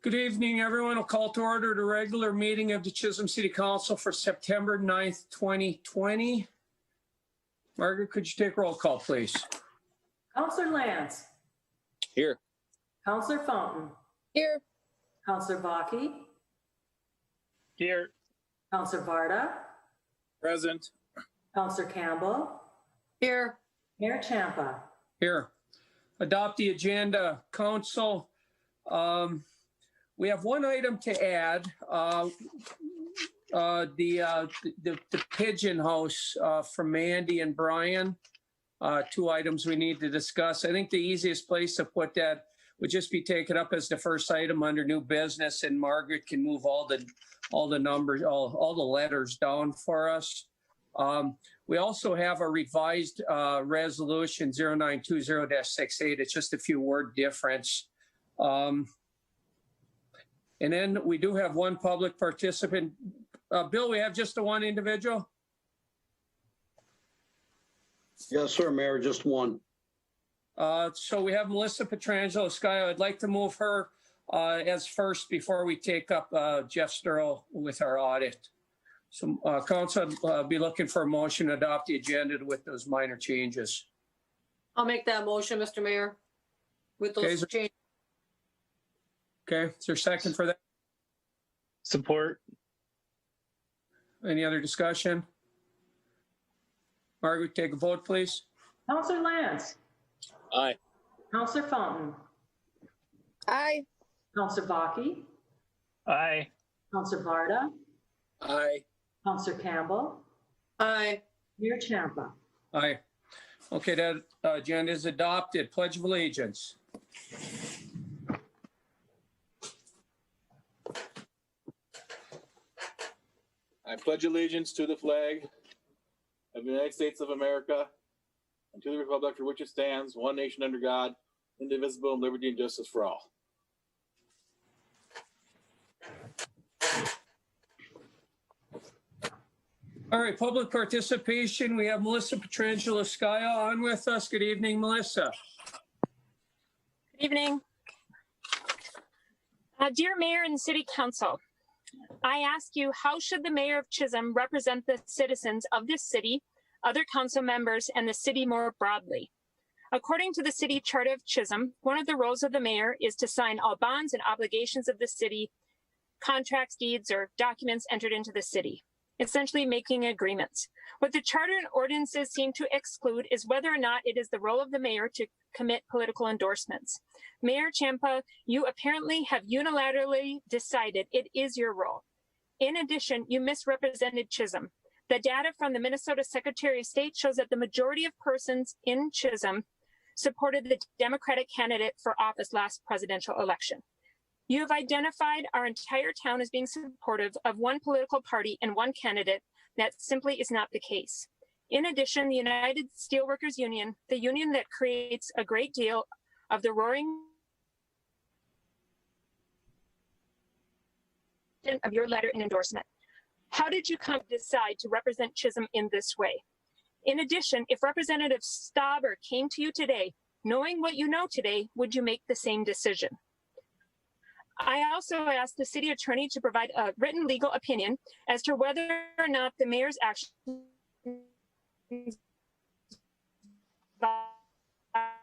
Good evening, everyone. I'll call to order the regular meeting of the Chisholm City Council for September 9th, 2020. Margaret, could you take roll call, please? Councillor Lance. Here. Councillor Fountain. Here. Councillor Bakke. Here. Councillor Varda. Present. Councillor Campbell. Here. Mayor Ciampa. Here. Adopt the agenda, Council. We have one item to add. The Pigeon House from Mandy and Brian. Two items we need to discuss. I think the easiest place to put that would just be taken up as the first item under new business, and Margaret can move all the numbers, all the letters down for us. We also have a revised resolution 0920-68. It's just a few word difference. And then we do have one public participant. Bill, we have just the one individual? Yes, sir, Mayor, just one. So we have Melissa Petrangelo Sky. I'd like to move her as first before we take up Jeff Sturl with our audit. So Council will be looking for a motion to adopt the agenda with those minor changes. I'll make that motion, Mr. Mayor, with those changes. Okay, is there a second for that? Support. Any other discussion? Margaret, take a vote, please. Councillor Lance. Aye. Councillor Fountain. Aye. Councillor Bakke. Aye. Councillor Varda. Aye. Councillor Campbell. Aye. Mayor Ciampa. Aye. Okay, that agenda is adopted. Pledge of Allegiance. I pledge allegiance to the flag of the United States of America and to the republic for which it stands, one nation under God, indivisible, and liberty and justice for all. All right, public participation. We have Melissa Petrangelo Skya on with us. Good evening, Melissa. Good evening. Dear Mayor and City Council, I ask you, how should the Mayor of Chisholm represent the citizens of this city, other council members, and the city more broadly? According to the City Charter of Chisholm, one of the roles of the Mayor is to sign all bonds and obligations of the city, contracts, deeds, or documents entered into the city, essentially making agreements. What the Charter and ordinances seem to exclude is whether or not it is the role of the Mayor to commit political endorsements. Mayor Ciampa, you apparently have unilaterally decided it is your role. In addition, you misrepresented Chisholm. The data from the Minnesota Secretary of State shows that the majority of persons in Chisholm supported the Democratic candidate for office last presidential election. You have identified our entire town as being supportive of one political party and one candidate. That simply is not the case. In addition, the United Steelworkers Union, the union that creates a great deal of the roaring of your letter and endorsement. How did you come to decide to represent Chisholm in this way? In addition, if Representative Stauber came to you today, knowing what you know today, would you make the same decision? I also asked the city attorney to provide a written legal opinion as to whether or not the mayor's actions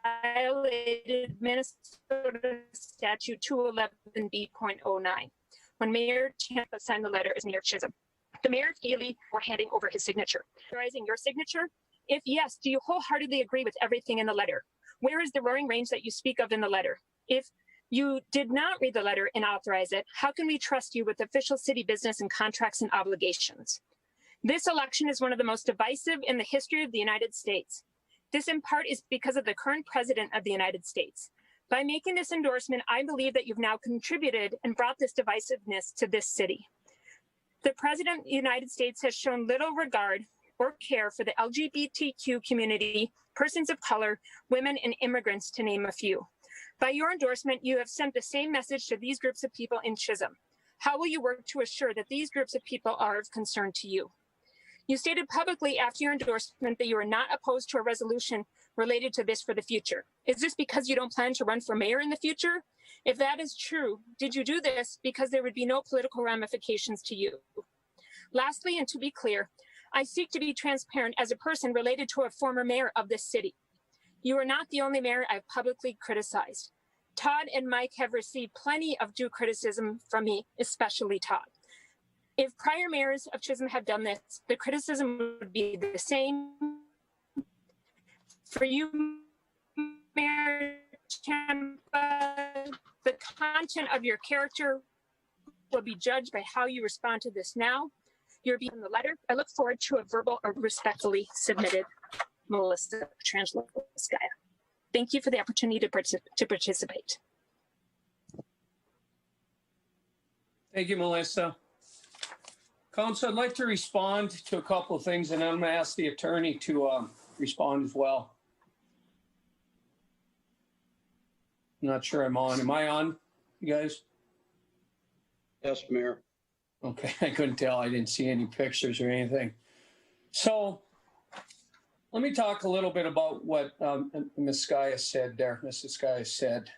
violated Minnesota Statute 211B.09 when Mayor Ciampa signed the letter as Mayor Chisholm. The mayor of Ely were handing over his signature. Authorizing your signature? If yes, do you wholeheartedly agree with everything in the letter? Where is the roaring range that you speak of in the letter? If you did not read the letter and authorize it, how can we trust you with official city business and contracts and obligations? This election is one of the most divisive in the history of the United States. This in part is because of the current president of the United States. By making this endorsement, I believe that you've now contributed and brought this divisiveness to this city. The president of the United States has shown little regard or care for the LGBTQ community, persons of color, women, and immigrants, to name a few. By your endorsement, you have sent the same message to these groups of people in Chisholm. How will you work to assure that these groups of people are of concern to you? You stated publicly after your endorsement that you are not opposed to a resolution related to this for the future. Is this because you don't plan to run for mayor in the future? If that is true, did you do this because there would be no political ramifications to you? Lastly, and to be clear, I seek to be transparent as a person related to a former mayor of this city. You are not the only mayor I've publicly criticized. Todd and Mike have received plenty of due criticism from me, especially Todd. If prior mayors of Chisholm had done this, the criticism would be the same. For you, Mayor Champa, the content of your character will be judged by how you respond to this now. You're being the letter. I look forward to a verbal or respectfully submitted Melissa Petrangelo. Thank you for the opportunity to participate. Thank you, Melissa. Council, I'd like to respond to a couple of things, and I'm going to ask the attorney to respond as well. I'm not sure I'm on. Am I on, you guys? Yes, Mayor. Okay, I couldn't tell. I didn't see any pictures or anything. So let me talk a little bit about what Ms. Skaya said there. Mrs. Skaya said,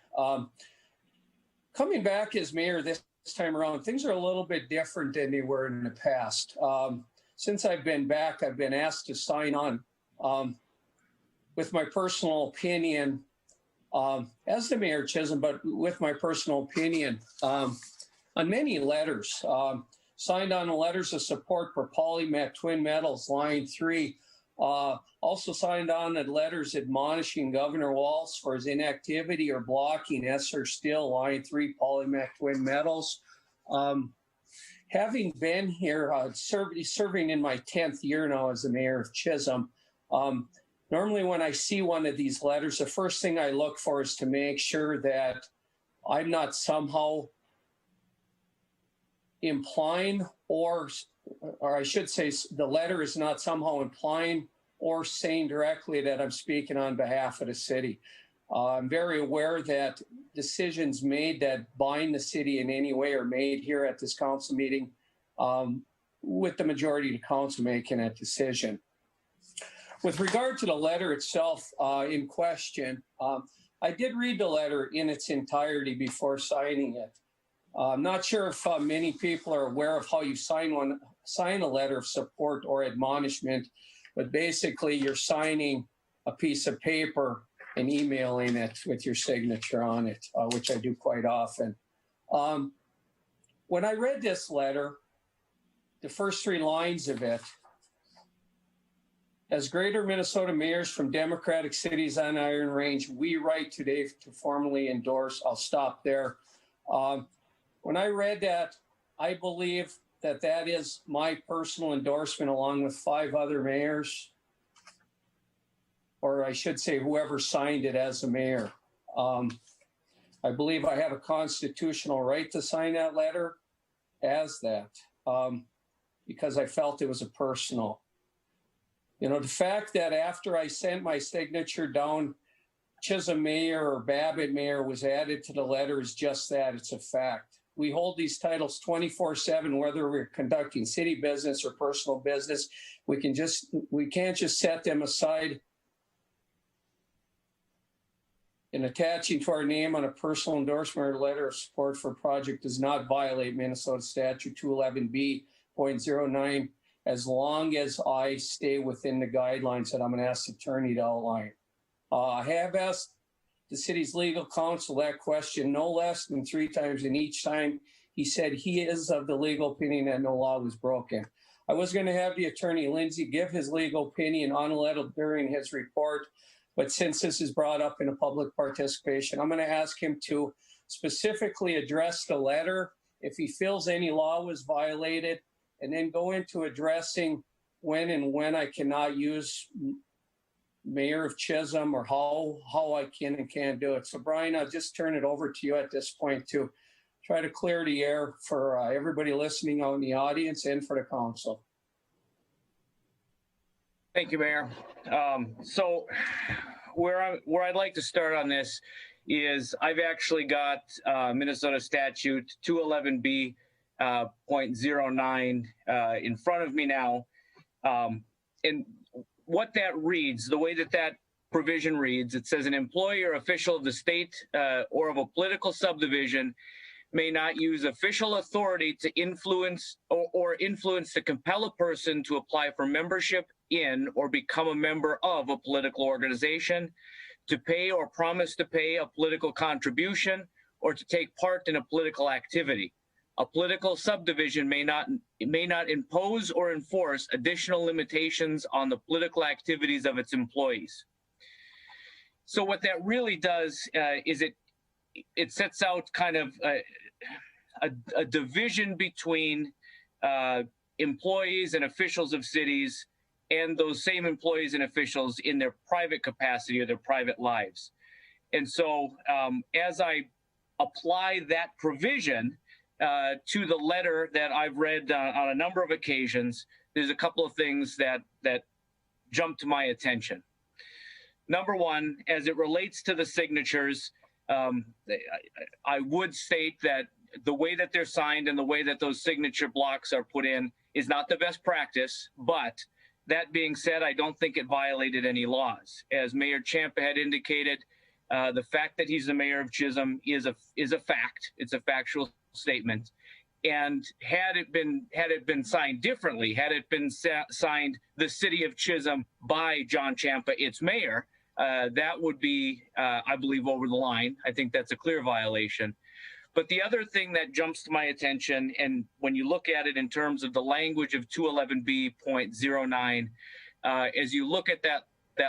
coming back as mayor this time around, things are a little bit different than they were in the past. Since I've been back, I've been asked to sign on with my personal opinion as the mayor of Chisholm, but with my personal opinion on many letters. Signed on the letters of support for PolyMet Twin Metals Line 3. Also signed on the letters admonishing Governor Walz for his inactivity or blocking Esser Steel Line 3 PolyMet Twin Metals. Having been here, serving in my 10th year now as the mayor of Chisholm, normally when I see one of these letters, the first thing I look for is to make sure that I'm not somehow implying or I should say the letter is not somehow implying or saying directly that I'm speaking on behalf of the city. I'm very aware that decisions made that bind the city in any way are made here at this council meeting with the majority of the council making that decision. With regard to the letter itself in question, I did read the letter in its entirety before signing it. I'm not sure if many people are aware of how you sign a letter of support or admonishment, but basically you're signing a piece of paper and emailing it with your signature on it, which I do quite often. When I read this letter, the first 3 lines of it, as Greater Minnesota mayors from Democratic cities on Iron Range, we write today to formally endorse. I'll stop there. When I read that, I believe that that is my personal endorsement along with 5 other mayors, or I should say whoever signed it as a mayor. I believe I have a constitutional right to sign that letter as that because I felt it was a personal. You know, the fact that after I sent my signature down, Chisholm mayor or Babbitt mayor was added to the letter is just that, it's a fact. We hold these titles 24/7, whether we're conducting city business or personal business. We can't just set them aside. And attaching to our name on a personal endorsement or letter of support for a project does not violate Minnesota Statute 211B.09 as long as I stay within the guidelines that I'm going to ask the attorney to outline. I have asked the city's legal counsel that question no less than 3 times, and each time he said he is of the legal opinion that no law was broken. I was going to have the attorney Lindsay give his legal opinion on the letter during his report, but since this is brought up in a public participation, I'm going to ask him to specifically address the letter if he feels any law was violated, and then go into addressing when I cannot use Mayor of Chisholm or how I can and can't do it. So Brian, I'll just turn it over to you at this point to try to clear the air for everybody listening out in the audience and for the council. Thank you, Mayor. So where I'd like to start on this is I've actually got Minnesota Statute 211B.09 in front of me now. And what that reads, the way that provision reads, it says an employee or official of the state or of a political subdivision may not use official authority to influence or influence to compel a person to apply for membership in or become a member of a political organization, to pay or promise to pay a political contribution, or to take part in a political activity. A political subdivision may not impose or enforce additional limitations on the political activities of its employees. So what that really does is it sets out kind of a division between employees and officials of cities and those same employees and officials in their private capacity or their private lives. And so as I apply that provision to the letter that I've read on a number of occasions, there's a couple of things that jump to my attention. Number one, as it relates to the signatures, I would state that the way that they're signed and the way that those signature blocks are put in is not the best practice. But that being said, I don't think it violated any laws. As Mayor Ciampa had indicated, the fact that he's the mayor of Chisholm is a fact. It's a factual statement. And had it been signed differently, had it been signed the city of Chisholm by John Ciampa, its mayor, that would be, I believe, over the line. I think that's a clear violation. But the other thing that jumps to my attention, and when you look at it in terms of the language of 211B.09, as you look at that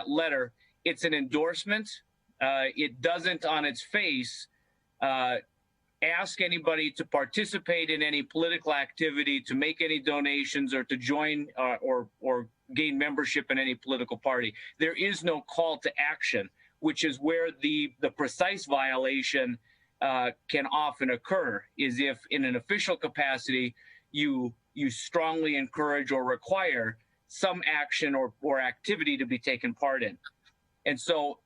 letter, it's an endorsement. It doesn't, on its face, ask anybody to participate in any political activity, to make any donations, or to join or gain membership in any political party. There is no call to action, which is where the precise violation can often occur, is if in an official capacity you strongly encourage or require some action or activity to be taken part in. And so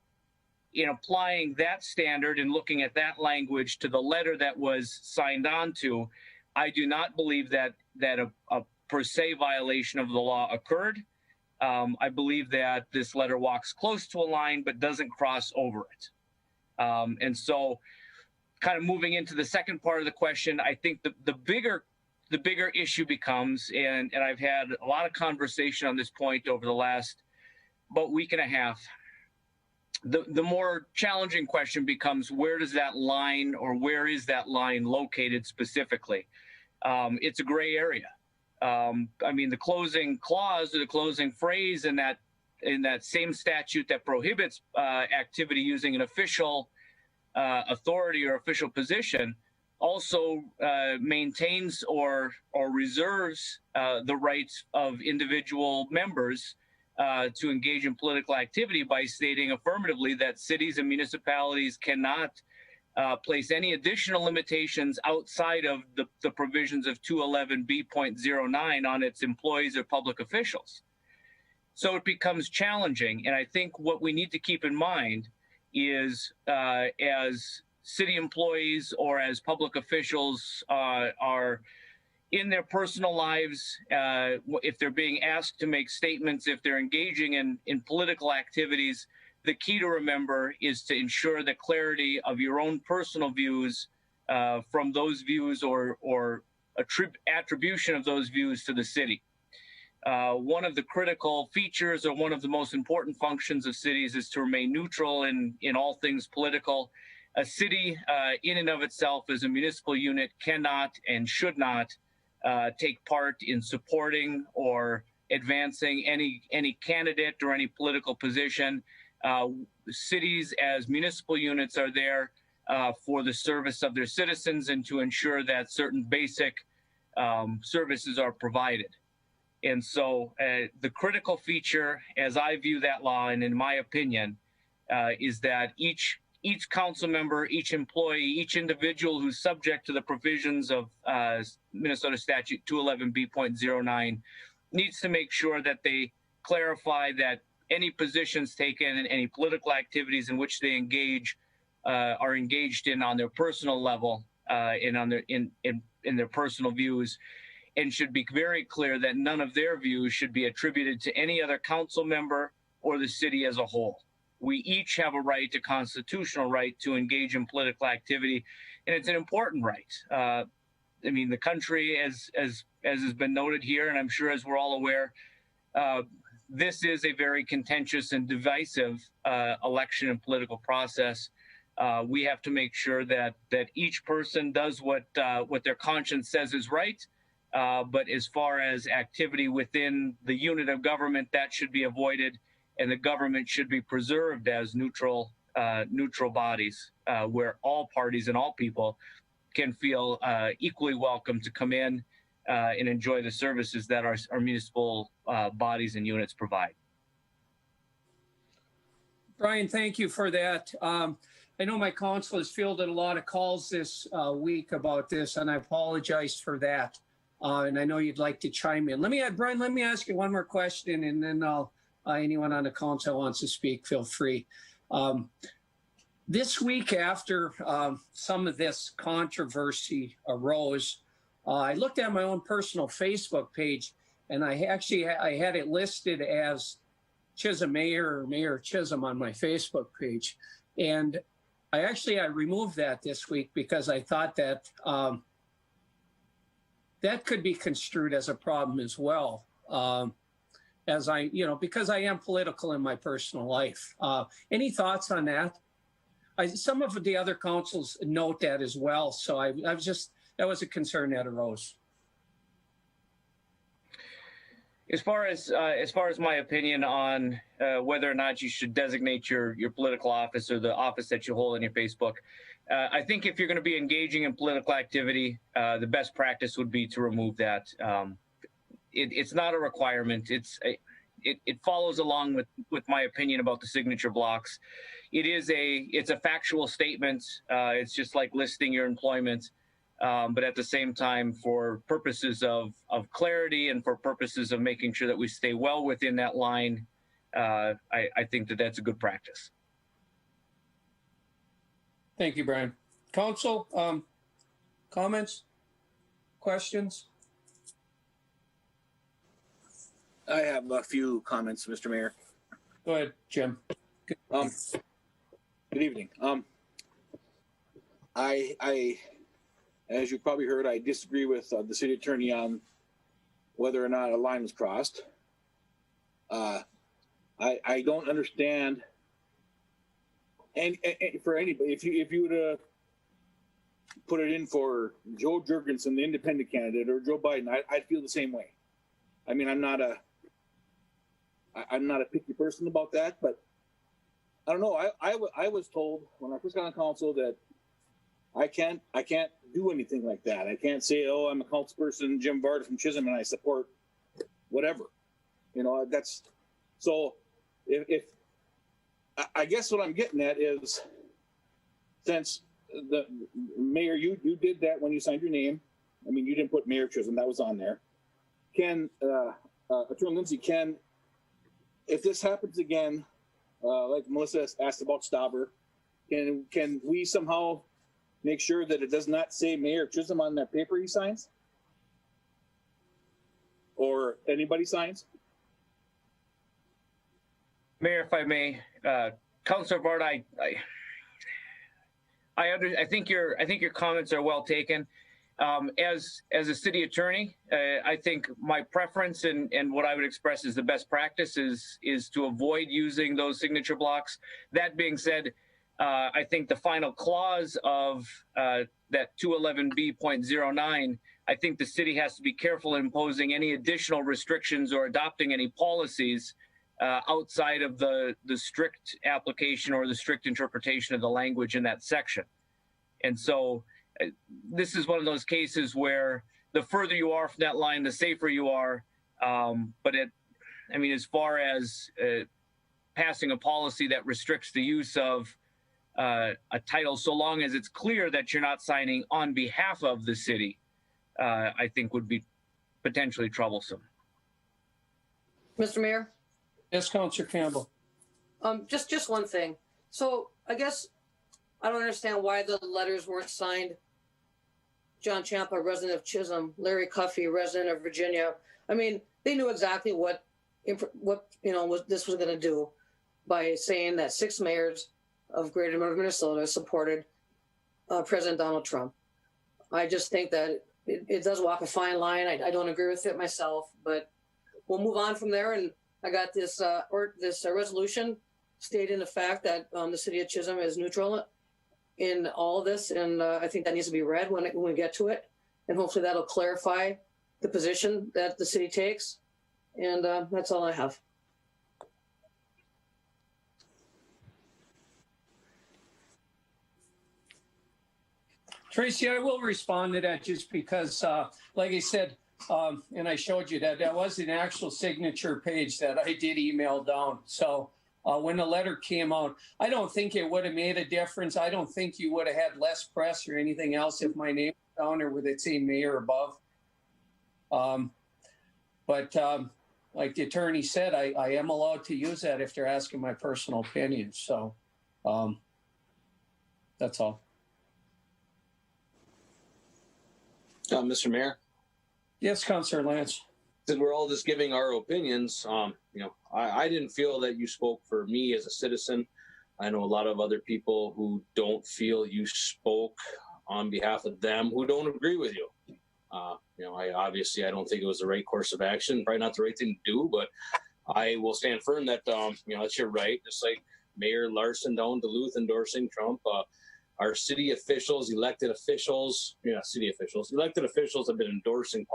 in applying that standard and looking at that language to the letter that was signed on to, I do not believe that a per se violation of the law occurred. I believe that this letter walks close to a line but doesn't cross over it. And so kind of moving into the second part of the question, I think the bigger issue becomes, and I've had a lot of conversation on this point over the last about week and a half. The more challenging question becomes, where does that line, or where is that line located specifically? It's a gray area. I mean, the closing clause or the closing phrase in that same statute that prohibits activity using an official authority or official position also maintains or reserves the rights of individual members to engage in political activity by stating affirmatively that cities and municipalities cannot place any additional limitations outside of the provisions of 211B.09 on its employees or public officials. So it becomes challenging. And I think what we need to keep in mind is as city employees or as public officials are in their personal lives, if they're being asked to make statements, if they're engaging in political activities, the key to remember is to ensure the clarity of your own personal views from those views or attribution of those views to the city. One of the critical features or one of the most important functions of cities is to remain neutral in all things political. A city in and of itself as a municipal unit cannot and should not take part in supporting or advancing any candidate or any political position. Cities as municipal units are there for the service of their citizens and to ensure that certain basic services are provided. And so the critical feature, as I view that law, and in my opinion, is that each council member, each employee, each individual who's subject to the provisions of Minnesota Statute 211B.09 needs to make sure that they clarify that any positions taken and any political activities in which they engage are engaged in on their personal level and on their in their personal views, and should be very clear that none of their views should be attributed to any other council member or the city as a whole. we each have a right, a constitutional right, to engage in political activity, and it's an important right. I mean, the country, as has been noted here, and I'm sure as we're all aware, this is a very contentious and divisive election and political process. We have to make sure that each person does what their conscience says is right. But as far as activity within the unit of government, that should be avoided, and the government should be preserved as neutral bodies, where all parties and all people can feel equally welcome to come in and enjoy the services that our municipal bodies and units provide. Brian, thank you for that. I know my council has fielded a lot of calls this week about this, and I apologize for that. And I know you'd like to chime in. Brian, let me ask you one more question, and then anyone on the council wants to speak, feel free. This week, after some of this controversy arose, I looked at my own personal Facebook page, and I had it listed as Chisholm Mayor or Mayor Chisholm on my Facebook page. And I removed that this week because I thought that that could be construed as a problem as well. Because I am political in my personal life. Any thoughts on that? Some of the other councils note that as well. So that was a concern that arose. As far as my opinion on whether or not you should designate your political office or the office that you hold on your Facebook, I think if you're going to be engaging in political activity, the best practice would be to remove that. It's not a requirement. It follows along with my opinion about the signature blocks. It's a factual statement. It's just like listing your employment. But at the same time, for purposes of clarity and for purposes of making sure that we stay well within that line, I think that that's a good practice. Thank you, Brian. Council, comments, questions? I have a few comments, Mr. Mayor. Go ahead, Jim. Good evening. As you probably heard, I disagree with the city attorney on whether or not a line was crossed. I don't understand, and for anybody, if you would have put it in for Joe Jurgensen, the independent candidate, or Joe Biden, I'd feel the same way. I mean, I'm not a picky person about that, but I don't know. I was told when I first got on council that I can't do anything like that. I can't say, oh, I'm a council person, Jim Varda from Chisholm, and I support whatever. That's so. If I guess what I'm getting at is, since the mayor, you did that when you signed your name. I mean, you didn't put Mayor Chisholm, that was on there. Attorney Lindsay, if this happens again, like Melissa asked about Stauber, can we somehow make sure that it does not say Mayor Chisholm on that paper he signs? Or anybody signs? Mayor, if I may, Councilor Varda, I think your comments are well taken. As a city attorney, I think my preference and what I would express as the best practice is to avoid using those signature blocks. That being said, I think the final clause of that 211B.09, I think the city has to be careful in imposing any additional restrictions or adopting any policies outside of the strict application or the strict interpretation of the language in that section. And so this is one of those cases where the further you are from that line, the safer you are. But as far as passing a policy that restricts the use of a title, so long as it's clear that you're not signing on behalf of the city, I think would be potentially troublesome. Mr. Mayor? Yes, Councilor Campbell. Just one thing. So I guess I don't understand why the letters weren't signed. John Champa, resident of Chisholm, Larry Cuffey, resident of Virginia. I mean, they knew exactly what this was going to do. by saying that 6 mayors of Greater Northern Minnesota supported President Donald Trump. I just think that it does walk a fine line. I don't agree with it myself, but we'll move on from there. And I got this resolution stating the fact that the city of Chisholm is neutral in all of this, and I think that needs to be read when we get to it, and hopefully that'll clarify the position that the city takes. And that's all I have. Tracy, I will respond to that just because, like I said, and I showed you that was an actual signature page that I did email down. So when the letter came out, I don't think it would have made a difference. I don't think you would have had less press or anything else if my name was down there with it saying mayor above. But like the attorney said, I am allowed to use that if they're asking my personal opinion. So that's all. Mr. Mayor, Yes, Councilor Lance. since we're all just giving our opinions, I didn't feel that you spoke for me as a citizen. I know a lot of other people who don't feel you spoke on behalf of them who don't agree with you. I don't think it was the right course of action, probably not the right thing to do, but I will stand firm that, that's your right. Just like Mayor Larson down in Duluth endorsing Trump, our city officials, elected officials have been endorsing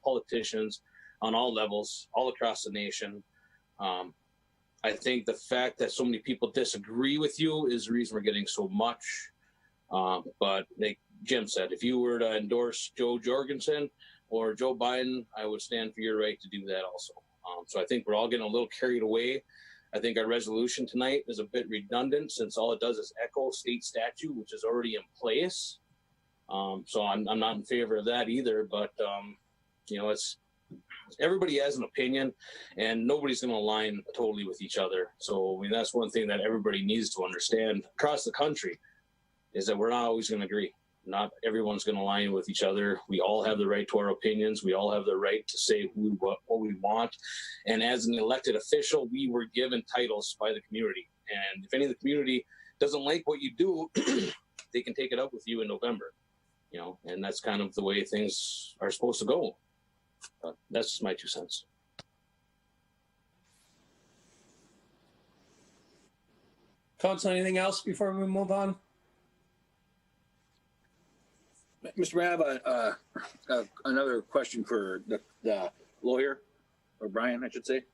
politicians on all levels, all across the nation. I think the fact that so many people disagree with you is the reason we're getting so much. But like Jim said, if you were to endorse Joe Jorgensen or Joe Biden, I would stand for your right to do that also. So I think we're all getting a little carried away. I think our resolution tonight is a bit redundant since all it does is echo state statute, which is already in place. So I'm not in favor of that either, but it's everybody has an opinion and nobody's going to align totally with each other. So that's one thing that everybody needs to understand across the country is that we're not always going to agree. Not everyone's going to align with each other. We all have the right to our opinions. We all have the right to say what we want. And as an elected official, we were given titles by the community. And if any of the community doesn't like what you do, they can take it up with you in November. And that's kind of the way things are supposed to go. But that's just my 2 cents. Council, anything else before we move on? Mr. Mayor, I have another question for the lawyer, or Brian, I should say.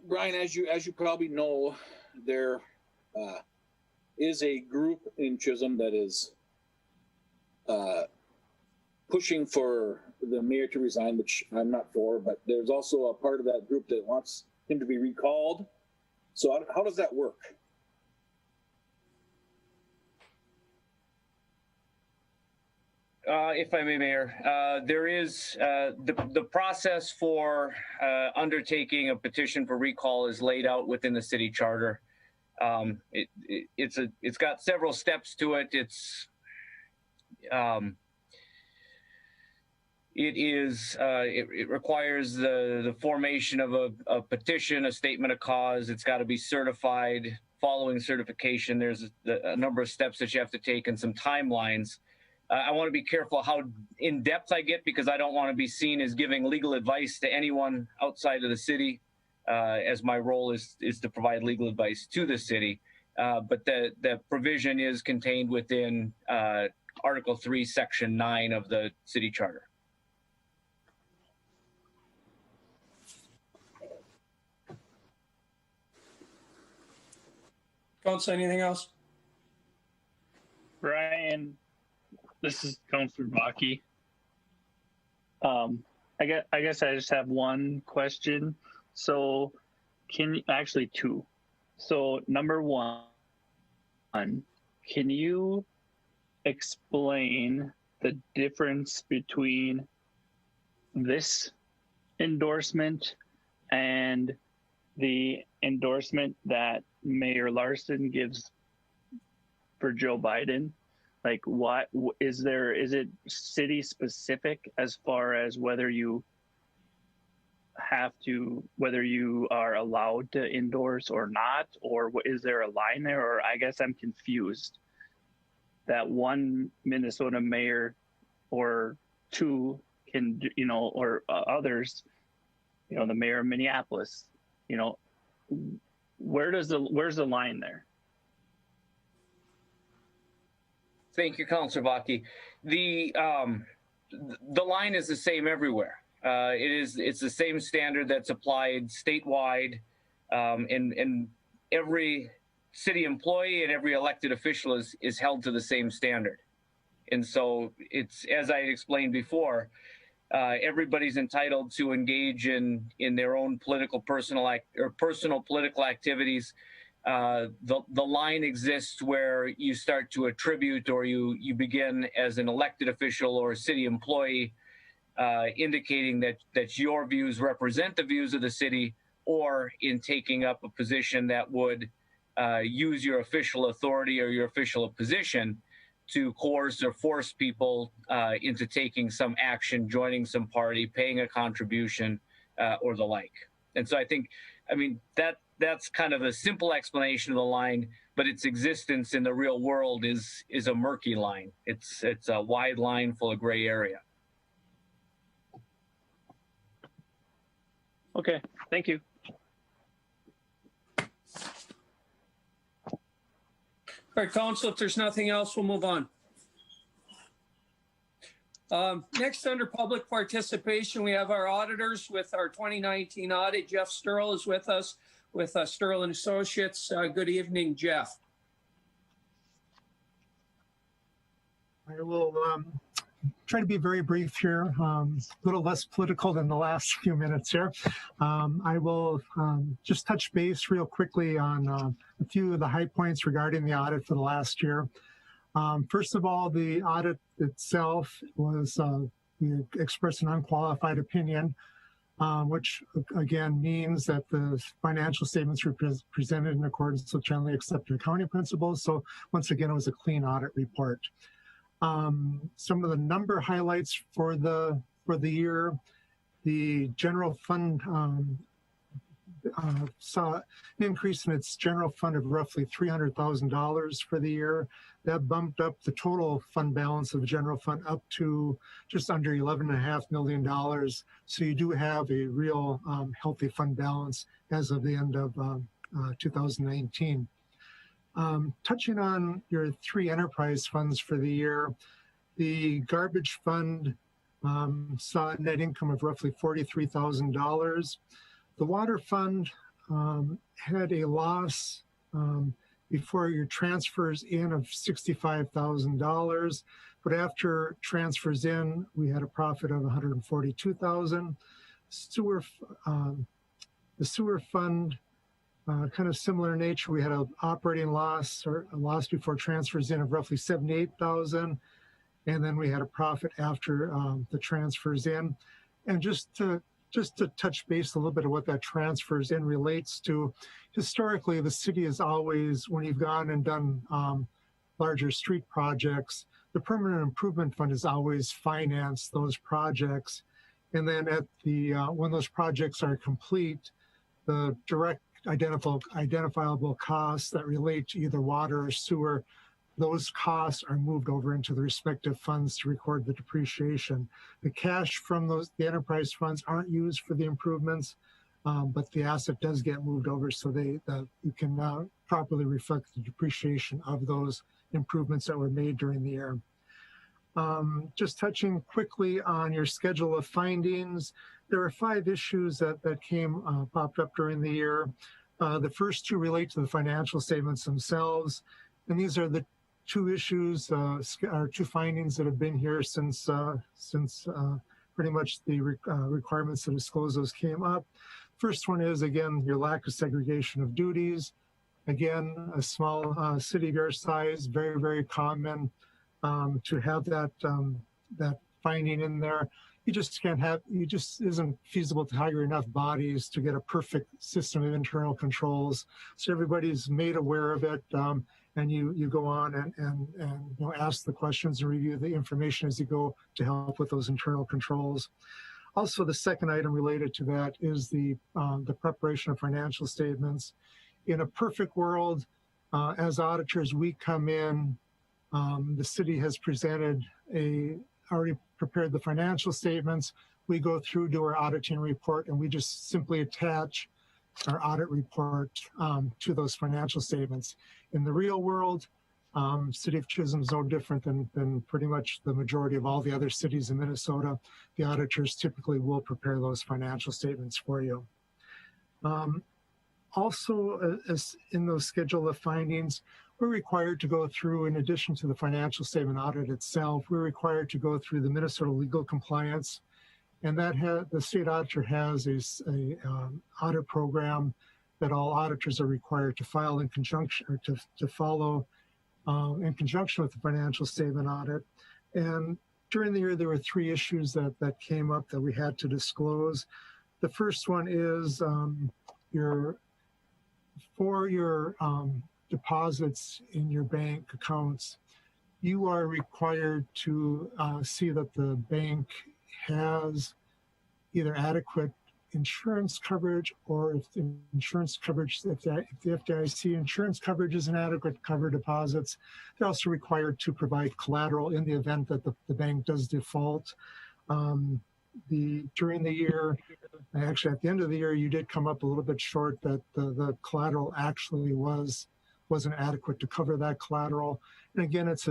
Brian, as you probably know, there is a group in Chisholm that is pushing for the mayor to resign, which I'm not for, but there's also a part of that group that wants him to be recalled. So how does that work? If I may, Mayor, there is the process for undertaking a petition for recall is laid out within the city charter. It's got several steps to it. It requires the formation of a petition, a statement of cause. It's got to be certified. Following certification, there's a number of steps that you have to take and some timelines. I want to be careful how in depth I get because I don't want to be seen as giving legal advice to anyone outside of the city, as my role is to provide legal advice to the city. But the provision is contained within Article 3, Section 9 of the city charter. Council, anything else? Brian, this is Councilor Baki. I guess I just have one question. So actually 2. So number 1, can you explain the difference between this endorsement and the endorsement that Mayor Larson gives for Joe Biden? Like, what is it city specific as far as whether you have to, whether you are allowed to endorse or not, or is there a line there? Or I guess I'm confused that one Minnesota mayor or two can, or others, the mayor of Minneapolis, where's the line there? Thank you, Councilor Bakke. The line is the same everywhere. It's the same standard that's applied statewide, and every city employee and every elected official is held to the same standard. And so it's, as I explained before, everybody's entitled to engage in their own personal political activities. The line exists where you start to attribute, or you begin as an elected official or a city employee, indicating that your views represent the views of the city, or in taking up a position that would use your official authority or your official position to coerce or force people into taking some action, joining some party, paying a contribution, or the like. And so that's kind of a simple explanation of the line, but its existence in the real world is a murky line. It's a wide line full of gray area. Okay, thank you. All right, Council, if there's nothing else, we'll move on. Next, under public participation, we have our auditors with our 2019 audit. Jeff Sterl is with us with Sterl & Associates. Good evening, Jeff. I will try to be very brief here, a little less political than the last few minutes here. I will just touch base real quickly on a few of the high points regarding the audit for the last year. First of all, the audit itself was, we expressed an unqualified opinion, which again means that the financial statements were presented in accordance with generally accepted accounting principles. So once again, it was a clean audit report. Some of the number highlights for the year: the general fund saw an increase in its general fund of roughly $300,000 for the year. That bumped up the total fund balance of the general fund up to just under $11.5 million. So you do have a real healthy fund balance as of the end of 2019. Touching on your three enterprise funds for the year, the garbage fund saw a net income of roughly $43,000. The water fund had a loss before your transfers in of $65,000, but after transfers in, we had a profit of $142,000. The sewer fund, kind of similar nature. We had an operating loss, or a loss before transfers in, of roughly $78,000, and then we had a profit after the transfers in. And just to touch base a little bit of what that transfers in relates to, historically, the city has always, when you've gone and done larger street projects, the permanent improvement fund has always financed those projects. And then at the when those projects are complete, the direct identifiable costs that relate to either water or sewer, those costs are moved over into the respective funds to record the depreciation. The cash from the enterprise funds aren't used for the improvements, but the asset does get moved over so you can properly reflect the depreciation of those improvements that were made during the year. Just touching quickly on your schedule of findings, there are 5 issues that popped up during the year. The first 2 relate to the financial statements themselves, and these are the 2 issues, or 2 findings that have been here since pretty much the requirements to disclose those came up. First one is, again, your lack of segregation of duties. Again, a small city of your size, very, very common to have that finding in there. You just isn't feasible to hire enough bodies to get a perfect system of internal controls. So everybody's made aware of it, and you go on and ask the questions and review the information as you go to help with those internal controls. Also, the second item related to that is the preparation of financial statements. In a perfect world, as auditors, we come in, the city has already prepared the financial statements. We go through, do our auditing report, and we just simply attach our audit report to those financial statements. In the real world, City of Chisholm is no different than pretty much the majority of all the other cities in Minnesota. The auditors typically will prepare those financial statements for you. Also, as in those schedule of findings, we're required to go through, in addition to the financial statement audit itself, we're required to go through the Minnesota legal compliance. And that the state auditor has a audit program that all auditors are required to file in conjunction, or to follow in conjunction with the financial statement audit. And during the year, there were 3 issues that came up that we had to disclose. The first one is for your deposits in your bank accounts, you are required to see that the bank has either adequate insurance coverage, or if the insurance coverage, if the FDIC insurance coverage is inadequate to cover deposits, they're also required to provide collateral in the event that the bank does default. During the year, actually at the end of the year, you did come up a little bit short, that the collateral actually wasn't adequate to cover that collateral. And again, it's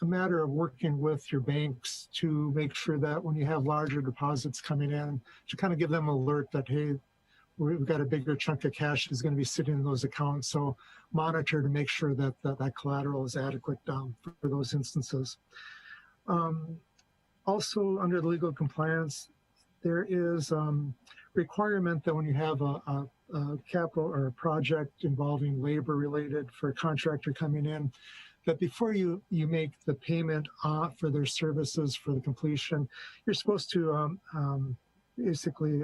a matter of working with your banks to make sure that when you have larger deposits coming in, to kind of give them an alert that, hey, we've got a bigger chunk of cash is going to be sitting in those accounts. So monitor to make sure that that collateral is adequate for those instances. Also, under the legal compliance, there is requirement that when you have a capital or a project involving labor related for a contractor coming in, that before you make the payment for their services for the completion, you're supposed to basically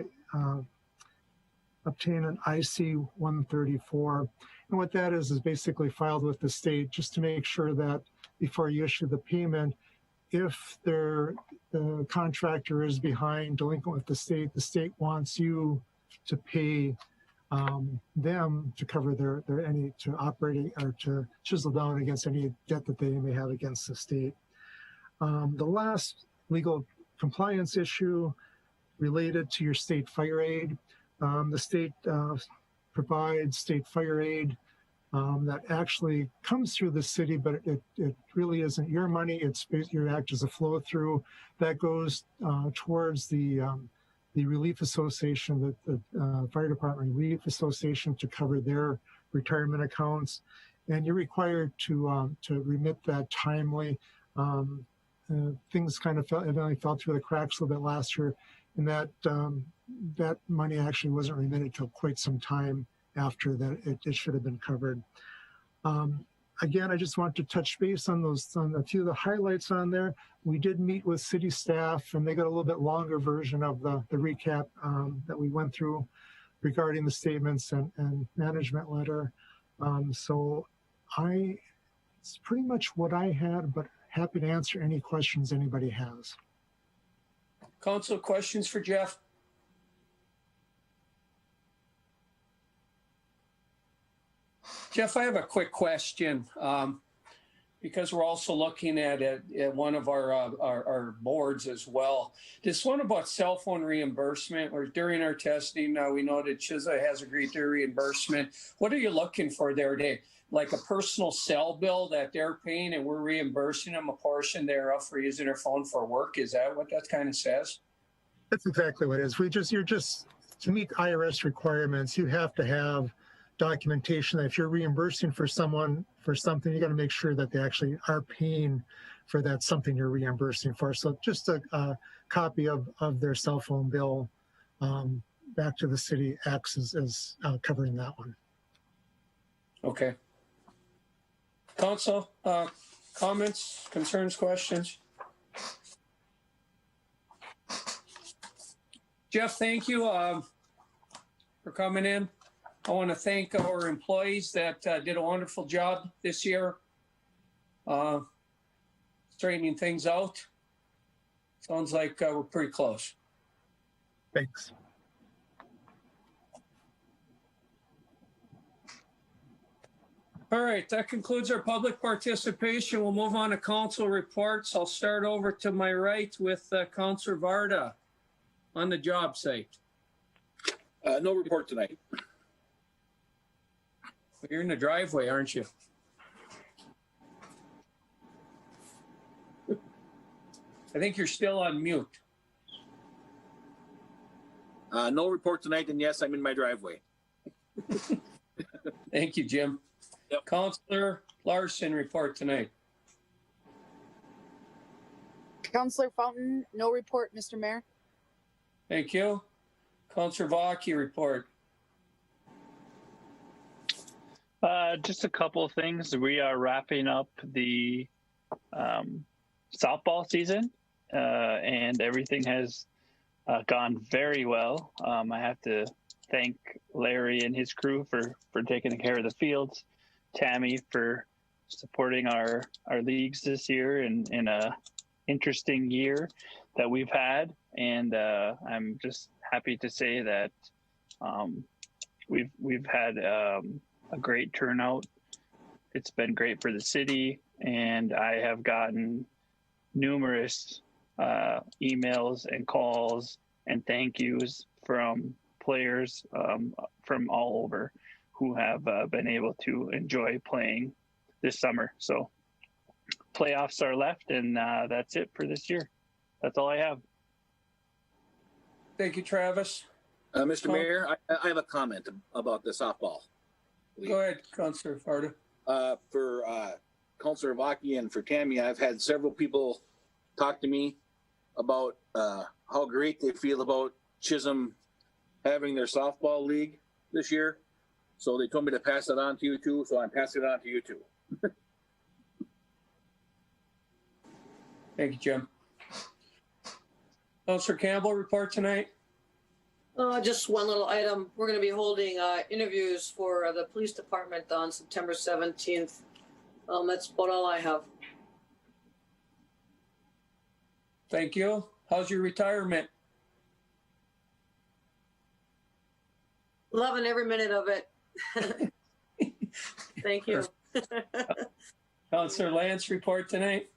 obtain an IC-134. And what that is basically filed with the state just to make sure that before you issue the payment, if the contractor is behind, delinquent with the state wants you to pay them to cover to operate or to chisel down against any debt that they may have against the state. The last legal compliance issue related to your state fire aid. The state provides state fire aid that actually comes through the city, but it really isn't your money. You act as a flow through that goes towards the Relief Association, the Fire Department Relief Association, to cover their retirement accounts, and you're required to remit that timely. Things kind of evidently fell through the cracks a little bit last year, and that money actually wasn't remitted till quite some time after that it should have been covered. Again, I just want to touch base on a few of the highlights on there. We did meet with city staff, and they got a little bit longer version of the recap that we went through regarding the statements and management letter. So it's pretty much what I had, but happy to answer any questions anybody has. Council, questions for Jeff? Jeff, I have a quick question, because we're also looking at one of our boards as well. This one about cell phone reimbursement, or during our testing, we know that Chisholm has agreed to reimbursement. What are you looking for there today? Like a personal cell bill that they're paying and we're reimbursing them a portion thereof for using their phone for work? Is that what that kind of says? That's exactly what it is. You're just to meet IRS requirements, you have to have documentation that if you're reimbursing for someone for something, you got to make sure that they actually are paying for that something you're reimbursing for. So just a copy of their cell phone bill back to the city acts as covering that one. Okay. Council, comments, concerns, questions? Jeff, thank you for coming in. I want to thank our employees that did a wonderful job this year, straightening things out. Sounds like we're pretty close. Thanks. All right, that concludes our public participation. We'll move on to council reports. I'll start over to my right with Councilor Varda on the job site. No report tonight. You're in the driveway, aren't you? I think you're still on mute. No report tonight, and yes, I'm in my driveway. Thank you, Jim. Yep. Councilor Larson report tonight. Councillor Fountain, no report, Mr. Mayor. Thank you. Councilor Vaki report. Just a couple of things. We are wrapping up the softball season, and everything has gone very well. I have to thank Larry and his crew for taking care of the fields, Tammy for supporting our leagues this year in a interesting year that we've had, and I'm just happy to say that we've had a great turnout. It's been great for the city, and I have gotten numerous emails and calls and thank yous from players from all over who have been able to enjoy playing this summer. So playoffs are left, and that's it for this year. That's all I have. Thank you, Travis. Mr. Mayor, I have a comment about the softball. Go ahead, Councilor Varda. For Councilor Vaki and for Tammy, I've had several people talk to me about how great they feel about Chisholm having their softball league this year. So they told me to pass it on to you too. So I'm passing it on to you too. Thank you, Jim. Councilor Campbell report tonight. Just one little item. We're going to be holding interviews for the police department on September 17th. That's about all I have. Thank you. How's your retirement? Loving every minute of it. Thank you. Councilor Lance report tonight.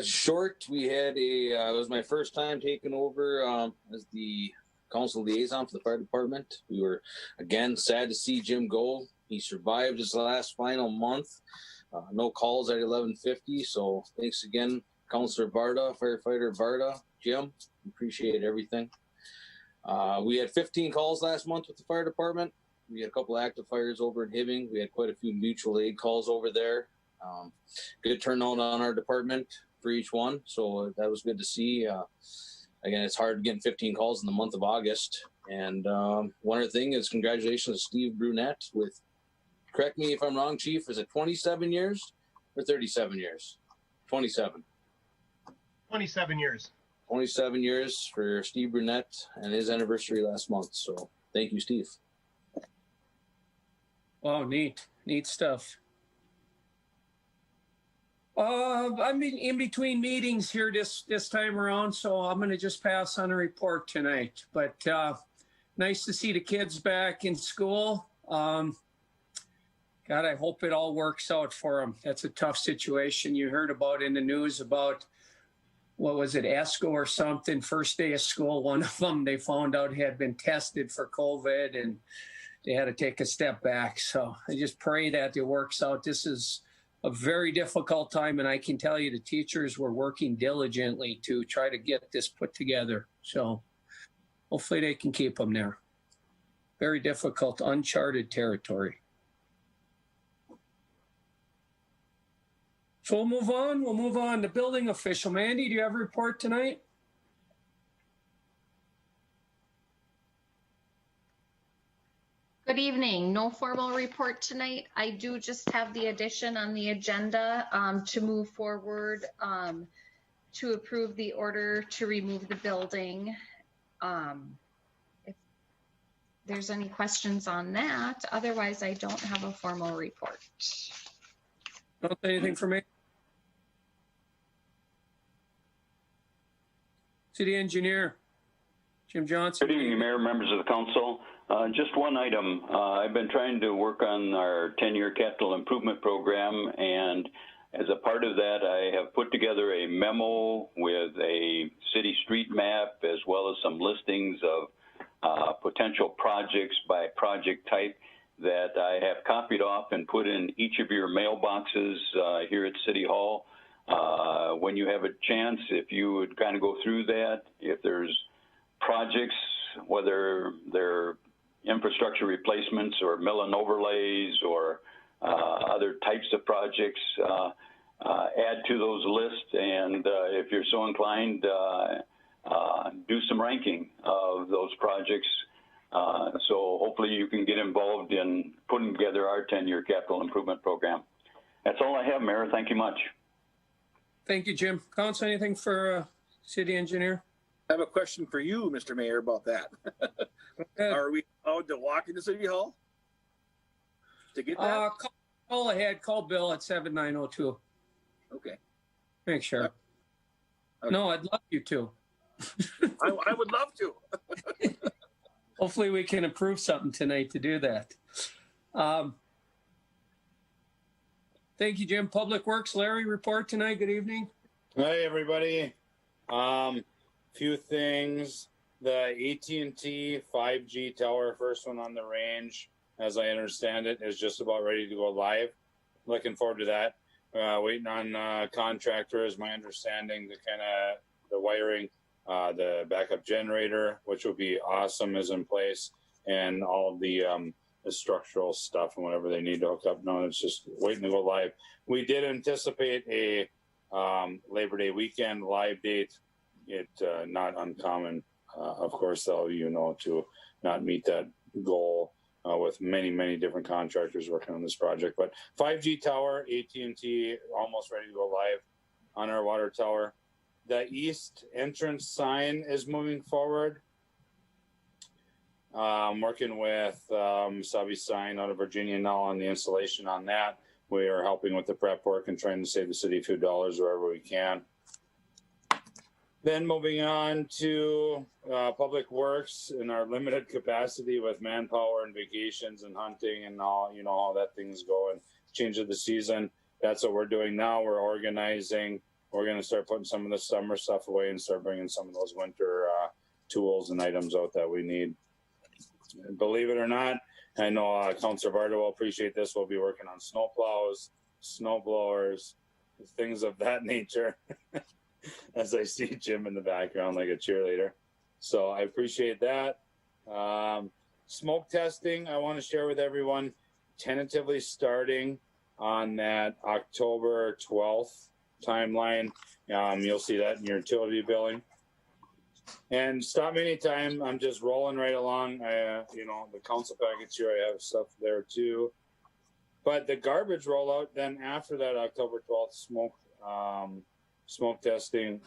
Short, we had it was my first time taking over as the council liaison for the fire department. We were, again, sad to see Jim go. He survived his last final month. No calls at 11:50. So thanks again, Councilor Varda, Firefighter Varda, Jim. Appreciate everything. We had 15 calls last month with the fire department. We had a couple of active fires over in Hibbing. We had quite a few mutual aid calls over there. Good turnout on our department for each one. So that was good to see. Again, it's hard getting 15 calls in the month of August. And one other thing is congratulations to Steve Brunette with, correct me if I'm wrong, Chief, is it 27 years or 37 years? 27. 27 years. 27 years for Steve Brunette and his anniversary last month. So thank you, Steve. Oh, neat stuff. I'm in between meetings here this time around, so I'm going to just pass on a report tonight. But nice to see the kids back in school. God, I hope it all works out for them. That's a tough situation. You heard about in the news about, what was it, ESCO or something, first day of school. One of them they found out had been tested for COVID, and they had to take a step back. So I just pray that it works out. This is a very difficult time, and I can tell you the teachers were working diligently to try to get this put together. So hopefully they can keep them there. Very difficult, uncharted territory. So we'll move on. We'll move on to building official. Mandy, do you have a report tonight? Good evening. No formal report tonight. I do just have the addition on the agenda to move forward to approve the order to remove the building. If there's any questions on that, otherwise I don't have a formal report. Don't say anything for me. City Engineer, Jim Johnson. Good evening, Mayor, members of the council. Just one item. I've been trying to work on our 10-year capital improvement program, and as a part of that, I have put together a memo with a city street map as well as some listings of potential projects by project type that I have copied off and put in each of your mailboxes here at City Hall. When you have a chance, if you would kind of go through that, if there's projects, whether they're infrastructure replacements or mill and overlays or other types of projects, add to those lists, and if you're so inclined, do some ranking of those projects. So hopefully you can get involved in putting together our 10-year capital improvement program. That's all I have, Mayor. Thank you much. Thank you, Jim. Council, anything for City Engineer? I have a question for you, Mr. Mayor, about that. Are we allowed to walk into City Hall to get that? Call ahead. Call Bill at 7902. Okay. Make sure. Okay. No, I'd love you to. I would love to. Hopefully we can approve something tonight to do that. Thank you, Jim. Public Works, Larry, report tonight. Good evening. Hi, everybody. Few things. The AT&T 5G tower, first one on the range, as I understand it, is just about ready to go live. Looking forward to that. Waiting on contractors, my understanding, the kind of the wiring, the backup generator, which will be awesome, is in place, and all the structural stuff and whatever they need to hook up. No, it's just waiting to go live. We did anticipate a Labor Day weekend live date. It not uncommon, of course, though, to not meet that goal with many different contractors working on this project. But 5G tower, AT&T, almost ready to go live on our water tower. The east entrance sign is moving forward. I'm working with Savi Sign out of Virginia now on the installation on that. We are helping with the prep work and trying to save the city a few dollars wherever we can. Then moving on to Public Works in our limited capacity with manpower and vacations and hunting and all, how that things go and change of the season. That's what we're doing now. We're organizing. We're going to start putting some of the summer stuff away and start bringing some of those winter tools and items out that we need. Believe it or not, I know Councilor Varda will appreciate this. We'll be working on snow plows, snow blowers, things of that nature. As I see Jim in the background like a cheerleader. So I appreciate that. Smoke testing, I want to share with everyone, tentatively starting on that October 12th timeline. You'll see that in your utility billing. And stop me anytime. I'm just rolling right along. The council package here, I have stuff there too. But the garbage rollout, then after that October 12th smoke testing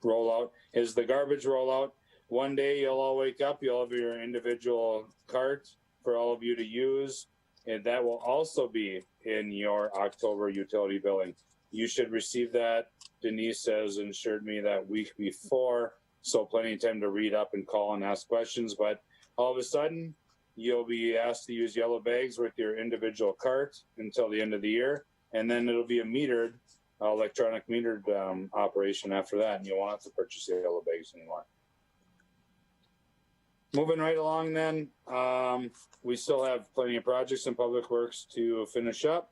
rollout is the garbage rollout. One day you'll all wake up, you'll have your individual cart for all of you to use, and that will also be in your October utility billing. You should receive that. Denise has assured me that week before, so plenty of time to read up and call and ask questions, but all of a sudden you'll be asked to use yellow bags with your individual cart until the end of the year, and then it'll be a metered electronic metered operation after that, and you won't have to purchase the yellow bags anymore. Moving right along then, we still have plenty of projects in Public Works to finish up.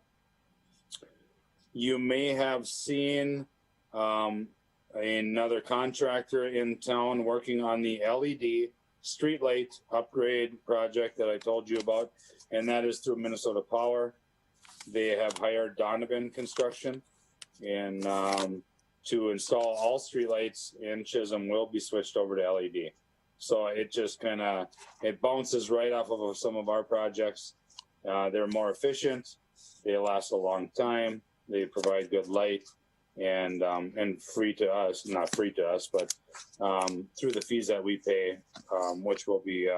You may have seen another contractor in town working on the LED streetlight upgrade project that I told you about, and that is through Minnesota Power. They have hired Donovan Construction, and to install all streetlights in Chisholm will be switched over to LED. So it just it bounces right off of some of our projects. They're more efficient. They last a long time. They provide good light and free to us, not free to us, but through the fees that we pay, which will be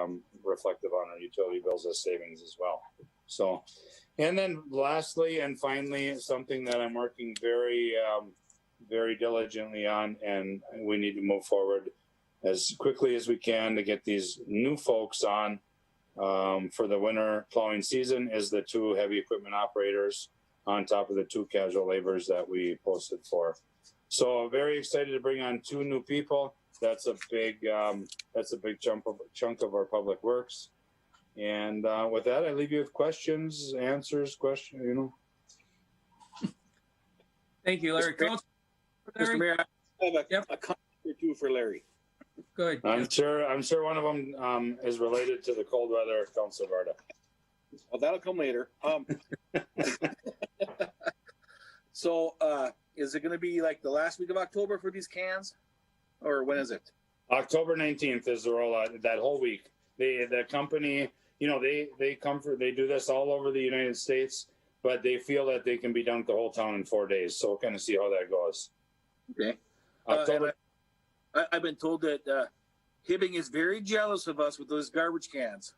reflective on our utility bills as savings as well. So, and then lastly and finally, something that I'm working very very diligently on, and we need to move forward as quickly as we can to get these new folks on for the winter plowing season is the 2 heavy equipment operators on top of the 2 casual laborers that we posted for. So very excited to bring on 2 new people. That's a big chunk of our public works. And with that, I leave you with questions, answers, Thank you, Larry. Mr. Mayor, I have a comment or 2 for Larry. Good. I'm sure one of them is related to the cold weather, Councilor Varda. Well, that'll come later. So, is it going to be like the last week of October for these cans, or when is it? October 19th is the rollout. That whole week, the company, they do this all over the United States, but they feel that they can be done with the whole town in 4 days. So we'll kind of see how that goes. Okay. October. I've been told that Hibbing is very jealous of us with those garbage cans.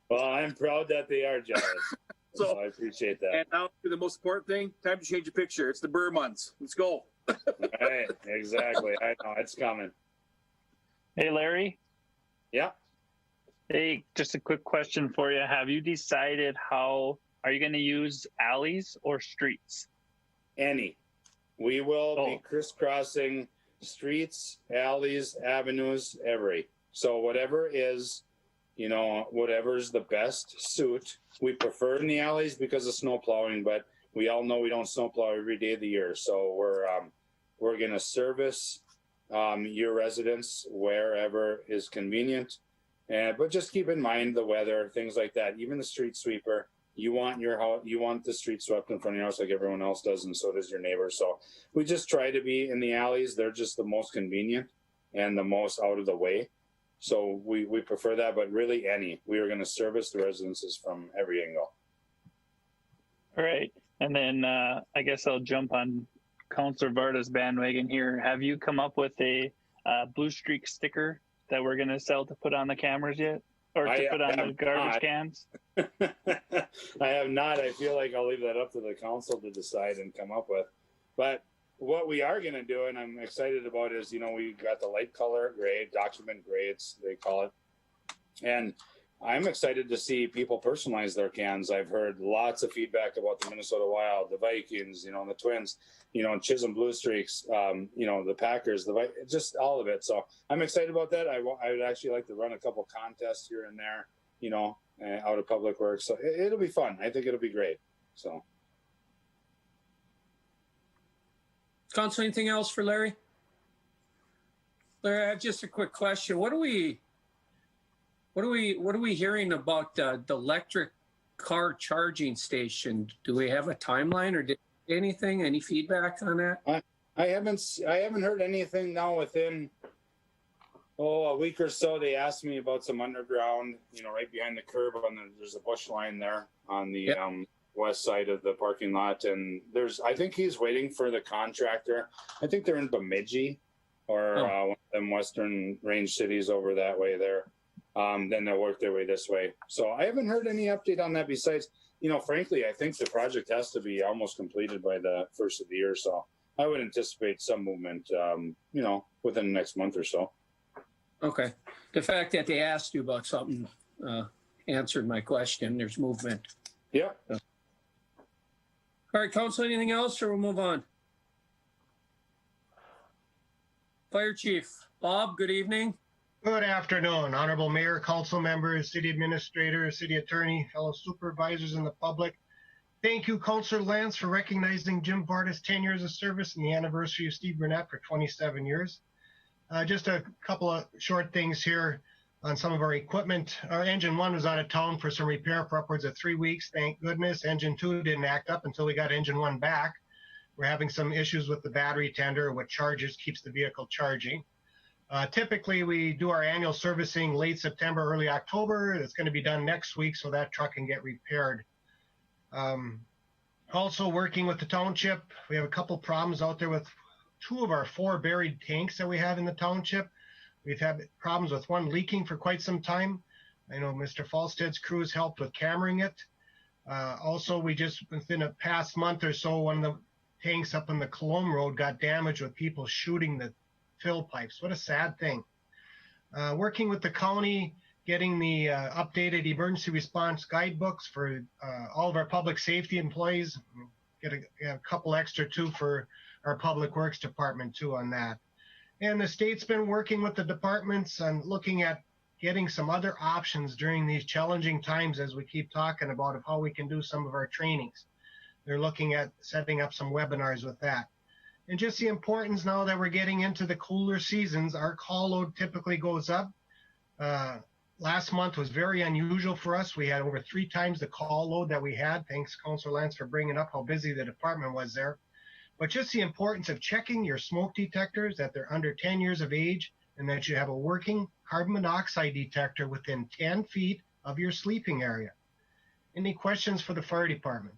Well, I'm proud that they are jealous. So I appreciate that. And now the most important thing, time to change the picture. It's the Burr months. Let's go. Right, exactly. I know it's coming. Hey, Larry. Yeah. Hey, just a quick question for you. Have you decided are you going to use alleys or streets? Any. We will be crisscrossing streets, alleys, avenues, so whatever is, whatever's the best suit. We prefer in the alleys because of snow plowing, but we all know we don't snow plow every day of the year. So we're going to service your residents wherever is convenient. But just keep in mind the weather, things like that. Even the street sweeper, you want the street swept in front of your house like everyone else does, and so does your neighbor. So we just try to be in the alleys. They're just the most convenient and the most out of the way. So we prefer that, but really we are going to service the residences from every angle. All right. And then I guess I'll jump on Councilor Varda's bandwagon here. Have you come up with a Blue Streak sticker that we're going to sell to put on the cameras yet? Or to put on the garbage cans? I have not. I feel like I'll leave that up to the council to decide and come up with. But what we are going to do, and I'm excited about, is, we got the light color gray, document gray, they call it. And I'm excited to see people personalize their cans. I've heard lots of feedback about the Minnesota Wild, the Vikings, the Twins, Chisholm Blue Streaks, the Packers, just all of it. So I'm excited about that. I would actually like to run a couple contests here and there, out of Public Works. So it'll be fun. I think it'll be great. So. Council, anything else for Larry? Larry, I have just a quick question. What are we hearing about the electric car charging station? Do we have a timeline, or any feedback on that? I haven't heard anything now within a week or so. They asked me about some underground, right behind the curb there's a bush line there on the west side of the parking lot, and I think he's waiting for the contractor. I think they're in Bemidji or one of them western range cities over that way there. Then they'll work their way this way. So I haven't heard any update on that besides, frankly, I think the project has to be almost completed by the first of the year. So I would anticipate some movement, within the next month or so. Okay. The fact that they asked you about something answered my question. There's movement. Yeah. All right, Council, anything else, or we'll move on? Fire Chief Bob, good evening. Good afternoon, Honorable Mayor, council members, city administrator, city attorney, fellow supervisors, and the public. Thank you, Councilor Lance, for recognizing Jim Varda's 10 years of service and the anniversary of Steve Burnett for 27 years. Just a couple of short things here on some of our equipment. Our engine 1 was out of town for some repair for upwards of 3 weeks. Thank goodness. Engine 2 didn't act up until we got engine 1 back. We're having some issues with the battery tender, what charges, keeps the vehicle charging. Typically, we do our annual servicing late September, early October. It's going to be done next week, so that truck can get repaired. Also working with the township, we have a couple problems out there with 2 of our 4 buried tanks that we have in the township. We've had problems with one leaking for quite some time. I know Mr. Falstead's crews helped with cameraing it. Also, we just, within a past month or so, one of the tanks up on the Chisholm Road got damaged with people shooting the fill pipes. What a sad thing. Working with the county, getting the updated emergency response guidebooks for all of our public safety employees. Get a couple extra too for our public works department too on that. And the state's been working with the departments on looking at getting some other options during these challenging times, as we keep talking about, of how we can do some of our trainings. They're looking at setting up some webinars with that. And just the importance now that we're getting into the cooler seasons, our call load typically goes up. Last month was very unusual for us. We had over 3 times the call load that we had. Thanks, Councilor Lance, for bringing up how busy the department was there. But just the importance of checking your smoke detectors, that they're under 10 years of age, and that you have a working carbon monoxide detector within 10 feet of your sleeping area. Any questions for the fire department?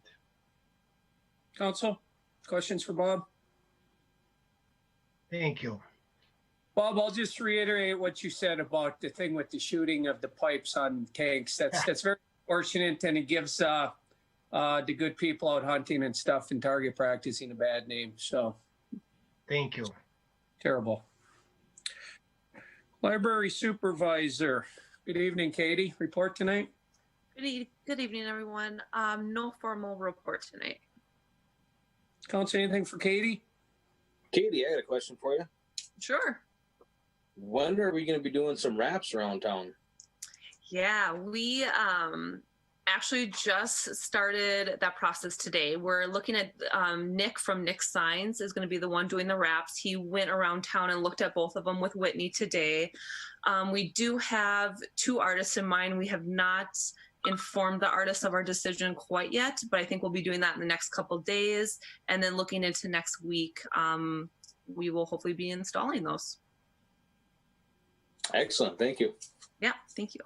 Council, questions for Bob? Thank you. Bob, I'll just reiterate what you said about the thing with the shooting of the pipes on tanks. That's very fortunate, and it gives the good people out hunting and stuff and target practicing a bad name. So, thank you. Terrible. Library supervisor. Good evening, Katie. Report tonight. Good evening, everyone. No formal report tonight. Council, anything for Katie? Katie, I got a question for you. Sure. When are we going to be doing some wraps around town? Yeah, we actually just started that process today. We're looking at Nick from Nick Signs is going to be the one doing the wraps. He went around town and looked at both of them with Whitney today. We do have 2 artists in mind. We have not informed the artists of our decision quite yet, but I think we'll be doing that in the next couple of days. And then looking into next week, we will hopefully be installing those. Excellent. Thank you. Yeah, thank you.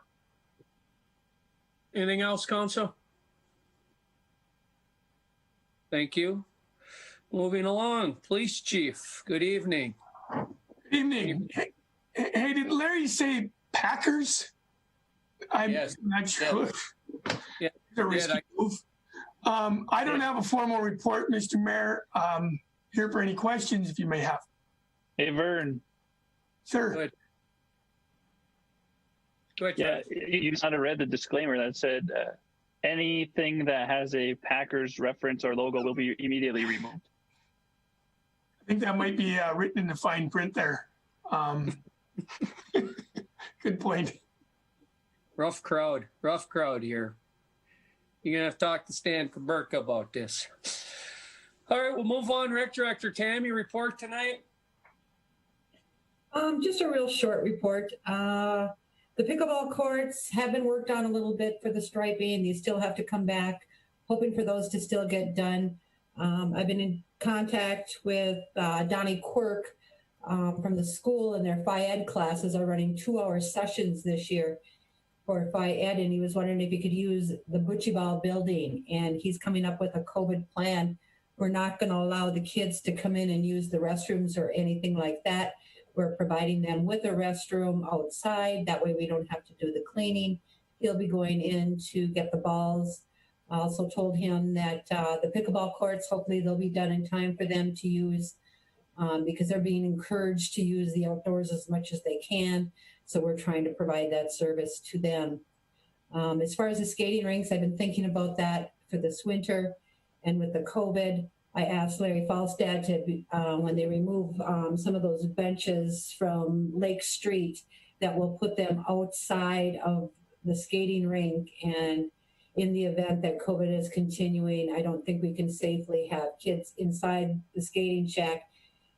Anything else, Council? Thank you. Moving along, Police Chief, good evening. Good evening. Hey, did Larry say Packers? I'm not sure. Yeah. It's a risky move. I don't have a formal report, Mr. Mayor. Here for any questions if you may have. Hey, Vern. Sir. Go ahead. Yeah, you might have read the disclaimer that said anything that has a Packers reference or logo will be immediately removed. I think that might be written in the fine print there. Good point. Rough crowd here. You're gonna have to talk to Stan Kaburka about this. All right, we'll move on. Rec Director Tammy, report tonight. Just a real short report. The pickleball courts have been worked on a little bit for the striping. They still have to come back, hoping for those to still get done. I've been in contact with Donnie Quirk from the school, and their Phi Ed classes are running 2-hour sessions this year for Phi Ed, and he was wondering if he could use the Butchie Ball building, and he's coming up with a COVID plan. We're not going to allow the kids to come in and use the restrooms or anything like that. We're providing them with a restroom outside. That way we don't have to do the cleaning. He'll be going in to get the balls. I also told him that the pickleball courts, hopefully they'll be done in time for them to use because they're being encouraged to use the outdoors as much as they can. So we're trying to provide that service to them. As far as the skating rinks, I've been thinking about that for this winter. And with the COVID, I asked Larry Falstad to, when they remove some of those benches from Lake Street, that we'll put them outside of the skating rink. And in the event that COVID is continuing, I don't think we can safely have kids inside the skating shack.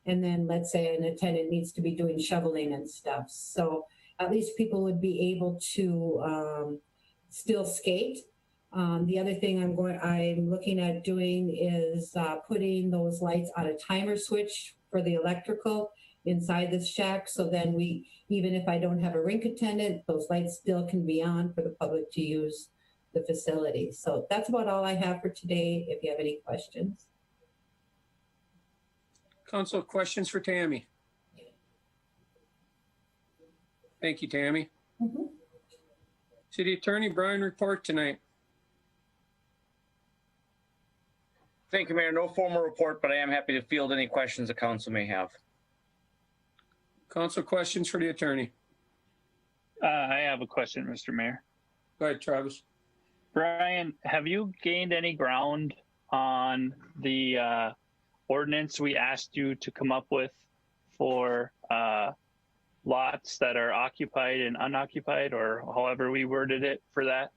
And then let's say an attendant needs to be doing shoveling and stuff. So at least people would be able to still skate. The other thing I'm looking at doing is putting those lights on a timer switch for the electrical inside this shack. So then even if I don't have a rink attendant, those lights still can be on for the public to use the facility. So that's about all I have for today. If you have any questions. Council, questions for Tammy? Thank you, Tammy. Mm-hmm. City Attorney Brian, report tonight. Thank you, Mayor. No formal report, but I am happy to field any questions the council may have. Council questions for the attorney. I have a question, Mr. Mayor. Go ahead, Travis. Brian, have you gained any ground on the ordinance we asked you to come up with for lots that are occupied and unoccupied, or however we worded it for that?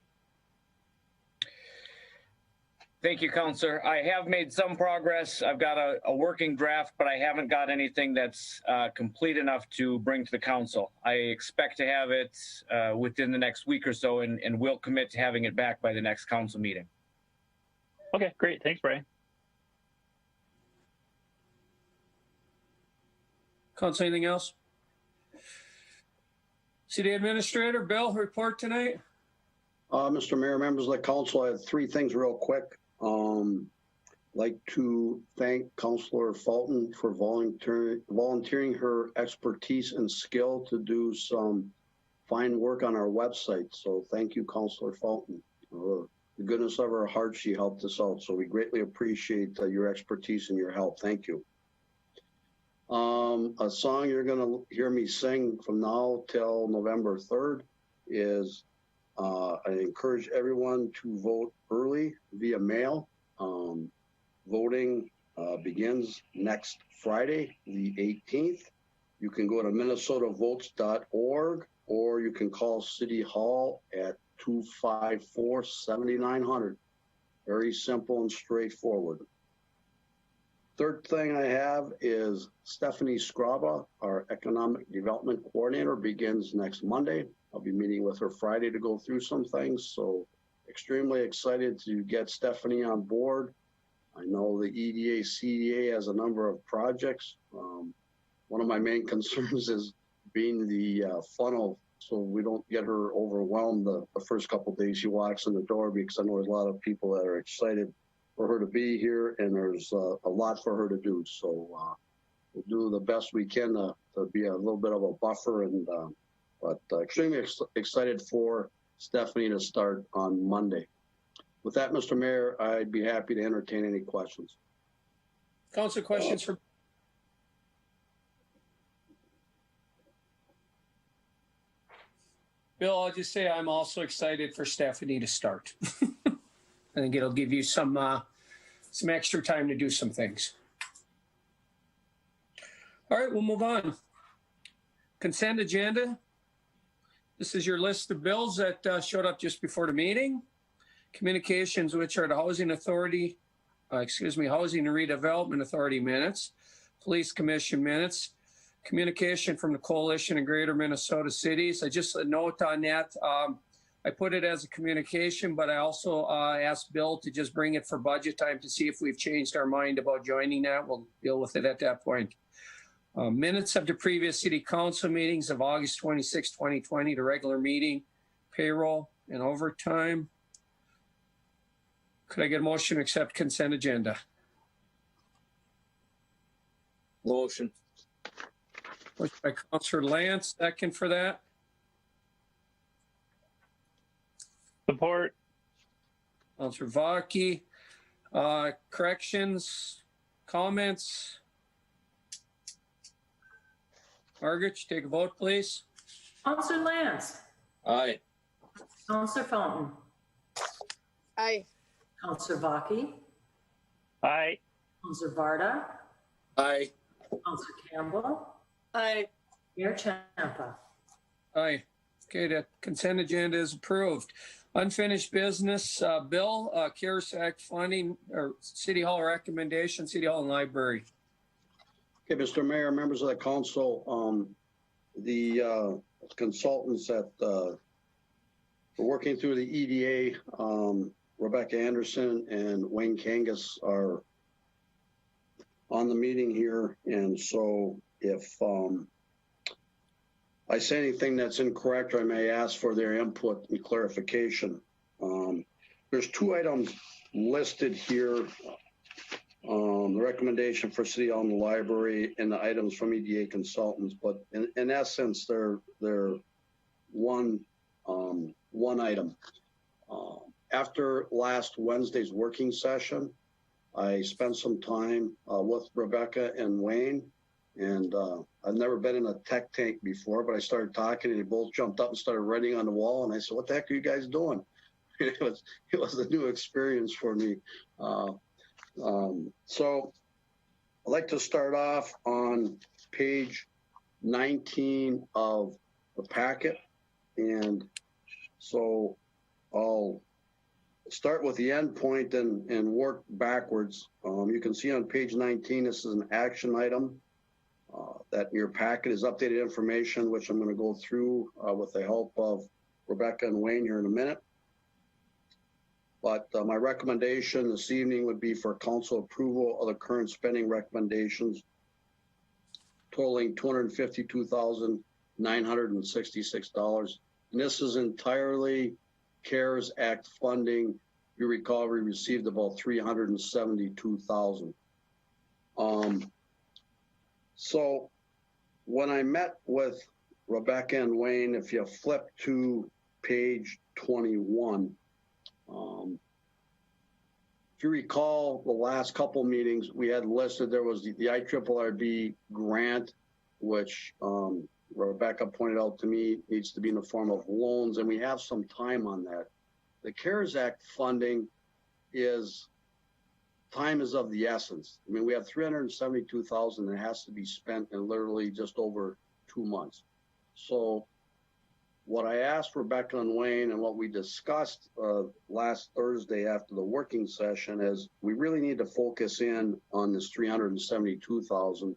Thank you, Counselor. I have made some progress. I've got a working draft, but I haven't got anything that's complete enough to bring to the council. I expect to have it within the next week or so, and will commit to having it back by the next council meeting. Okay, great. Thanks, Brian. Council, anything else? City Administrator, Bill, report tonight. Mr. Mayor, members of the council, I have three things real quick. Like to thank Councilor Fulton for volunteering her expertise and skill to do some fine work on our website. So thank you, Councilor Fulton. The goodness of her heart, she helped us out. So we greatly appreciate your expertise and your help. Thank you. A song you're going to hear me sing from now till November 3rd is I encourage everyone to vote early via mail. Voting begins next Friday, the 18th. You can go to minnesotavotes.org or you can call City Hall at 254-7900. Very simple and straightforward. Third thing I have is Stephanie Scraba, our Economic Development Coordinator, begins next Monday. I'll be meeting with her Friday to go through some things. So extremely excited to get Stephanie on board. I know the EDA, CDA has a number of projects. One of my main concerns is being the funnel so we don't get her overwhelmed the first couple of days she walks in the door, because I know there's a lot of people that are excited for her to be here, and there's a lot for her to do. So we'll do the best we can to be a little bit of a buffer, and but extremely excited for Stephanie to start on Monday. With that, Mr. Mayor, I'd be happy to entertain any questions. Council questions for Bill? I'll just say I'm also excited for Stephanie to start. I think it'll give you some extra time to do some things. All right, we'll move on. Consent agenda. This is your list of bills that showed up just before the meeting. Communications, which are the Housing Authority, Housing and Redevelopment Authority minutes, Police Commission minutes, communication from the Coalition of Greater Minnesota Cities. I just a note on that. I put it as a communication, but I also asked Bill to just bring it for budget time to see if we've changed our mind about joining that. We'll deal with it at that point. Minutes of the previous city council meetings of August 26, 2020, the regular meeting, payroll, and overtime. Could I get a motion to accept consent agenda? Motion. Motion by Councilor Lance, second for that. Support. Councilor Vaki. Corrections, comments? Margaret, take a vote, please. Councilor Lance. Aye. Councilor Fountain. Aye. Councilor Vaki. Aye. Councilor Varda. Aye. Councilor Campbell. Aye. Mayor Champa. Aye. Okay, the consent agenda is approved. Unfinished business, Bill, CARES Act funding, or City Hall recommendation, City Hall and Library. Okay, Mr. Mayor, members of the council, the consultants that were working through the EDA, Rebecca Anderson and Wayne Kangas, are on the meeting here. And so if I say anything that's incorrect, I may ask for their input and clarification. There's two items listed here. The recommendation for City Hall and the Library and the items from EDA consultants, but in essence, they're one item. After last Wednesday's working session, I spent some time with Rebecca and Wayne, and I've never been in a tech tank before, but I started talking and they both jumped up and started writing on the wall. And I said, what the heck are you guys doing? It was a new experience for me. So I'd like to start off on page 19 of the packet. And so I'll start with the end point and work backwards. You can see on page 19, this is an action item that in your packet is updated information, which I'm going to go through with the help of Rebecca and Wayne here in a minute. But my recommendation this evening would be for council approval of the current spending recommendations totaling $252,966. And this is entirely CARES Act funding. You recall we received about $372,000. So when I met with Rebecca and Wayne, if you flip to page 21, if you recall the last couple meetings, we had listed, there was the IRRB grant, which Rebecca pointed out to me needs to be in the form of loans, and we have some time on that. The CARES Act funding time is of the essence. I mean, we have $372,000 that has to be spent in literally just over 2 months. So what I asked Rebecca and Wayne and what we discussed last Thursday after the working session is we really need to focus in on this $372,000.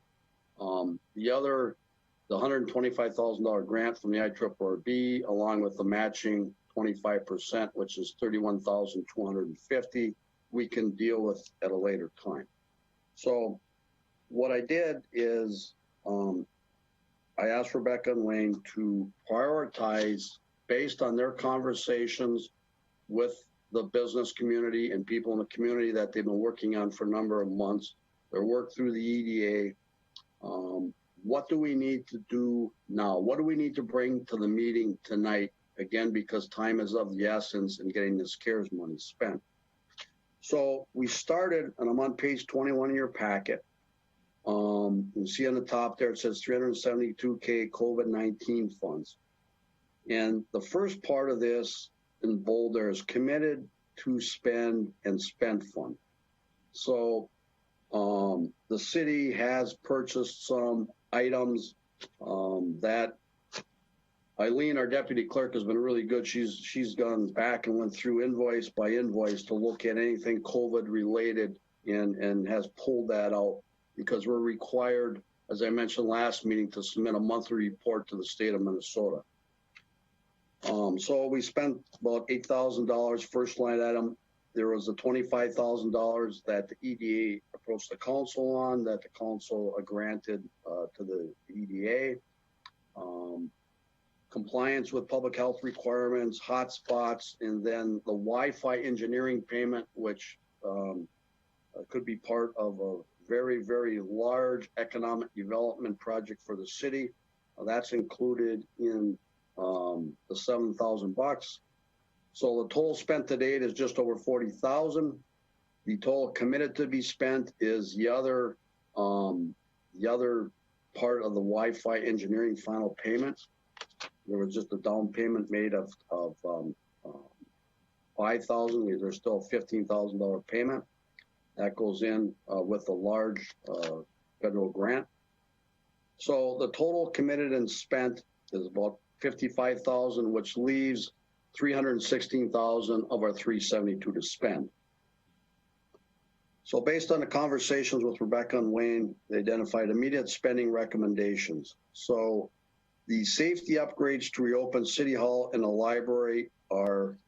The $125,000 grant from the IRRB, along with the matching 25%, which is $31,250, we can deal with at a later time. So what I did is I asked Rebecca and Wayne to prioritize based on their conversations with the business community and people in the community that they've been working on for a number of months, their work through the EDA. What do we need to do now? What do we need to bring to the meeting tonight? Again, because time is of the essence in getting this CARES money spent. So we started, and I'm on page 21 of your packet. You see on the top there, it says 372K COVID-19 funds. And the first part of this in bold there is committed to spend and spent fund. So the city has purchased some items that Eileen, our deputy clerk, has been really good. She's gone back and went through invoice by invoice to look at anything COVID related and has pulled that out because we're required, as I mentioned last meeting, to submit a monthly report to the state of Minnesota. So we spent about $8,000 first line item. There was a $25,000 that the EDA approached the council on that the council granted to the EDA. Compliance with public health requirements, hotspots, and then the Wi-Fi engineering payment, which could be part of a very, very large economic development project for the city. That's included in the $7,000. So the total spent to date is just over 40,000. The total committed to be spent is the other part of the Wi-Fi engineering final payment. There was just a down payment made of $5,000. There's still a $15,000 payment that goes in with a large federal grant. So the total committed and spent is about $55,000, which leaves $316,000 of our $372 to spend. So based on the conversations with Rebecca and Wayne, they identified immediate spending recommendations. So the safety upgrades to reopen City Hall and the library are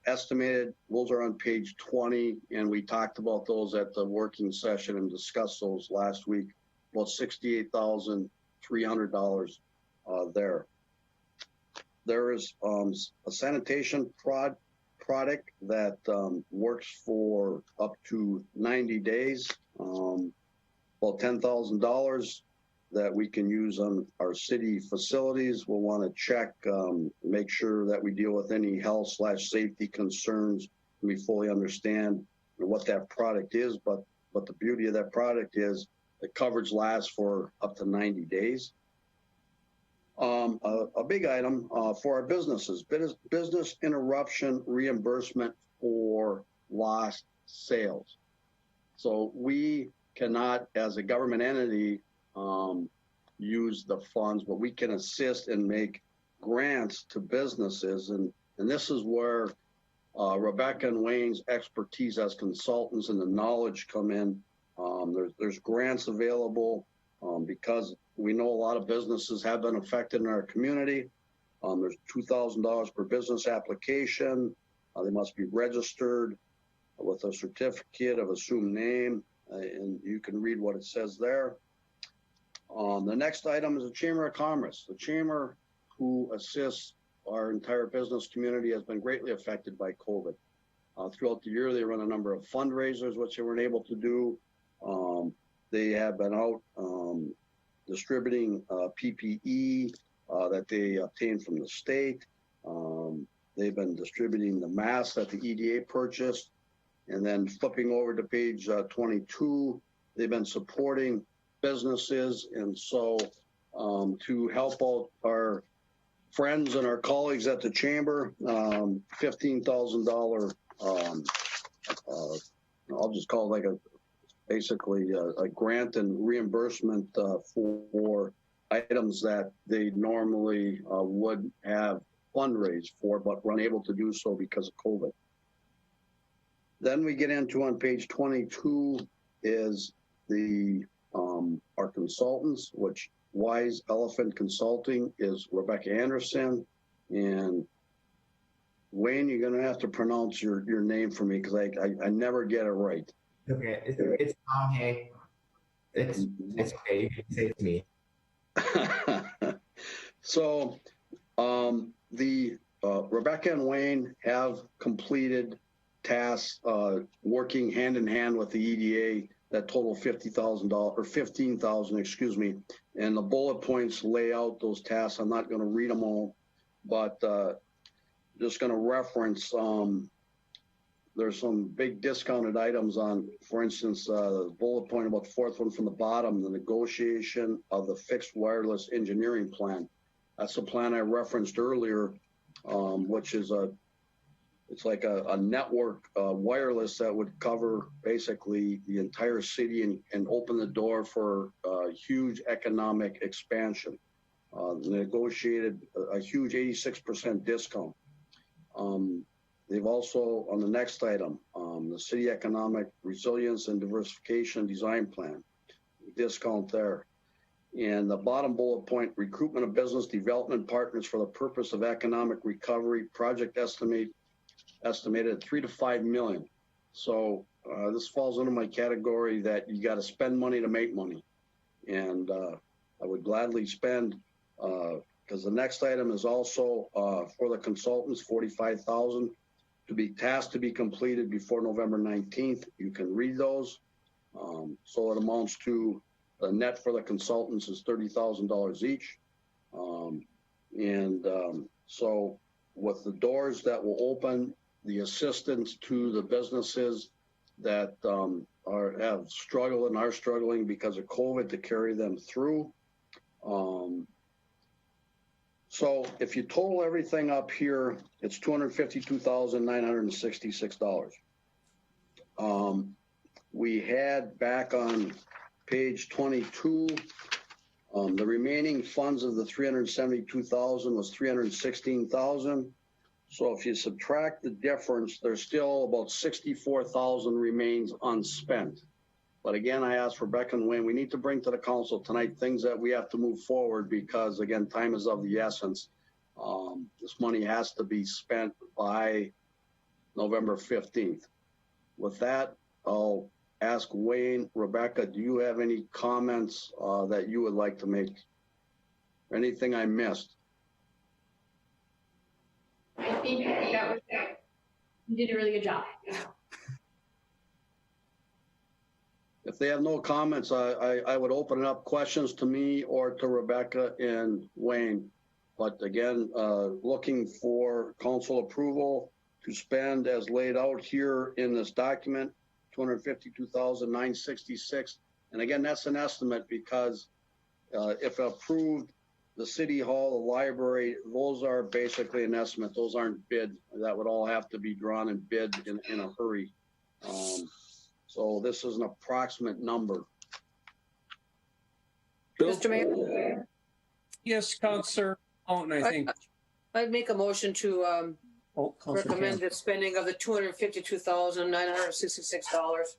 estimated. Those are on page 20, and we talked about those at the working session and discussed those last week, about $68,300 there. There is a sanitation product that works for up to 90 days, about $10,000 that we can use on our city facilities. We'll want to check, make sure that we deal with any health/safety concerns. We fully understand what that product is, but the beauty of that product is the coverage lasts for up to 90 days. A big item for our businesses, business interruption reimbursement for lost sales. So we cannot, as a government entity, use the funds, but we can assist and make grants to businesses. And this is where Rebecca and Wayne's expertise as consultants and the knowledge come in. There's grants available because we know a lot of businesses have been affected in our community. There's $2,000 per business application. They must be registered with a certificate of assumed name, and you can read what it says there. The next item is the Chamber of Commerce. The Chamber, who assists our entire business community, has been greatly affected by COVID. Throughout the year, they run a number of fundraisers, which they weren't able to do. They have been out distributing PPE that they obtained from the state. They've been distributing the masks that the EDA purchased. And then flipping over to page 22, they've been supporting businesses. And so to help out our friends and our colleagues at the Chamber, $15,000, I'll just call it like basically a grant and reimbursement for items that they normally would have fundraised for, but were unable to do so because of COVID. Then we get into, on page 22, is the our consultants, which Wise Elephant Consulting is Rebecca Anderson. And Wayne, you're going to have to pronounce your name for me because I never get it right. Okay, it's Hey. It's okay. You can say it's me. So the Rebecca and Wayne have completed tasks working hand in hand with the EDA that total $50,000 or $15,000, excuse me. And the bullet points lay out those tasks. I'm not going to read them all, but just going to reference. There's some big discounted items on, for instance, the bullet point about the fourth one from the bottom, the negotiation of the fixed wireless engineering plan. That's the plan I referenced earlier, which is it's like a network wireless that would cover basically the entire city and open the door for huge economic expansion. Negotiated a huge 86% discount. They've also, on the next item, the City Economic Resilience and Diversification Design Plan, discount there. And the bottom bullet point, recruitment of business development partners for the purpose of economic recovery, project estimated at $3 to $5 million. So this falls under my category that you got to spend money to make money. And I would gladly spend, because the next item is also for the consultants, $45,000 to be tasked to be completed before November 19th. You can read those. So it amounts to the net for the consultants is $30,000 each. So with the doors that will open, the assistance to the businesses that have struggled and are struggling because of COVID to carry them through. So if you total everything up here, it's $252,966. We had back on page 22, the remaining funds of the $372,000 was $316,000. So if you subtract the difference, there's still about $64,000 remains unspent. But again, I asked Rebecca and Wayne, we need to bring to the council tonight things that we have to move forward because, again, time is of the essence. This money has to be spent by November 15th. With that, I'll ask Wayne, Rebecca, do you have any comments that you would like to make? Anything I missed? I think that was you did a really good job. If they have no comments, I would open it up questions to me or to Rebecca and Wayne. But again, looking for council approval to spend as laid out here in this document, $252,966. And again, that's an estimate because if approved, the city hall, the library, those are basically an estimate. Those aren't bid. That would all have to be drawn and bid in a hurry. So this is an approximate number. Mr. Mayor? Yes, Councillor Fountain, I think. I'd make a motion to recommend the spending of the $252,966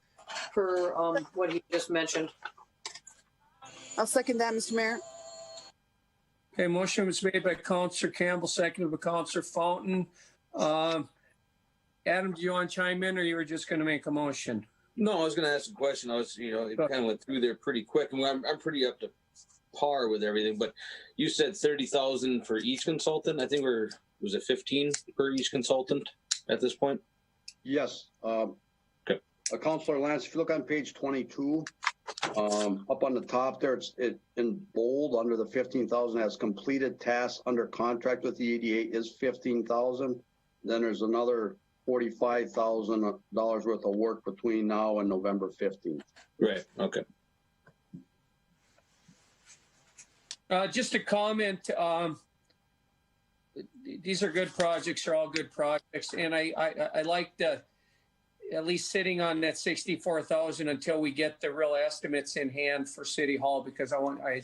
per what he just mentioned. I'll second that, Mr. Mayor. Okay, motion was made by Councillor Campbell, seconded by Councillor Fountain. Adam, do you want to chime in, or you were just going to make a motion? No, I was going to ask a question. I was, it kind of went through there pretty quick, and I'm pretty up to par with everything. But you said 30,000 for each consultant. I think was it 15 per each consultant at this point? Yes. Okay. Councillor Lance, if you look on page 22, up on the top there, it's in bold under the 15,000 has completed tasks under contract with the EDA is 15,000. Then there's another $45,000 worth of work between now and November 15th. Right. Okay. Just a comment. These are good projects. They're all good projects, and I like the at least sitting on that 64,000 until we get the real estimates in hand for City Hall, because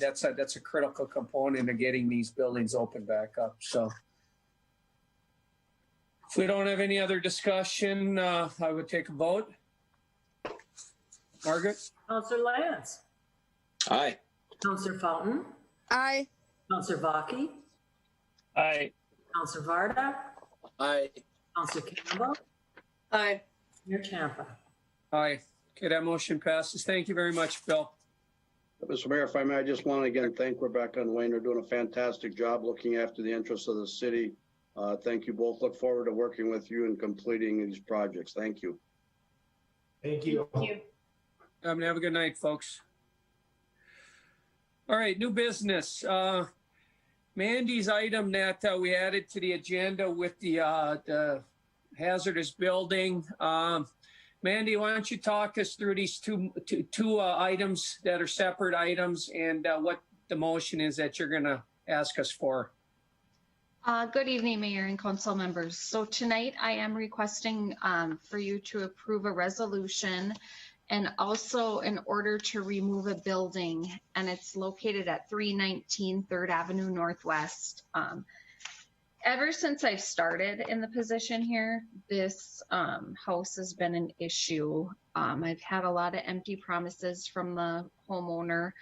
that's a critical component of getting these buildings open back up. So if we don't have any other discussion, I would take a vote. Margaret? Councillor Lance. Aye. Councillor Fountain. Aye. Councillor Baki. Aye. Councillor Varda. Aye. Councillor Campbell. Aye. Mayor Champa. Aye. Okay, that motion passes. Thank you very much, Bill. Mr. Mayor, if I may, I just want to again thank Rebecca and Wayne. They're doing a fantastic job looking after the interests of the city. Thank you both. Look forward to working with you and completing these projects. Thank you. Thank you. Thank you. Have a good night, folks. All right, new business. Mandy's item that we added to the agenda with the hazardous building. Mandy, why don't you talk us through these two items that are separate items and what the motion is that you're going to ask us for? Good evening, Mayor and Council members. So tonight I am requesting for you to approve a resolution and also an order to remove a building, and it's located at 319 3rd Avenue Northwest. Ever since I've started in the position here, this house has been an issue. I've had a lot of empty promises from the homeowner.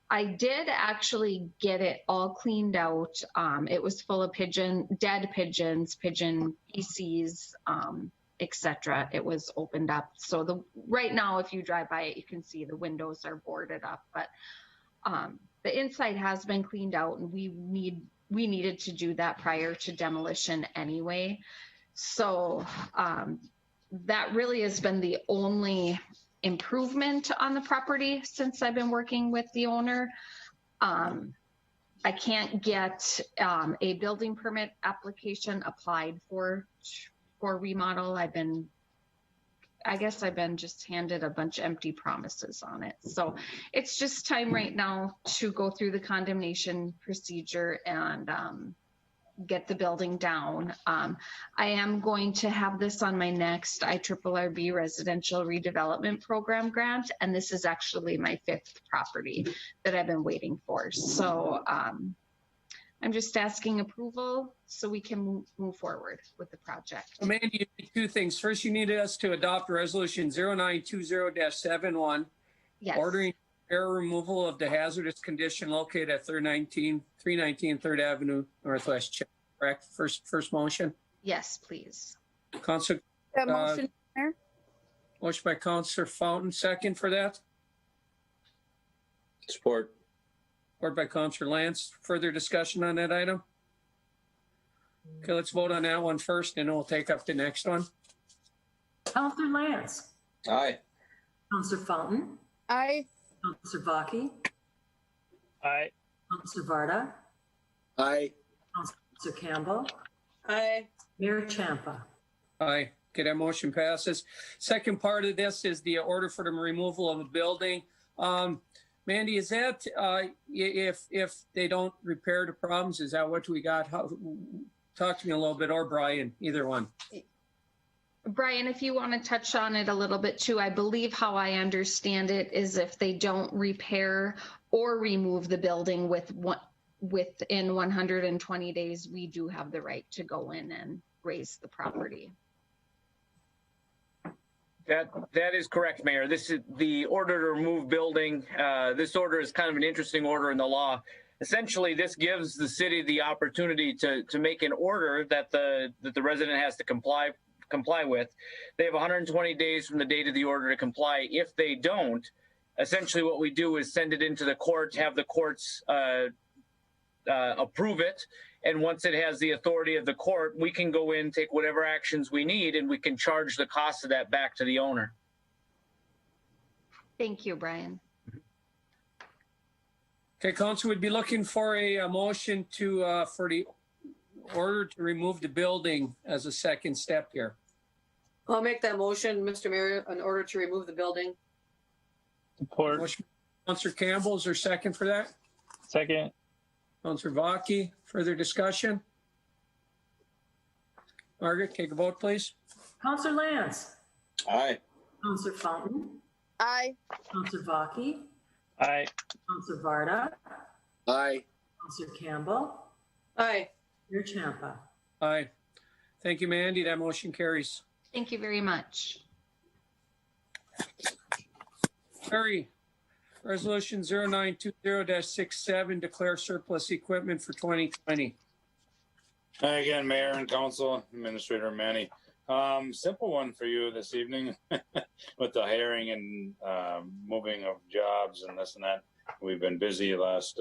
I did actually get it all cleaned out. It was full of dead pigeons, pigeon feces, etc. It was opened up. So right now, if you drive by it, you can see the windows are boarded up. But the inside has been cleaned out, and we needed to do that prior to demolition anyway. So that really has been the only improvement on the property since I've been working with the owner. I can't get a building permit application applied for remodel. I guess I've been just handed a bunch of empty promises on it. So it's just time right now to go through the condemnation procedure and get the building down. I am going to have this on my next IRRB residential redevelopment program grant, and this is actually my 5th property that I've been waiting for. So I'm just asking approval so we can move forward with the project. Amanda, you need two things. First, you need us to adopt resolution 0920-71, yes, ordering air removal of the hazardous condition located at 319 3rd Avenue Northwest. Correct? First motion? Yes, please. Councilor, motion, Mayor? Motion by Councilor Fountain. Second for that? Support. Support by Councilor Lance. Further discussion on that item? Okay, let's vote on that one first, and then we'll take up the next one. Councillor Lance. Aye. Councillor Fountain. Aye. Councillor Baki. Aye. Councillor Varda. Aye. Councillor Campbell. Aye. Mayor Champa. Aye. Okay, that motion passes. Second part of this is the order for the removal of a building. Mandy, is that if they don't repair the problems, is that what we got? Talk to me a little bit, or Brian, either one. Brian, if you want to touch on it a little bit too, I believe how I understand it is if they don't repair or remove the building within 120 days, we do have the right to go in and raise the property. That is correct, Mayor. This is the order to remove building. This order is kind of an interesting order in the law. Essentially, this gives the city the opportunity to make an order that the resident has to comply with. They have 120 days from the date of the order to comply. If they don't, essentially what we do is send it into the court, have the courts approve it. And once it has the authority of the court, we can go in, take whatever actions we need, and we can charge the cost of that back to the owner. Thank you, Brian. Okay, Council would be looking for a motion to for the order to remove the building as a second step here. I'll make that motion, Mr. Mayor, in order to remove the building. Support. Motion, Councilor Campbell, is there a second for that? Second. Councilor Vaki, further discussion? Margaret, take a vote, please. Counselor Lance. Aye. Counselor Fountain. Aye. Counselor Vaki. Aye. Counselor Varda. Aye. Counselor Campbell. Aye. Mayor Champa. Aye. Thank you, Mandy. That motion carries. Thank you very much. Larry, Resolution 0920-67, declare surplus equipment for 2020. Hi again, Mayor and Council, Administrator Manny. Simple one for you this evening with the hiring and moving of jobs and this and that. We've been busy the last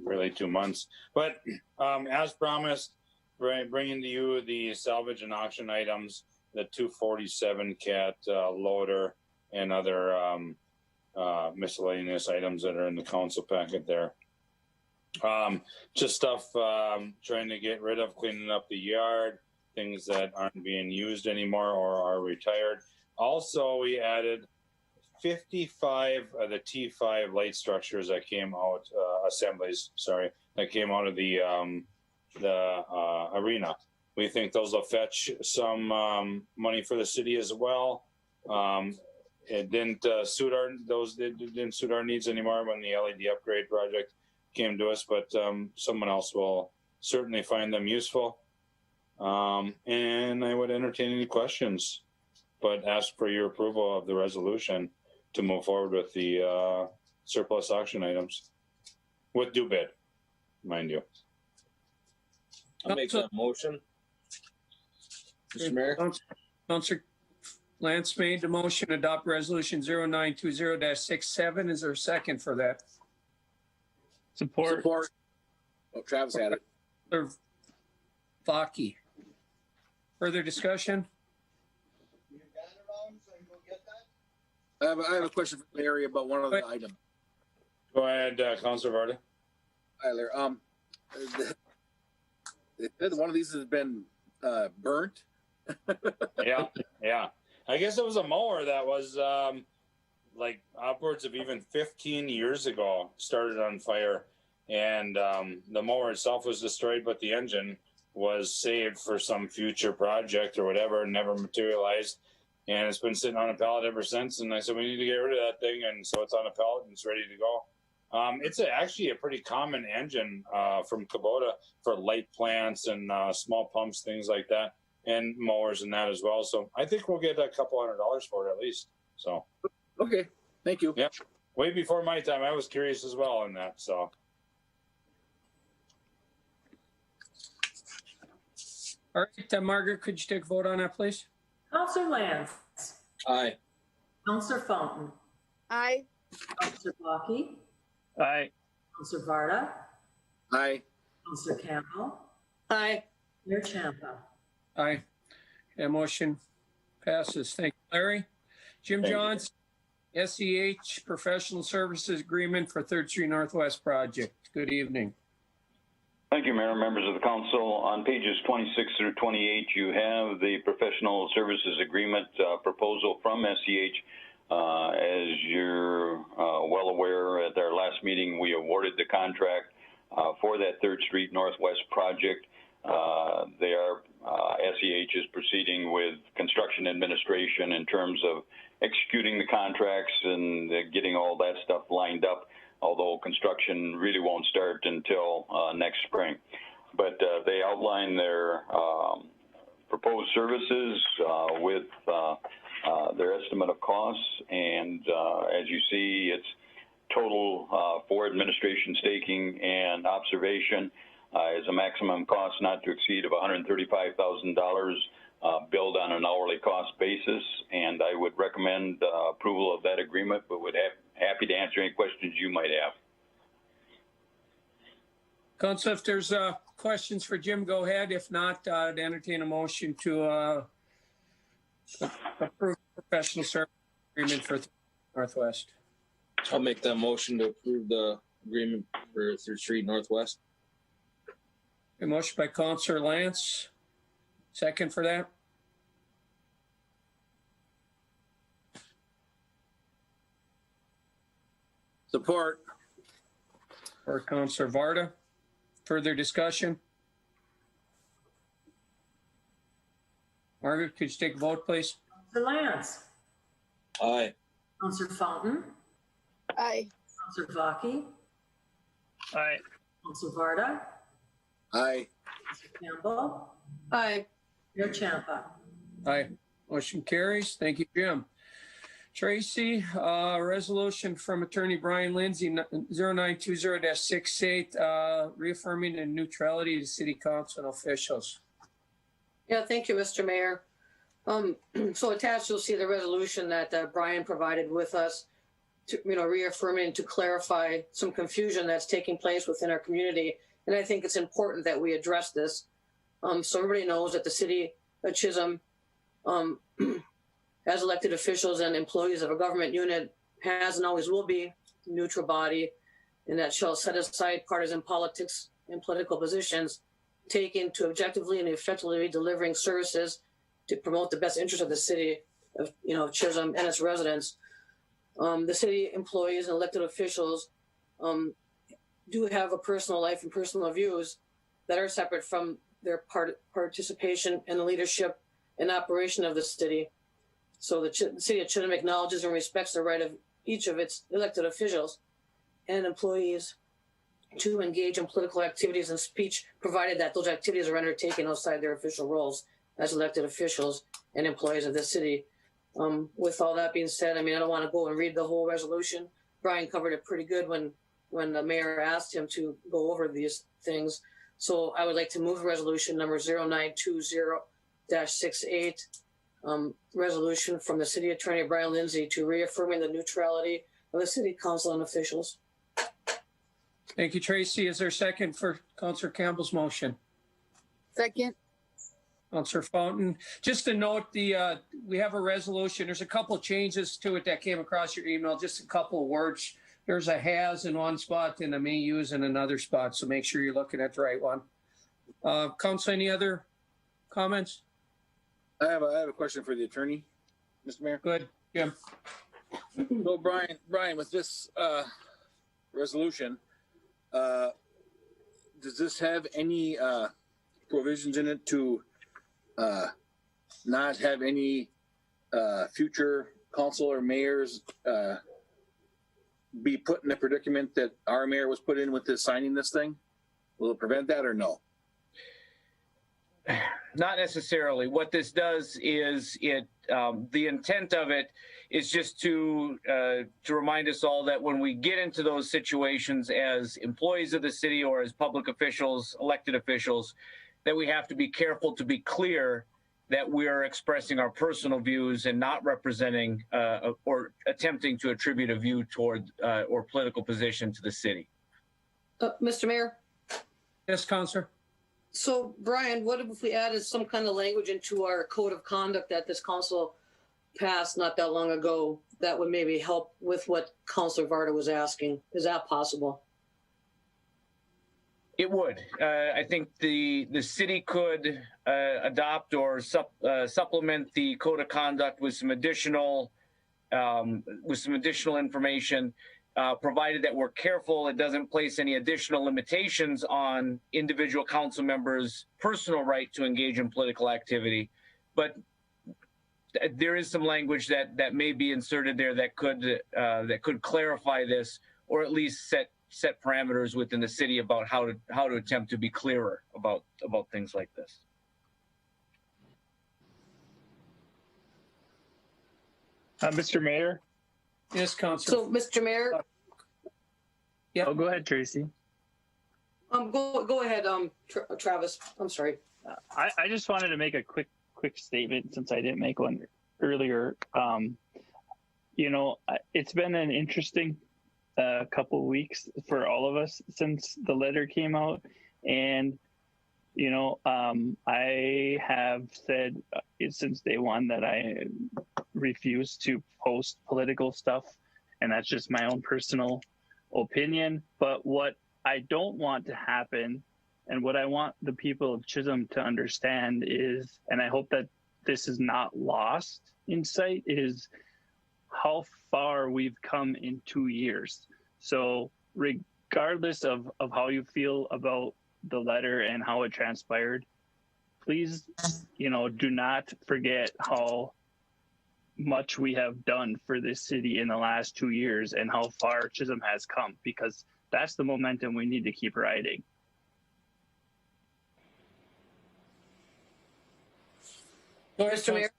really 2 months. But as promised, bringing to you the salvage and auction items, the 247 cat loader and other miscellaneous items that are in the council packet there. Just stuff trying to get rid of, cleaning up the yard, things that aren't being used anymore or are retired. Also, we added 55 of the T5 light structures that came out, assemblies, sorry, that came out of the arena. We think those will fetch some money for the city as well. It didn't suit our needs anymore when the LED upgrade project came to us, but someone else will certainly find them useful. And I would entertain any questions, but ask for your approval of the resolution to move forward with the surplus auction items with due bid, mind you. I'll make that motion. Mr. Mayor. Councilor Lance made the motion to adopt resolution 0920-67. Is there a second for that? Support. Oh, Travis had it. Councilor Vaki. Further discussion? I have a question for Larry about one of the items. Go ahead, Councilor Varda. Hi, Larry. One of these has been burnt. Yeah. I guess it was a mower that was like upwards of even 15 years ago, started on fire, and the mower itself was destroyed, but the engine was saved for some future project or whatever, and never materialized. And it's been sitting on a pallet ever since. And I said, we need to get rid of that thing. And so it's on a pallet and it's ready to go. It's actually a pretty common engine from Kubota for light plants and small pumps, things like that, and mowers and that as well. So I think we'll get a couple $100 for it at least. So okay, thank you. Yeah, way before my time, I was curious as well on that. So all right, Margaret, could you take a vote on that, please? Counselor Lance. Aye. Counselor Fountain. Aye. Counselor Vaki. Aye. Counselor Varda. Aye. Counselor Campbell. Aye. Mayor Champa. Aye. That motion passes. Thank you, Larry. Jim Johns, SEH Professional Services Agreement for 3rd Street Northwest Project. Good evening. Thank you, Mayor, members of the council. On pages 26 through 28, you have the professional services agreement proposal from SEH. As you're well aware, at our last meeting, we awarded the contract for that 3rd Street Northwest project. SEH is proceeding with construction administration in terms of executing the contracts and getting all that stuff lined up, although construction really won't start until next spring. But they outline their proposed services with their estimate of costs, and as you see, it's total for administration, staking, and observation is a maximum cost not to exceed of $135,000 billed on an hourly cost basis, and I would recommend approval of that agreement, but would happy to answer any questions you might have. Council, if there's questions for Jim, go ahead. If not, I'd entertain a motion to approve professional service agreement for Northwest. I'll make that motion to approve the agreement for 3rd Street Northwest. A motion by Councilor Lance. Second for that. Support. For Councilor Varda. Further discussion? Margaret, could you take a vote, please? Councilor Lance. Aye. Councilor Fountain. Aye. Councilor Baki. Aye. Councilor Varda. Aye. Councilor Campbell. Aye. Mayor Champa. Aye. Motion carries. Thank you, Jim. Tracy, resolution from Attorney Brian Lindsay, 0920-68, reaffirming the neutrality of city council and officials. Yeah, thank you, Mr. Mayor. So attached, you'll see the resolution that Brian provided with us to, reaffirming to clarify some confusion that's taking place within our community. And I think it's important that we address this. So everybody knows that the city of Chisholm, as elected officials and employees of a government unit, has and always will be a neutral body, and that shall set aside partisan politics and political positions, taken to objectively and effectively delivering services to promote the best interest of the city of Chisholm and its residents. The city employees and elected officials do have a personal life and personal views that are separate from their participation in the leadership and operation of the city. So the city of Chisholm acknowledges and respects the right of each of its elected officials and employees to engage in political activities and speech, provided that those activities are undertaken outside their official roles as elected officials and employees of the city. With all that being said, I don't want to go and read the whole resolution. Brian covered it pretty good when the mayor asked him to go over these things. So I would like to move resolution number 0920-68, resolution from the city attorney Brian Lindsay to reaffirming the neutrality of the city council and officials. Thank you, Tracy. Is there a second for Councilor Campbell's motion? Second. Councilor Fountain. Just to note, we have a resolution. There's a couple changes to it that came across your email, just a couple of words. There's a has in one spot and a may use in another spot, so make sure you're looking at the right one. Council, any other comments? I have a question for the attorney, Mr. Mayor. Good, Jim. So Brian, with this resolution, does this have any provisions in it to not have any future council or mayors be put in the predicament that our mayor was put in with this signing this thing? Will it prevent that or no? Not necessarily. What this does is the intent of it is just to remind us all that when we get into those situations as employees of the city or as public officials, elected officials, that we have to be careful to be clear that we are expressing our personal views and not representing or attempting to attribute a view toward or political position to the city. Mr. Mayor? Yes, Councilor. So, Brian, what if we added some kind of language into our code of conduct that this council passed not that long ago that would maybe help with what Councilor Varda was asking? Is that possible? It would. I think the city could adopt or supplement the code of conduct with some additional information, provided that we're careful. It doesn't place any additional limitations on individual council members' personal right to engage in political activity, but there is some language that may be inserted there that could clarify this, or at least set parameters within the city about how to attempt to be clearer about things like this. Mr. Mayor. Yes, Councilor. So, Mr. Mayor. Yeah. Oh, go ahead, Tracy. Go ahead, Travis. I'm sorry. I just wanted to make a quick statement since I didn't make one earlier. You know, it's been an interesting couple of weeks for all of us since the letter came out, and you know, I have said since day one that I refuse to post political stuff, and that's just my own personal opinion. But what I don't want to happen, and what I want the people of Chisholm to understand is, and I hope that this is not lost in sight, is how far we've come in 2 years. So regardless of how you feel about the letter and how it transpired, please, you know, do not forget how much we have done for this city in the last 2 years and how far Chisholm has come, because that's the momentum we need to keep riding. Mr. Mayor,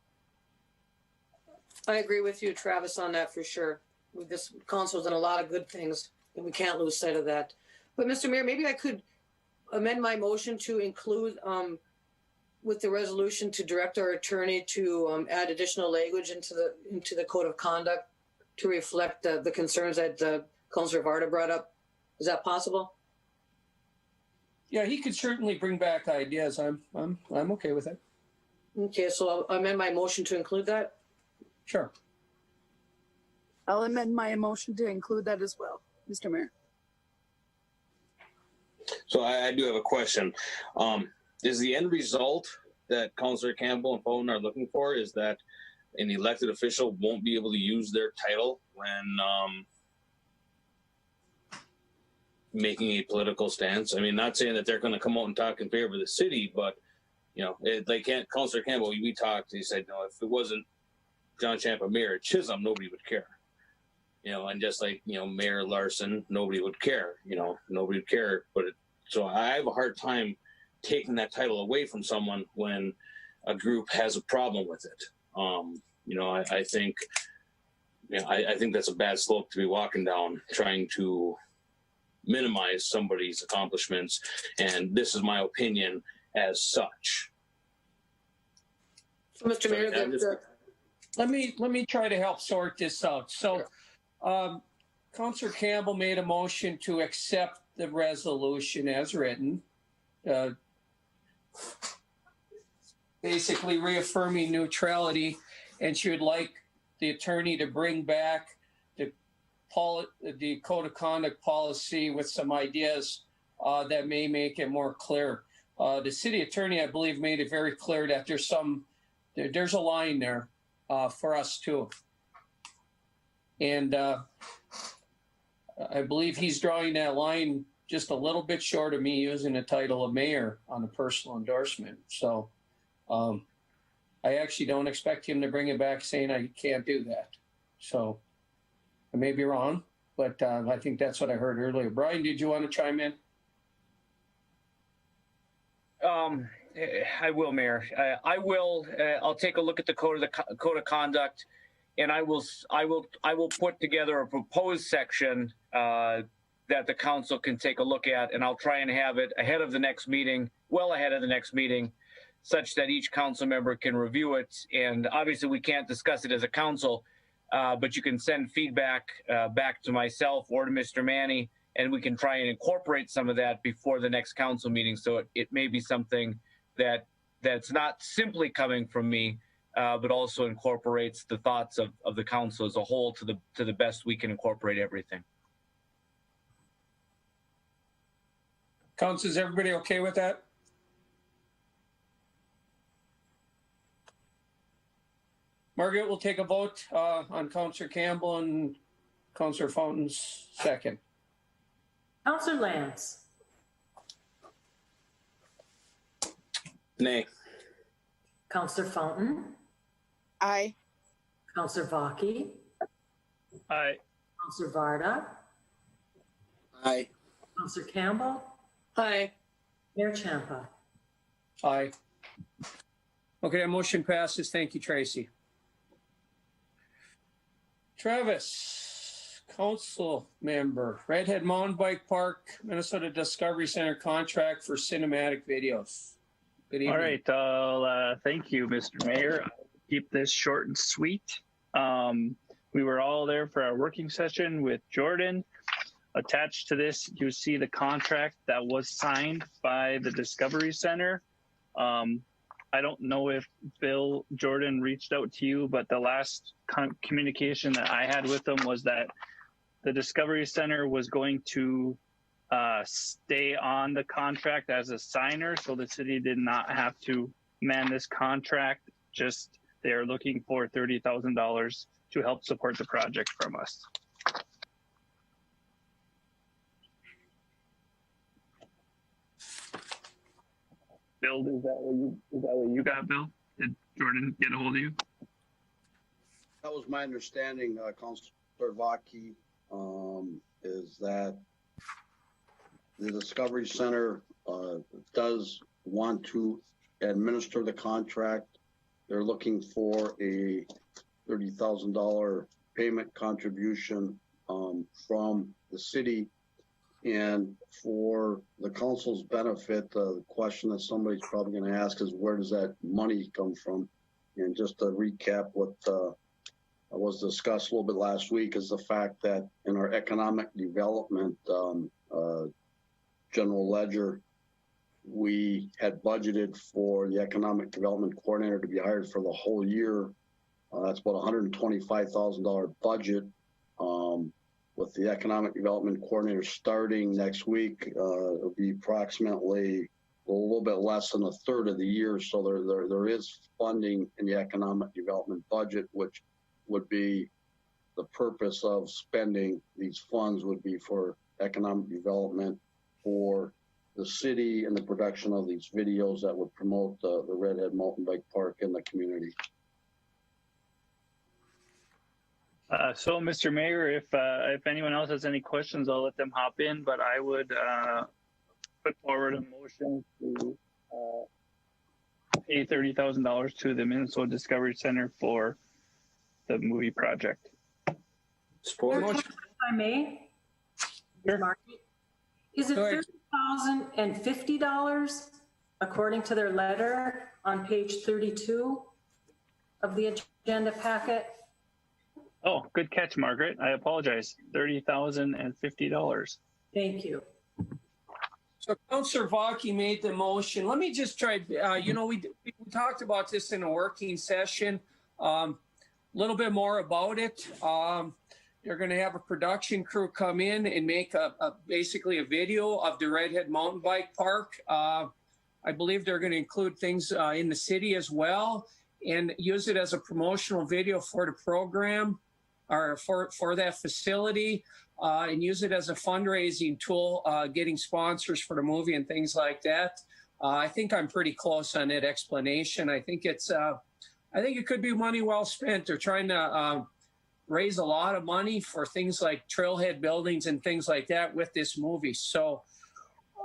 I agree with you, Travis, on that for sure. This council's done a lot of good things, and we can't lose sight of that. But Mr. Mayor, maybe I could amend my motion to include with the resolution to direct our attorney to add additional language into the code of conduct to reflect the concerns that Councilor Varda brought up. Is that possible? Yeah, he could certainly bring back ideas. I'm okay with it. Okay, so I'll amend my motion to include that. Sure. I'll amend my motion to include that as well, Mr. Mayor. So I do have a question. Is the end result that Councilor Campbell and Foden are looking for is that an elected official won't be able to use their title when making a political stance? I mean, not saying that they're going to come out and talk in favor of the city, but you know, they can't. Councilor Campbell, we talked. He said, no, if it wasn't John Champa mayor at Chisholm, nobody would care. You know, and just like, you know, Mayor Larson, nobody would care. You know, nobody would care. But so I have a hard time taking that title away from someone when a group has a problem with it. You know, I think, you know, I think that's a bad slope to be walking down, trying to minimize somebody's accomplishments. And this is my opinion as such. So, Mr. Mayor, let me try to help sort this out. So, Councilor Campbell made a motion to accept the resolution as written, basically reaffirming neutrality, and she would like the attorney to bring back the code of conduct policy with some ideas that may make it more clear. The city attorney, I believe, made it very clear that there's a line there for us too. And I believe he's drawing that line just a little bit short of me using the title of mayor on a personal endorsement. So I actually don't expect him to bring it back saying I can't do that. So I may be wrong, but I think that's what I heard earlier. Brian, did you want to chime in? I will, Mayor. I will. I'll take a look at the code of conduct, and I will put together a proposed section that the council can take a look at, and I'll try and have it ahead of the next meeting, well ahead of the next meeting, such that each council member can review it. And obviously, we can't discuss it as a council, but you can send feedback back to myself or to Mr. Manny, and we can try and incorporate some of that before the next council meeting. So it may be something that's not simply coming from me, but also incorporates the thoughts of the council as a whole to the best we can incorporate everything. Council, is everybody okay with that? Margaret will take a vote on Councillor Campbell and Councillor Fountain's second. Councillor Lance. Nay. Councillor Fountain. Aye. Councillor Vaki. Aye. Councillor Varda. Aye. Councillor Campbell. Aye. Mayor Champa. Aye. Okay, that motion passes. Thank you, Tracy. Travis, council member, Redhead Mountain Bike Park, Minnesota Discovery Center contract for cinematic videos. Good evening. All right. Thank you, Mr. Mayor. I'll keep this short and sweet. We were all there for our working session with Jordan. Attached to this, you see the contract that was signed by the Discovery Center. I don't know if Bill Jordan reached out to you, but the last communication that I had with them was that the Discovery Center was going to stay on the contract as a signer, so the city did not have to man this contract. Just they're looking for $30,000 to help support the project from us. Bill, is that what you got, Bill? Did Jordan get a hold of you? That was my understanding, Councilor Vaki, is that the Discovery Center does want to administer the contract. They're looking for a $30,000 payment contribution from the city. And for the council's benefit, the question that somebody's probably going to ask is, where does that money come from? And just to recap what was discussed a little bit last week is the fact that in our economic development general ledger, we had budgeted for the economic development coordinator to be hired for the whole year. That's about $125,000 budget. With the economic development coordinator starting next week, it'll be approximately a little bit less than a third of the year. So there is funding in the economic development budget, which would be the purpose of spending these funds would be for economic development for the city and the production of these videos that would promote the Redhead Mountain Bike Park in the community. So, Mr. Mayor, if anyone else has any questions, I'll let them hop in, but I would put forward a motion to pay $30,000 to the Minnesota Discovery Center for the movie project. Support. If I may, Sure. Is it $30,050 according to their letter on page 32 of the agenda packet? Oh, good catch, Margaret. I apologize. $30,050. Thank you. So Councillor Vaki made the motion. Let me just try, we talked about this in a working session, a little bit more about it. They're going to have a production crew come in and make basically a video of the Redhead Mountain Bike Park. I believe they're going to include things in the city as well and use it as a promotional video for the program or for that facility and use it as a fundraising tool, getting sponsors for the movie and things like that. I think I'm pretty close on that explanation. I think it could be money well spent. They're trying to raise a lot of money for things like trailhead buildings and things like that with this movie. So,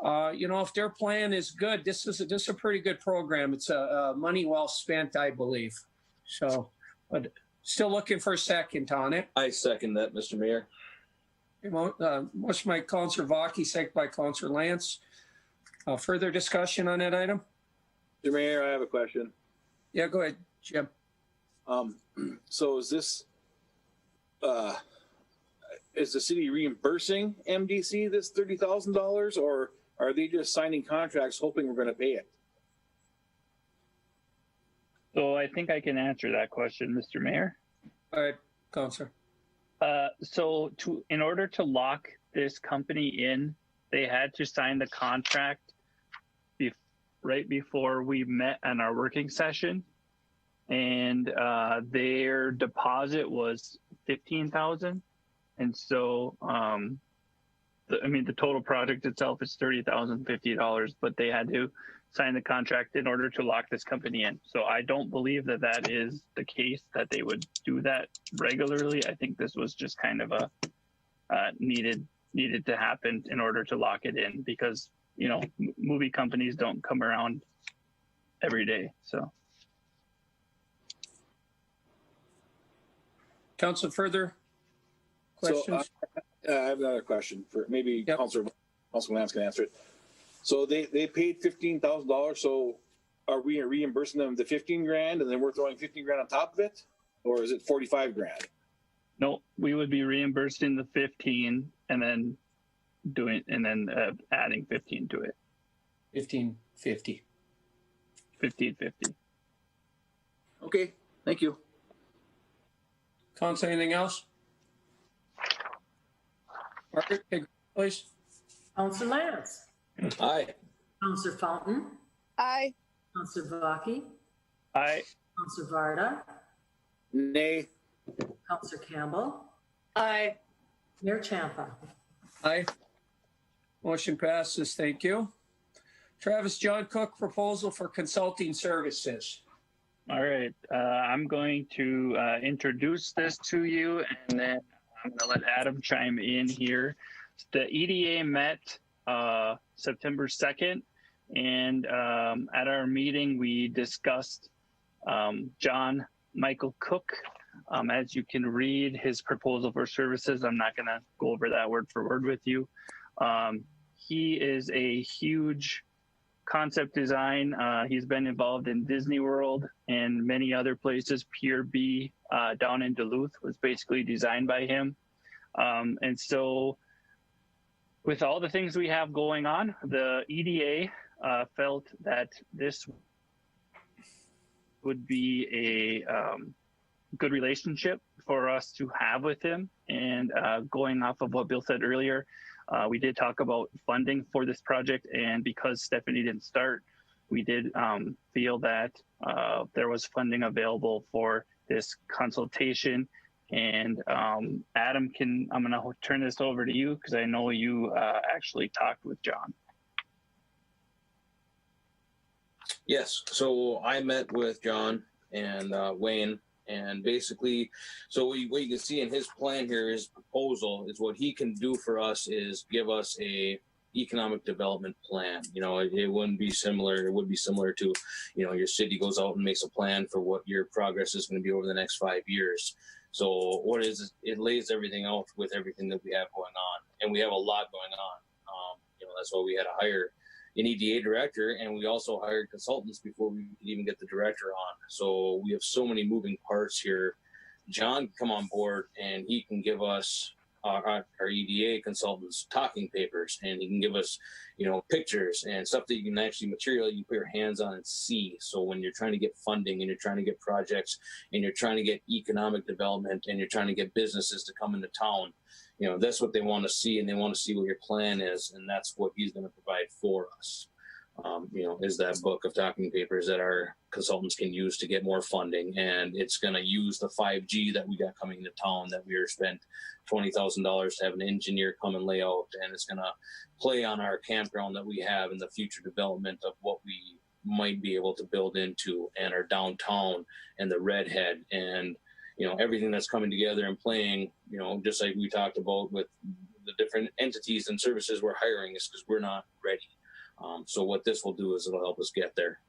if their plan is good, this is a pretty good program. It's money well spent, I believe. So, but still looking for a second on it. I second that, Mr. Mayor. Motion by Councillor Vaki, second by Councillor Lance. Further discussion on that item? Mr. Mayor, I have a question. Yeah, go ahead, Jim. So is this, is the city reimbursing MDC this $30,000, or are they just signing contracts hoping we're going to pay it? So I think I can answer that question, Mr. Mayor. All right, Councillor. In order to lock this company in they had to sign the contract right before we met on our working session, and their deposit was $15,000, and so the total project itself is $30,050, but they had to sign the contract in order to lock this company in. So I don't believe that that is the case, that they would do that regularly. I think this was just kind of a needed to happen in order to lock it in, because movie companies don't come around every day. So, Council, further questions? So, I have another question for maybe Councilor Lance can answer it. So they paid $15,000. So are we reimbursing them the 15 grand and then we're throwing 15 grand on top of it, or is it 45 grand? No, we would be reimbursing the 15 and then adding 15 to it. 1550. 1550. Okay, thank you. Council, anything else? Margaret, please. Councilor Lance. Aye. Councilor Fountain. Aye. Councilor Vaki. Aye. Councilor Varda. Nay. Councilor Campbell. Aye. Mayor Champa. Aye. Motion passes. Thank you. Travis, John Cook, proposal for consulting services. All right. I'm going to introduce this to you, and then I'm going to let Adam chime in here. The EDA met September 2nd, and at our meeting, we discussed John Michael Cook. As you can read his proposal for services, I'm not going to go over that word for word with you. He is a huge concept design. He's been involved in Disney World and many other places. Pier B down in Duluth was basically designed by him. And so with all the things we have going on, the EDA felt that this would be a good relationship for us to have with him. And going off of what Bill said earlier, we did talk about funding for this project, and because Stephanie didn't start, we did feel that there was funding available for this consultation. And Adam, I'm going to turn this over to you because I know you actually talked with John. Yes, so I met with John and Wayne, and basically, so what you can see in his plan here, his proposal is what he can do for us is give us a economic development plan. It wouldn't be similar. It would be similar to, your city goes out and makes a plan for what your progress is going to be over the next 5 years. So it lays everything out with everything that we have going on, and we have a lot going on. That's why we had to hire an EDA director, and we also hired consultants before we could even get the director on. So we have so many moving parts here. John can come on board and he can give us our EDA consultants talking papers, and he can give us, pictures and stuff that you can actually material you can put your hands on and see. So when you're trying to get funding and you're trying to get projects and you're trying to get economic development and you're trying to get businesses to come into town, that's what they want to see, and they want to see what your plan is, and that's what he's going to provide for us. Is that book of talking papers that our consultants can use to get more funding, and it's going to use the 5G that we got coming to town that we are spent $20,000 to have an engineer come and lay out, and it's going to play on our campground that we have in the future development of what we might be able to build into, and our downtown and the Redhead, and everything that's coming together and playing, just like we talked about with the different entities and services we're hiring, is because we're not ready. So what this will do is it'll help us get there.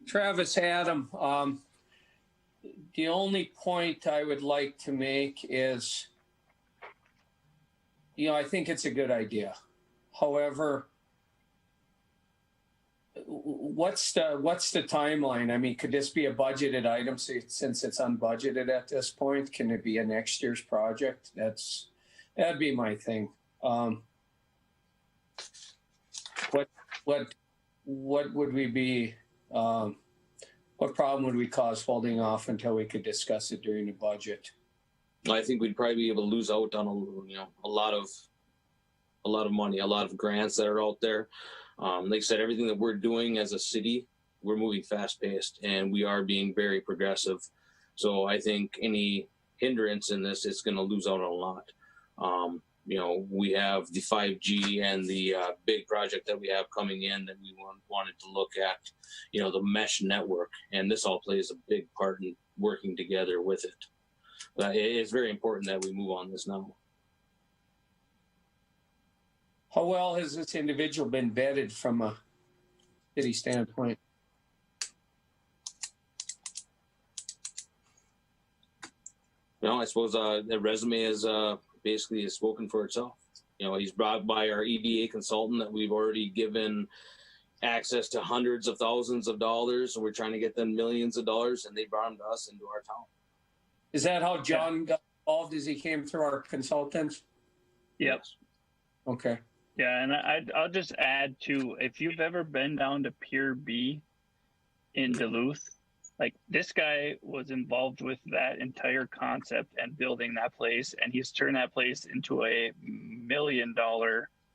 Travis, Adam, the only point I would like to make is, I think it's a good idea. However, what's the timeline? I mean, could this be a budgeted item since it's unbudgeted at this point? Can it be a next year's project? That'd be my thing. What would we be What problem would we cause holding off until we could discuss it during the budget? I think we'd probably be able to lose out on a lot of money, a lot of grants that are out there. Like I said, everything that we're doing as a city, we're moving fast paced and we are being very progressive. So I think any hindrance in this is going to lose out on a lot. We have the 5G and the big project that we have coming in that we wanted to look at, the mesh network, and this all plays a big part in working together with it. But it's very important that we move on this now. How well has this individual been vetted from a city standpoint? I suppose the resume is basically spoken for itself. He's brought by our EDA consultant that we've already given access to hundreds of thousands of dollars, and we're trying to get them millions of dollars, and they brought them to us into our town. Is that how John got involved as he came through our consultants? Yep. Okay. Yeah, and I'll just add too, if you've ever been down to Pier B in Duluth, like this guy was involved with that entire concept and building that place, and he's turned that place into a $1 million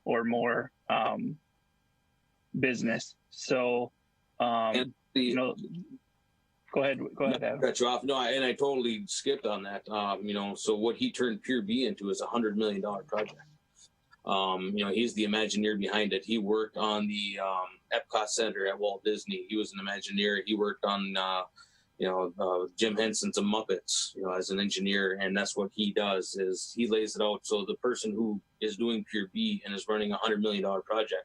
or more business. So, go ahead, Adam. Cut you off. No, and I totally skipped on that. So what he turned Pier B into is a $100 million project. He's the Imagineer behind it. He worked on the Epcot Center at Walt Disney. He was an Imagineer. He worked on, Jim Henson's Muppets, as an engineer. And that's what he does is he lays it out. So the person who is doing Pier B and is running a $100 million project,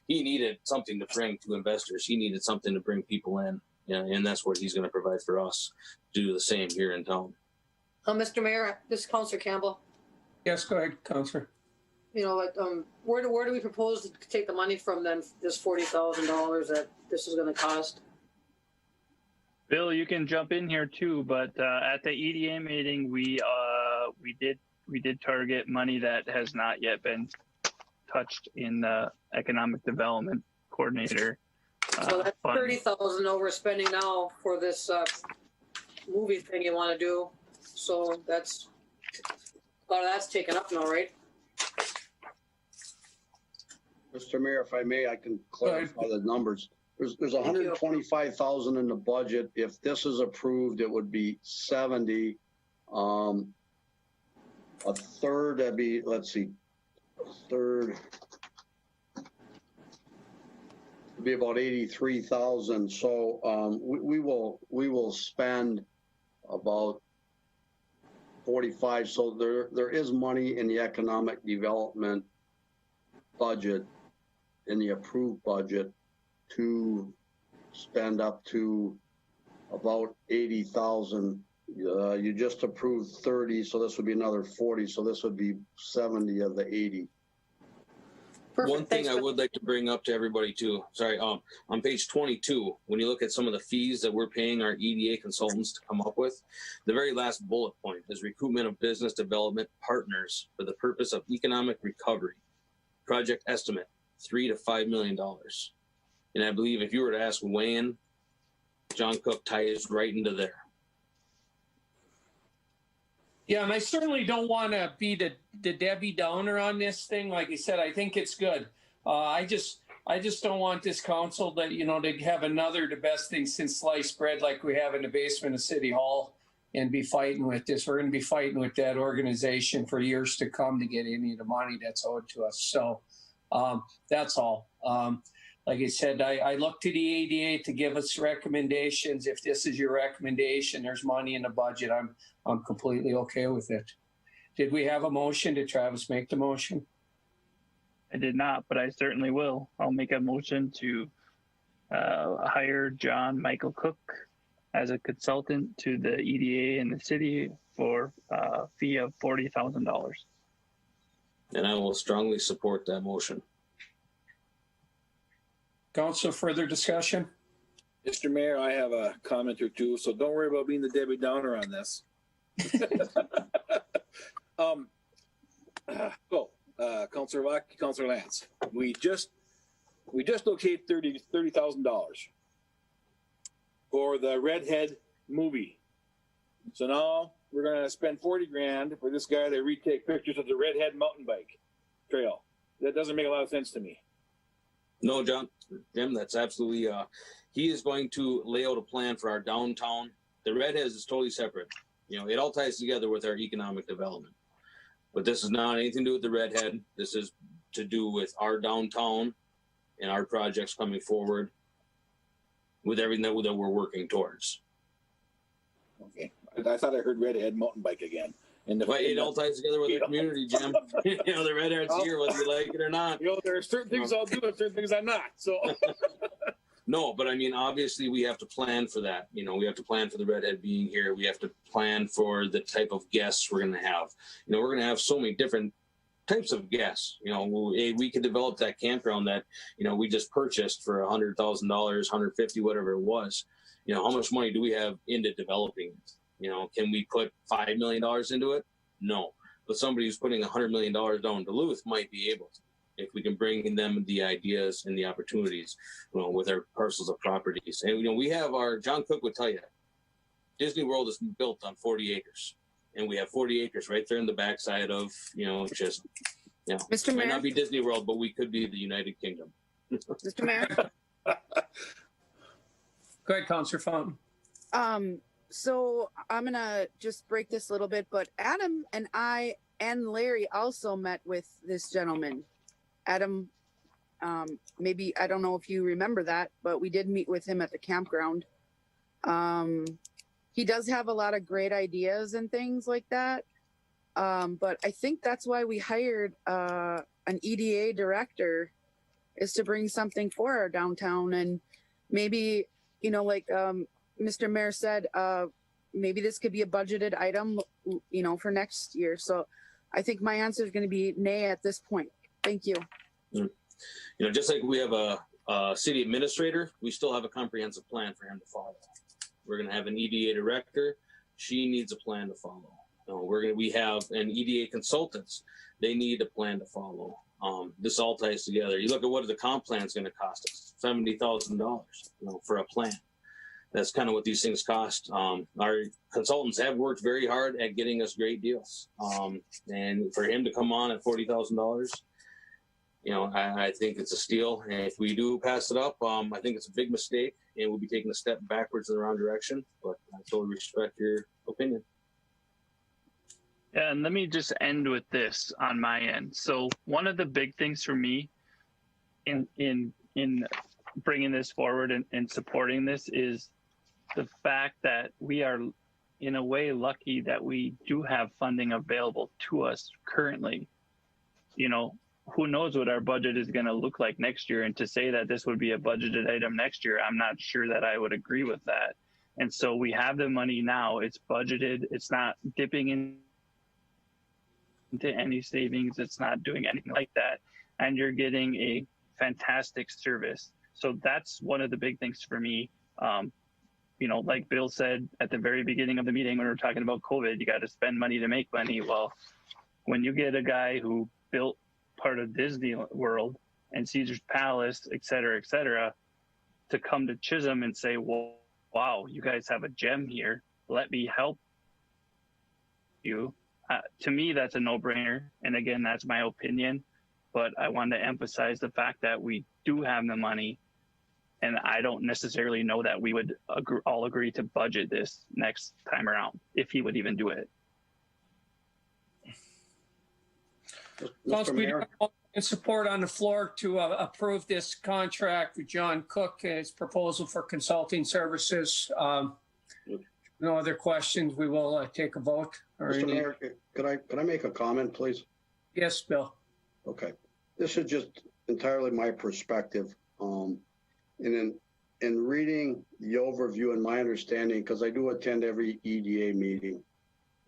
he needed something to bring to investors. He needed something to bring people in. And that's what he's going to provide for us to do the same here in town. Mr. Mayor, this is Councilor Campbell. Yes, go ahead, Councilor. Where do we propose to take the money from then, this $40,000 that this is going to cost? Bill, you can jump in here too, but at the EDA meeting, we did target money that has not yet been touched in the economic development coordinator. So that's 30,000 we're spending now for this movie thing you want to do. So that's a lot of that's taken up now, right? Mr. Mayor, if I may, I can clarify the numbers. There's 125,000 in the budget. If this is approved, it would be 70. A third, that'd be, let's see, a third would be about 83,000. So we will spend about 45. So there is money in the economic development budget, in the approved budget, to spend up to about 80,000. You just approved 30, so this would be another 40. So this would be 70 of the 80. Perfect. One thing I would like to bring up to everybody too, on page 22, when you look at some of the fees that we're paying our EDA consultants to come up with, the very last bullet point is recruitment of business development partners for the purpose of economic recovery. Project estimate, $3 to $5 million. And I believe if you were to ask Wayne, John Cook ties right into there. Yeah, and I certainly don't want to be the Debbie Downer on this thing. Like I said, I think it's good. I just don't want this council to have another the best thing since sliced bread like we have in the basement of City Hall and be fighting with this. We're going to be fighting with that organization for years to come to get any of the money that's owed to us. So that's all. Like I said, I look to the ADA to give us recommendations. If this is your recommendation, there's money in the budget. I'm completely okay with it. Did we have a motion? Did Travis make the motion? I did not, but I certainly will. I'll make a motion to hire John Michael Cook as a consultant to the EDA in the city for a fee of $40,000. And I will strongly support that motion. Council, further discussion? Mr. Mayor, I have a comment or two, so don't worry about being the Debbie Downer on this. Councilor Vach, Councilor Lance, we just okayed $30,000. for the Redhead movie. So now we're going to spend 40 grand for this guy to retake pictures of the Redhead mountain bike trail. That doesn't make a lot of sense to me. No, Jim, that's absolutely, he is going to lay out a plan for our downtown. The Redheads is totally separate. You know, it all ties together with our economic development. But this is not anything to do with the Redhead. This is to do with our downtown and our projects coming forward with everything that we're working towards. Okay. I thought I heard Redhead mountain bike again. And it all ties together with the community, Jim. You know, the Redhead's here, whether you like it or not. You know, there are certain things I'll do and certain things I'm not. So. No, but I mean, obviously we have to plan for that. You know, we have to plan for the Redhead being here. We have to plan for the type of guests we're going to have. You know, we're going to have so many different types of guests. You know, we could develop that campground that, you know, we just purchased for $100,000, $150,000, whatever it was. You know, how much money do we have into developing it? You know, can we put $5 million into it? No. But somebody who's putting $100 million down in Duluth might be able to, if we can bring them the ideas and the opportunities, you know, with our parcels of properties. And, you know, we have John Cook would tell you, Disney World is built on 40 acres. And we have 40 acres right there in the backside of, you know, Chisholm. You know, Mr. Mayor? Might not be Disney World, but we could be the United Kingdom. Mr. Mayor? Go ahead, Councilor Fountain. So I'm gonna just break this a little bit, but Adam and I and Larry also met with this gentleman. Adam, maybe, I don't know if you remember that, but we did meet with him at the campground. He does have a lot of great ideas and things like that. But I think that's why we hired an EDA director, is to bring something for our downtown. And maybe, you know, like Mr. Mayor said, maybe this could be a budgeted item, you know, for next year. So I think my answer is going to be nay at this point. Thank you. You know, just like we have a city administrator, we still have a comprehensive plan for him to follow. We're going to have an EDA director. She needs a plan to follow. You know, we have an EDA consultants. They need a plan to follow. This all ties together. You look at what the comp plan is going to cost us, $70,000, you know, for a plan. That's kind of what these things cost. Our consultants have worked very hard at getting us great deals. And for him to come on at $40,000, you know, I think it's a steal. And if we do pass it up, I think it's a big mistake, and we'll be taking a step backwards in the wrong direction. But I totally respect your opinion. Yeah, and let me just end with this on my end. So one of the big things for me in bringing this forward and supporting this is the fact that we are in a way lucky that we do have funding available to us currently. You know, who knows what our budget is going to look like next year, and to say that this would be a budgeted item next year, I'm not sure that I would agree with that. And so we have the money now, it's budgeted, it's not dipping into any savings, it's not doing anything like that, and you're getting a fantastic service. So that's one of the big things for me. You know, like Bill said at the very beginning of the meeting when we were talking about COVID, you got to spend money to make money. Well, when you get a guy who built part of Disney World and Caesar's Palace, et cetera, to come to Chisholm and say, well, wow, you guys have a gem here, let me help you. To me, that's a no-brainer. And again, that's my opinion. But I want to emphasize the fact that we do have the money. And I don't necessarily know that we would all agree to budget this next time around, if he would even do it. Council, we do have support on the floor to approve this contract with John Cook and his proposal for consulting services. No other questions. We will take a vote. Mr. Mayor, could I make a comment, please? Yes, Bill. Okay. This is just entirely my perspective. And in reading the overview and my understanding, because I do attend every EDA meeting,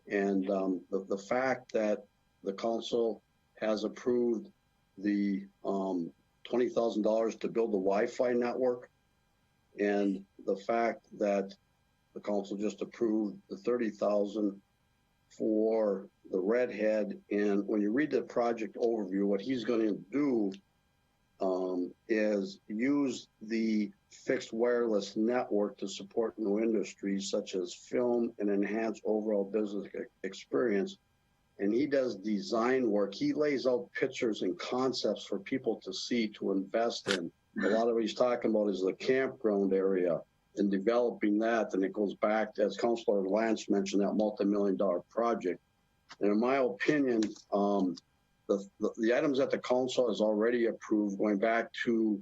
and the fact that the council has approved the $20,000 to build the Wi-Fi network, and the fact that the council just approved the $30,000 for the Redhead, and when you read the project overview, what he's going to do is use the fixed wireless network to support new industries such as film and enhance overall business experience. And he does design work. He lays out pictures and concepts for people to see, to invest in. A lot of what he's talking about is the campground area and developing that. And it goes back to, as Councilor Lance mentioned, that multi-million-dollar project. And in my opinion, the items that the council has already approved, going back to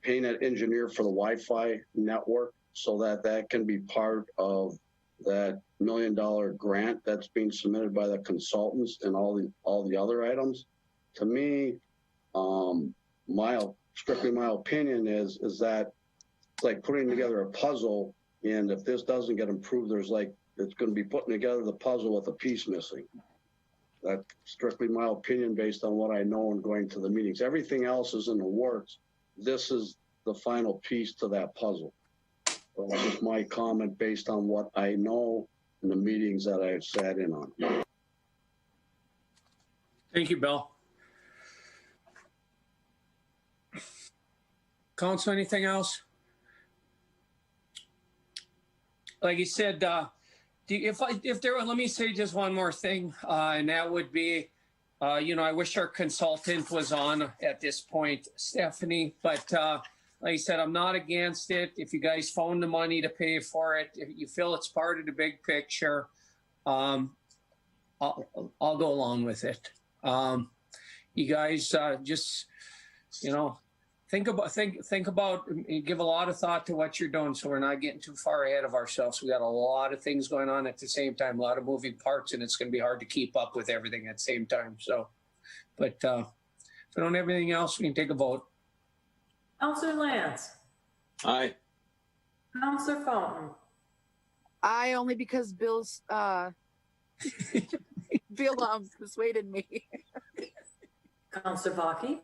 paying an engineer for the Wi-Fi network so that that can be part of that $1 million grant that's being submitted by the consultants, and all the other items. To me, strictly my opinion is that it's like putting together a puzzle, and if this doesn't get improved, it's going to be putting together the puzzle with a piece missing. That's strictly my opinion based on what I know and going to the meetings. Everything else is in the works. This is the final piece to that puzzle. So that's just my comment based on what I know in the meetings that I've sat in on. Thank you, Bill. Council, anything else? Like you said, let me say just one more thing, and that would be, I wish our consultant was on at this point, Stephanie, but like I said, I'm not against it. If you guys found the money to pay for it, if you feel it's part of the big picture, I'll go along with it. You guys just, think about, give a lot of thought to what you're doing so we're not getting too far ahead of ourselves. We got a lot of things going on at the same time, a lot of moving parts, and it's going to be hard to keep up with everything at the same time. So, but if we don't have anything else, we can take a vote. Councilor Lance. Aye. Councilor Fountain. I only because Bill's Bill persuaded me. Councilor Baki.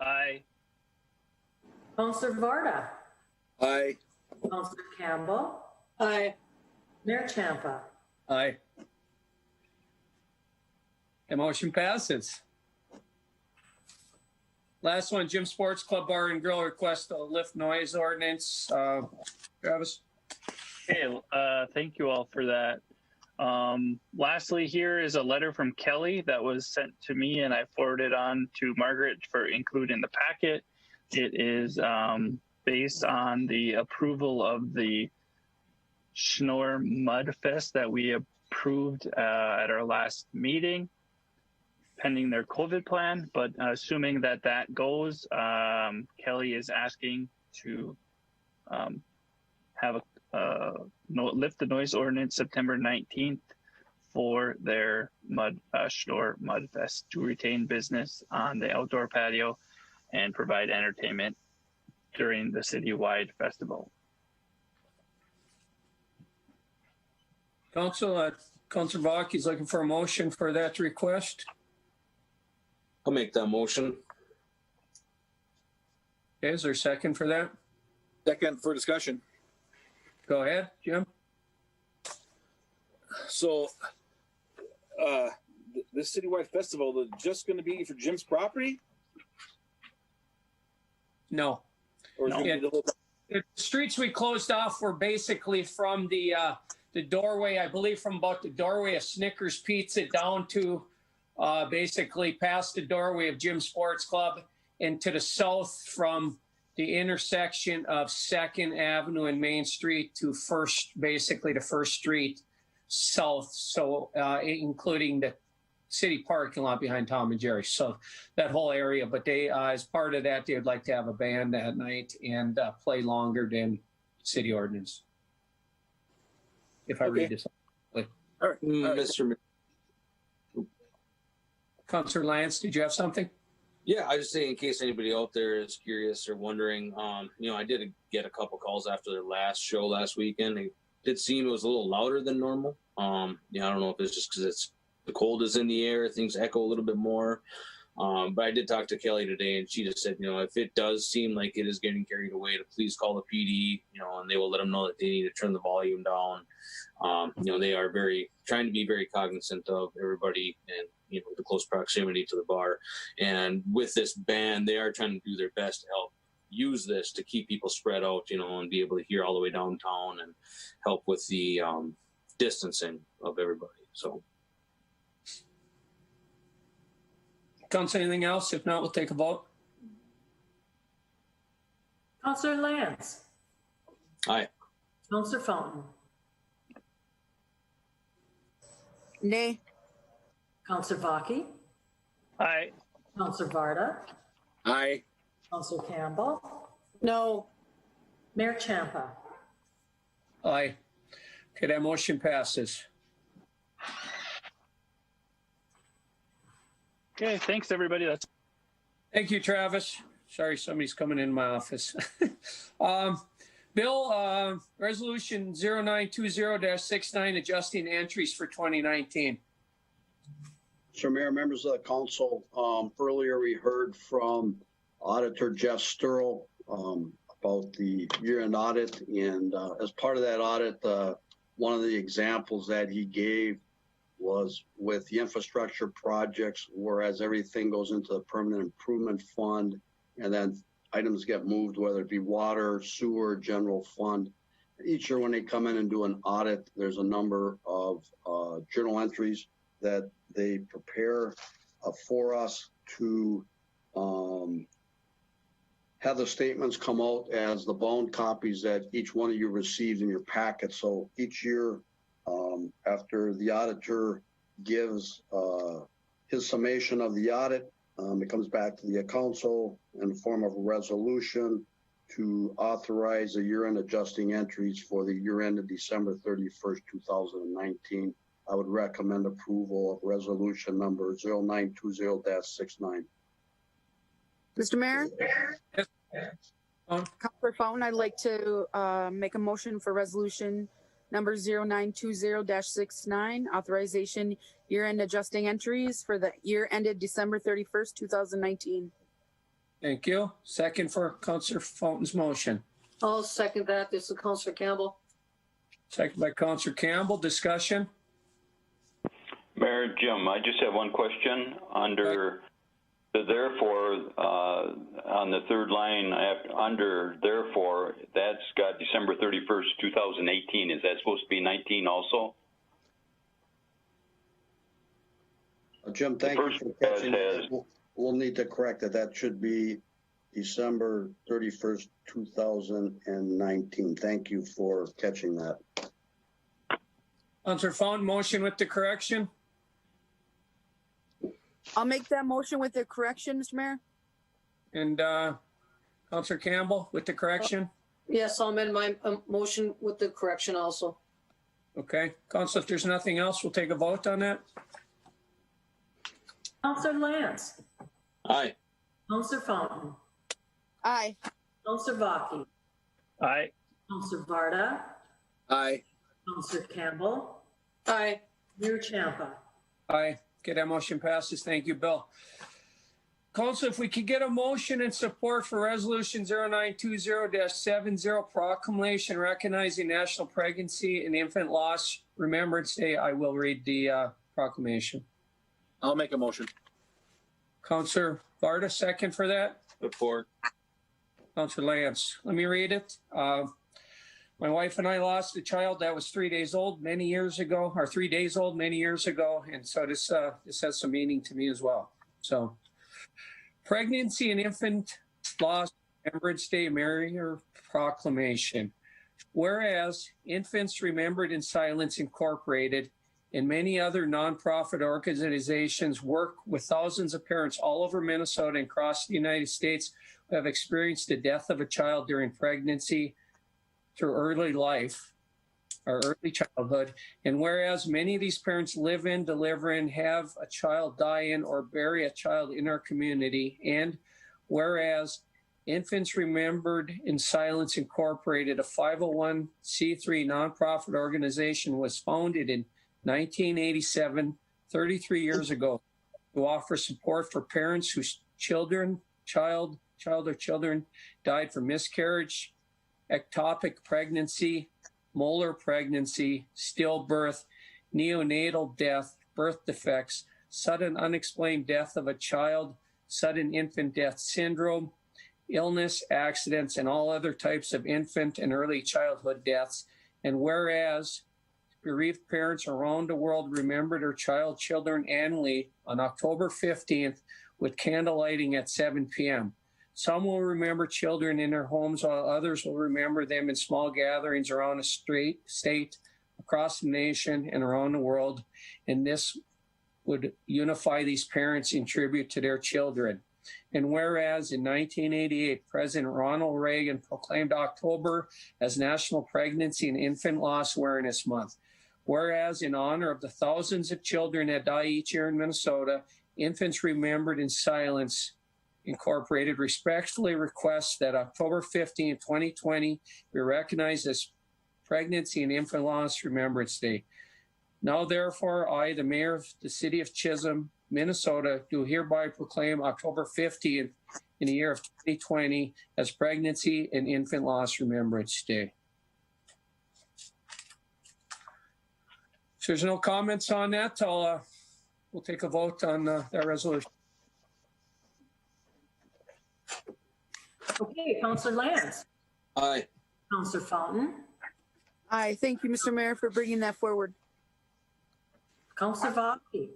Aye. Councilor Varda. Aye. Councilor Campbell. Aye. Mayor Champa. Aye. The motion passes. Last one, Gym Sports Club Bar and Grill request a lift noise ordinance. Travis. Okay, thank you all for that. Lastly, here is a letter from Kelly that was sent to me, and I forwarded on to Margaret for include in the packet. It is based on the approval of the Schnorr Mud Fest that we approved at our last meeting, pending their COVID plan. But assuming that that goes, Kelly is asking to have lift the noise ordinance September 19th for their Schnorr Mud Fest to retain business on the outdoor patio and provide entertainment during the citywide festival. Councilor Bach is looking for a motion for that request. I'll make that motion. Okay, is there a second for that? Second for discussion. Go ahead, Jim. So, this citywide festival is just going to be for Jim's property? No. Or is it gonna be the whole... The streets we closed off were basically from the doorway, I believe from about the doorway of Snickers Pizza down to basically past the doorway of Gym Sports Club, and to the south from the intersection of 2nd Avenue and Main Street to basically the First Street south, so including the city parking lot behind Tom and Jerry. So that whole area, but they, as part of that, they would like to have a band that night and play longer than city ordinance. If I read this. All right. Mr. Councilor Lance, did you have something? Yeah, I just say in case anybody out there is curious or wondering, I did get a couple calls after their last show last weekend. It did seem it was a little louder than normal. I don't know if it's just because the cold is in the air, things echo a little bit more. But I did talk to Kelly today, and she just said, if it does seem like it is getting carried away, to please call the PD, and they will let them know that they need to turn the volume down. They are trying to be very cognizant of everybody and, the close proximity to the bar. And with this ban, they are trying to do their best to help use this to keep people spread out, and be able to hear all the way downtown and help with the distancing of everybody. So. Council, anything else? If not, we'll take a vote. Councillor Lance. Aye. Councillor Fountain. Nay. Councillor Baki. Aye. Councillor Varda. Aye. Councillor Campbell. No. Mayor Champa. Aye. Okay, that motion passes. Okay, thanks everybody. Thank you, Travis. Sorry, somebody's coming in my office. Bill, resolution 0920-69, adjusting entries for 2019. So, Mayor, members of the council, earlier we heard from Auditor Jeff Sturl about the year-end audit, and as part of that audit, one of the examples that he gave was with the infrastructure projects, whereas everything goes into the permanent improvement fund, and then items get moved, whether it be water, sewer, general fund. Each year when they come in and do an audit, there's a number of journal entries that they prepare for us to have the statements come out as the bound copies that each one of you received in your packet. So each year, after the auditor gives his summation of the audit, it comes back to the council in the form of a resolution to authorize the year-end adjusting entries for the year ended December 31st, 2019. I would recommend approval of resolution number 0920-69. Mr. Mayor? Councilor Fountain, I'd like to make a motion for resolution number 0920-69, authorization year-end adjusting entries for the year ended December 31st, 2019. Thank you. Second for Councillor Fountain's motion. I'll second that. This is Councillor Campbell. Second by Councillor Campbell. Discussion? Mayor Jim, I just have one question. Under the therefore, on the third line, I have under therefore, that's got December 31st, 2018. Is that supposed to be 19 also? Jim, thank you for catching that. We'll need to correct it. That should be December 31st, 2019. Thank you for catching that. Councillor Fountain, motion with the correction? I'll make that motion with the correction, Mr. Mayor. And Councillor Campbell with the correction? Yes, I'll amend my motion with the correction also. Okay. Council, if there's nothing else, we'll take a vote on that. Councillor Lance. Aye. Councillor Fountain. Aye. Councillor Baki. Aye. Councillor Varda. Aye. Councillor Campbell. Aye. Mayor Champa. Aye. Okay, that motion passes. Thank you, Bill. Council, if we could get a motion and support for resolution 0920-70, proclamation recognizing National Pregnancy and Infant Loss Remembrance Day, I will read the proclamation. I'll make a motion. Councillor Varda, second for that. Support. Councillor Lance, let me read it. My wife and I lost a child that was 3 days old many years ago, or 3 days old many years ago, and so this has some meaning to me as well. So, Pregnancy and Infant Loss Remembrance Day, Mayor Proclamation. Whereas Infants Remembered in Silence Incorporated and many other nonprofit organizations work with thousands of parents all over Minnesota and across the United States who have experienced the death of a child during pregnancy, through early life or early childhood. And whereas many of these parents live in, deliver in, have a child die in, or bury a child in our community. And whereas Infants Remembered in Silence Incorporated, a 501c3 nonprofit organization, was founded in 1987, 33 years ago, to offer support for parents whose child or children died from miscarriage, ectopic pregnancy, molar pregnancy, stillbirth, neonatal death, birth defects, sudden unexplained death of a child, sudden infant death syndrome, illness, accidents, and all other types of infant and early childhood deaths. And whereas bereaved parents around the world remember their children annually on October 15th with candle lighting at 7 p.m. Some will remember children in their homes, while others will remember them in small gatherings around a state, across the nation, and around the world. And this would unify these parents in tribute to their children. And whereas in 1988, President Ronald Reagan proclaimed October as National Pregnancy and Infant Loss Awareness Month. Whereas in honor of the thousands of children that die each year in Minnesota, Infants Remembered in Silence Incorporated respectfully requests that October 15, 2020 be recognized as Pregnancy and Infant Loss Remembrance Day. Now, therefore, I, the mayor of the city of Chisholm, Minnesota, do hereby proclaim October 15th in the year of 2020 as Pregnancy and Infant Loss Remembrance Day. If there's no comments on that, we'll take a vote on that resolution. Okay, Councillor Lance. Aye. Councillor Fountain. Aye. Thank you, Mr. Mayor, for bringing that forward. Councillor Vosky.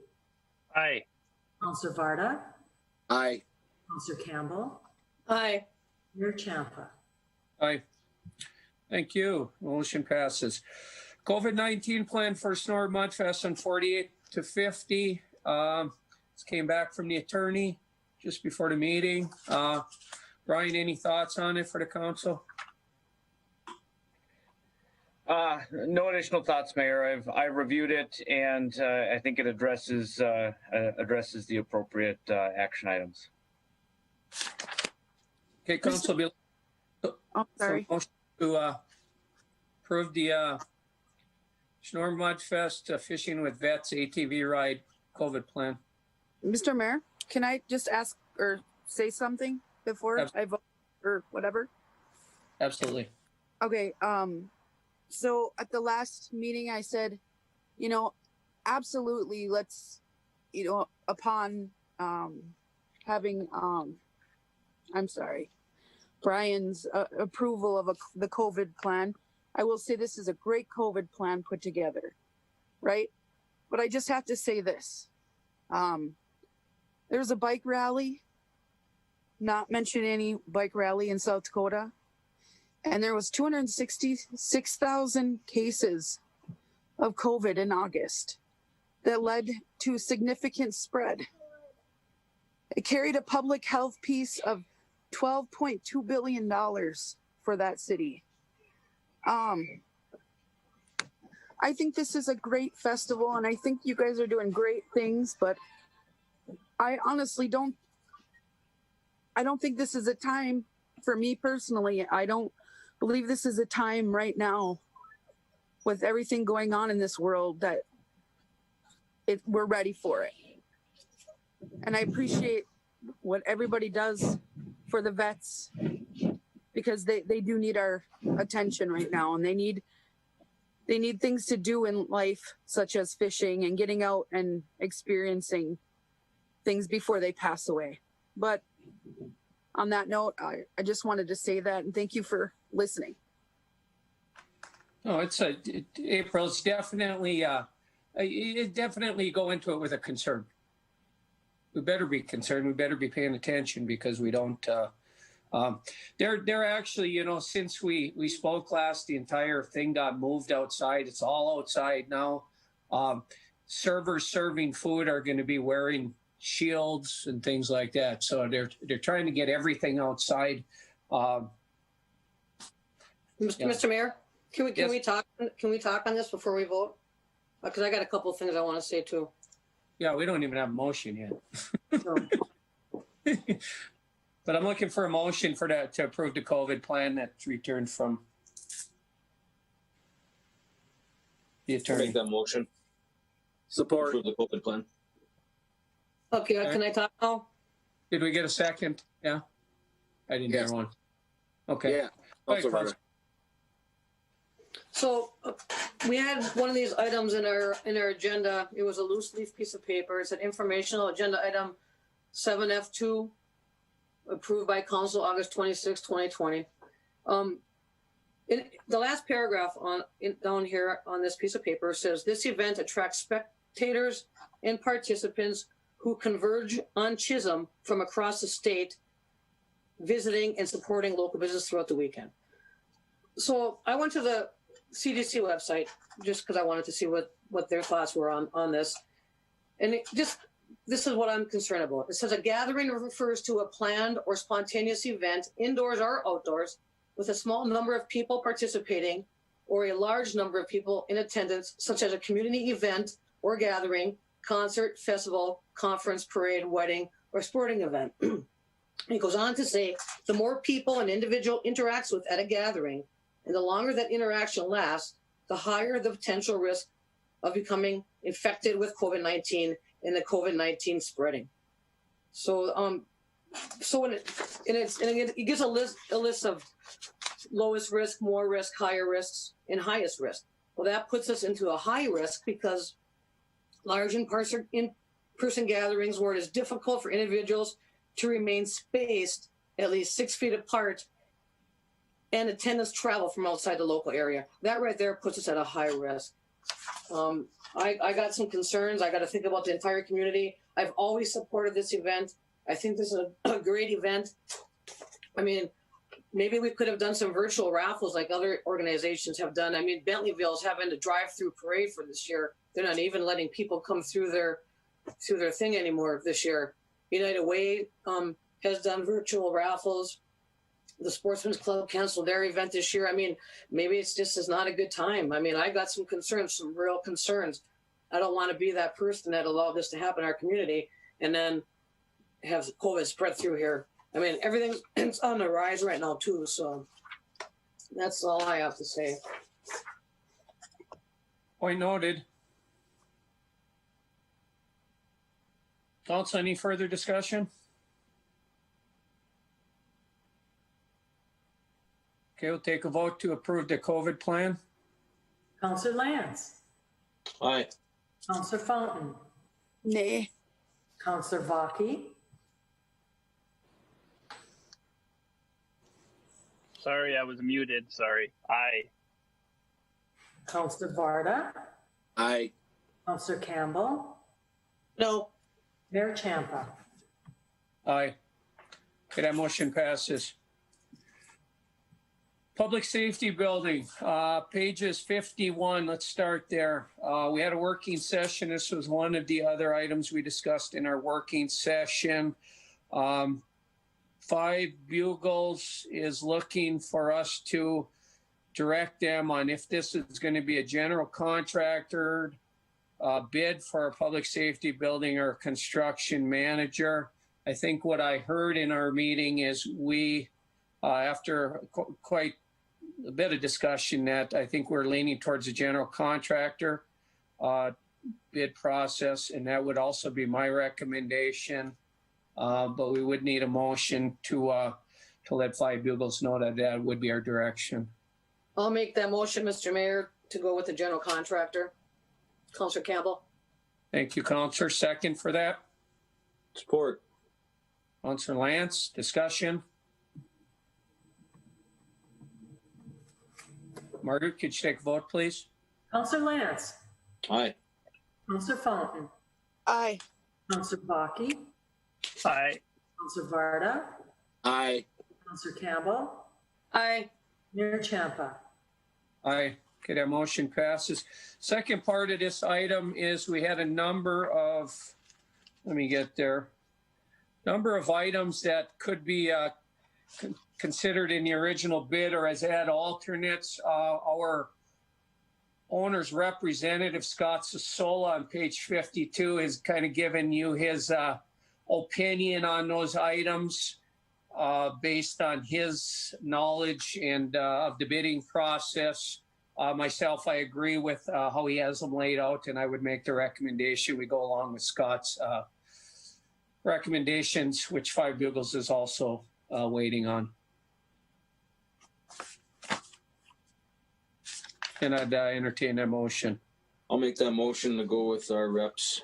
Aye. Councillor Varda. Aye. Councillor Campbell. Aye. Mayor Champa. Aye. Thank you. Motion passes. COVID-19 plan for Snor Mudfest on 48 to 50. This came back from the attorney just before the meeting. Brian, any thoughts on it for the council? No additional thoughts, Mayor. I've reviewed it, and I think it addresses the appropriate action items. Okay, Council. Oh, sorry. Motion to approve the Snor Mudfest Fishing with Vets ATV ride COVID plan. Mr. Mayor, can I just ask or say something before I vote or whatever? Absolutely. Okay. So at the last meeting, I said, absolutely, let's, upon having, I'm sorry, Brian's approval of the COVID plan, I will say this is a great COVID plan put together, right? But I just have to say this. There's a bike rally, not mention any bike rally in South Dakota. And there was 266,000 cases of COVID in August that led to significant spread. It carried a public health piece of $12.2 billion for that city. I think this is a great festival, and I think you guys are doing great things, but I honestly don't think this is a time, for me personally, I don't believe this is a time right now with everything going on in this world that we're ready for it. And I appreciate what everybody does for the vets, because they do need our attention right now, and they need things to do in life, such as fishing and getting out and experiencing things before they pass away. But on that note, I just wanted to say that, and thank you for listening. No, April, it's definitely, definitely go into it with a concern. We better be concerned. We better be paying attention, because we don't, they're actually, since we spoke last, the entire thing got moved outside. It's all outside now. Servers serving food are going to be wearing shields and things like that. So they're trying to get everything outside. Mr. Mayor, can we talk on this before we vote? Because I got a couple of things I want to say too. Yeah, we don't even have a motion yet. But I'm looking for a motion to approve the COVID plan that's returned from the attorney. Make that motion. Support. Approve the COVID plan. Okay, can I talk now? Did we get a second? Yeah? I didn't hear one. Okay. Yeah. Go ahead, Counselor. So we had one of these items in our agenda. It was a loose leaf piece of paper. It's an informational agenda item 7F2, approved by council August 26, 2020. In the last paragraph down here on this piece of paper says, this event attracts spectators and participants who converge on Chisholm from across the state, visiting and supporting local business throughout the weekend. So I went to the CDC website just because I wanted to see what their thoughts were on this. And this is what I'm concerned about. It says a gathering refers to a planned or spontaneous event, indoors or outdoors, with a small number of people participating or a large number of people in attendance, such as a community event or gathering, concert, festival, conference, parade, wedding, or sporting event. He goes on to say, the more people an individual interacts with at a gathering, and the longer that interaction lasts, the higher the potential risk of becoming infected with COVID-19 and the COVID-19 spreading. So, it gives a list of lowest risk, more risk, higher risks, and highest risk. Well, that puts us into a high risk because large in-person gatherings where it is difficult for individuals to remain spaced at least 6 feet apart and attendance travel from outside the local area. That right there puts us at a high risk. I got some concerns. I got to think about the entire community. I've always supported this event. I think this is a great event. I mean, maybe we could have done some virtual raffles like other organizations have done. I mean, Bentleyville's having a drive-through parade for this year. They're not even letting people come through their thing anymore this year. United Way has done virtual raffles. The Sportsman's Club canceled their event this year. I mean, maybe it's just is not a good time. I mean, I got some concerns, some real concerns. I don't want to be that person that allowed this to happen in our community and then have COVID spread through here. I mean, everything's on the rise right now too. So that's all I have to say. Point noted. Thoughts? Any further discussion? Okay, we'll take a vote to approve the COVID plan. Counselor Lance. Aye. Counselor Fountain. Nay. Counselor Vaki. Sorry, I was muted. Sorry. Aye. Counselor Varda. Aye. Counselor Campbell. No. Mayor Champa. Aye. Okay, that motion passes. Public Safety Building, pages 51. Let's start there. We had a working session. This was one of the other items we discussed in our working session. 5 Bugles is looking for us to direct them on if this is going to be a general contractor bid for a public safety building or construction manager. I think what I heard in our meeting is we, after quite a bit of discussion, that I think we're leaning towards a general contractor bid process, and that would also be my recommendation. But we would need a motion to let 5 Bugles know that that would be our direction. I'll make that motion, Mr. Mayor, to go with the general contractor. Counselor Campbell. Thank you, Counselor. Second for that. Support. Counselor Lance, discussion. Margaret, could you take a vote, please? Counselor Lance. Aye. Counselor Fountain. Aye. Counselor Baki. Aye. Counselor Varda. Aye. Counselor Campbell. Aye. Mayor Champa. Aye. Okay, that motion passes. Second part of this item is we had a number of, let me get there, number of items that could be considered in the original bid or as add alternates. Our owner's representative, Scott Sasola, on page 52 has kind of given you his opinion on those items based on his knowledge and of the bidding process. Myself, I agree with how he has them laid out, and I would make the recommendation we go along with Scott's recommendations, which Five Bugles is also waiting on. And I'd entertain that motion. I'll make that motion to go with our reps'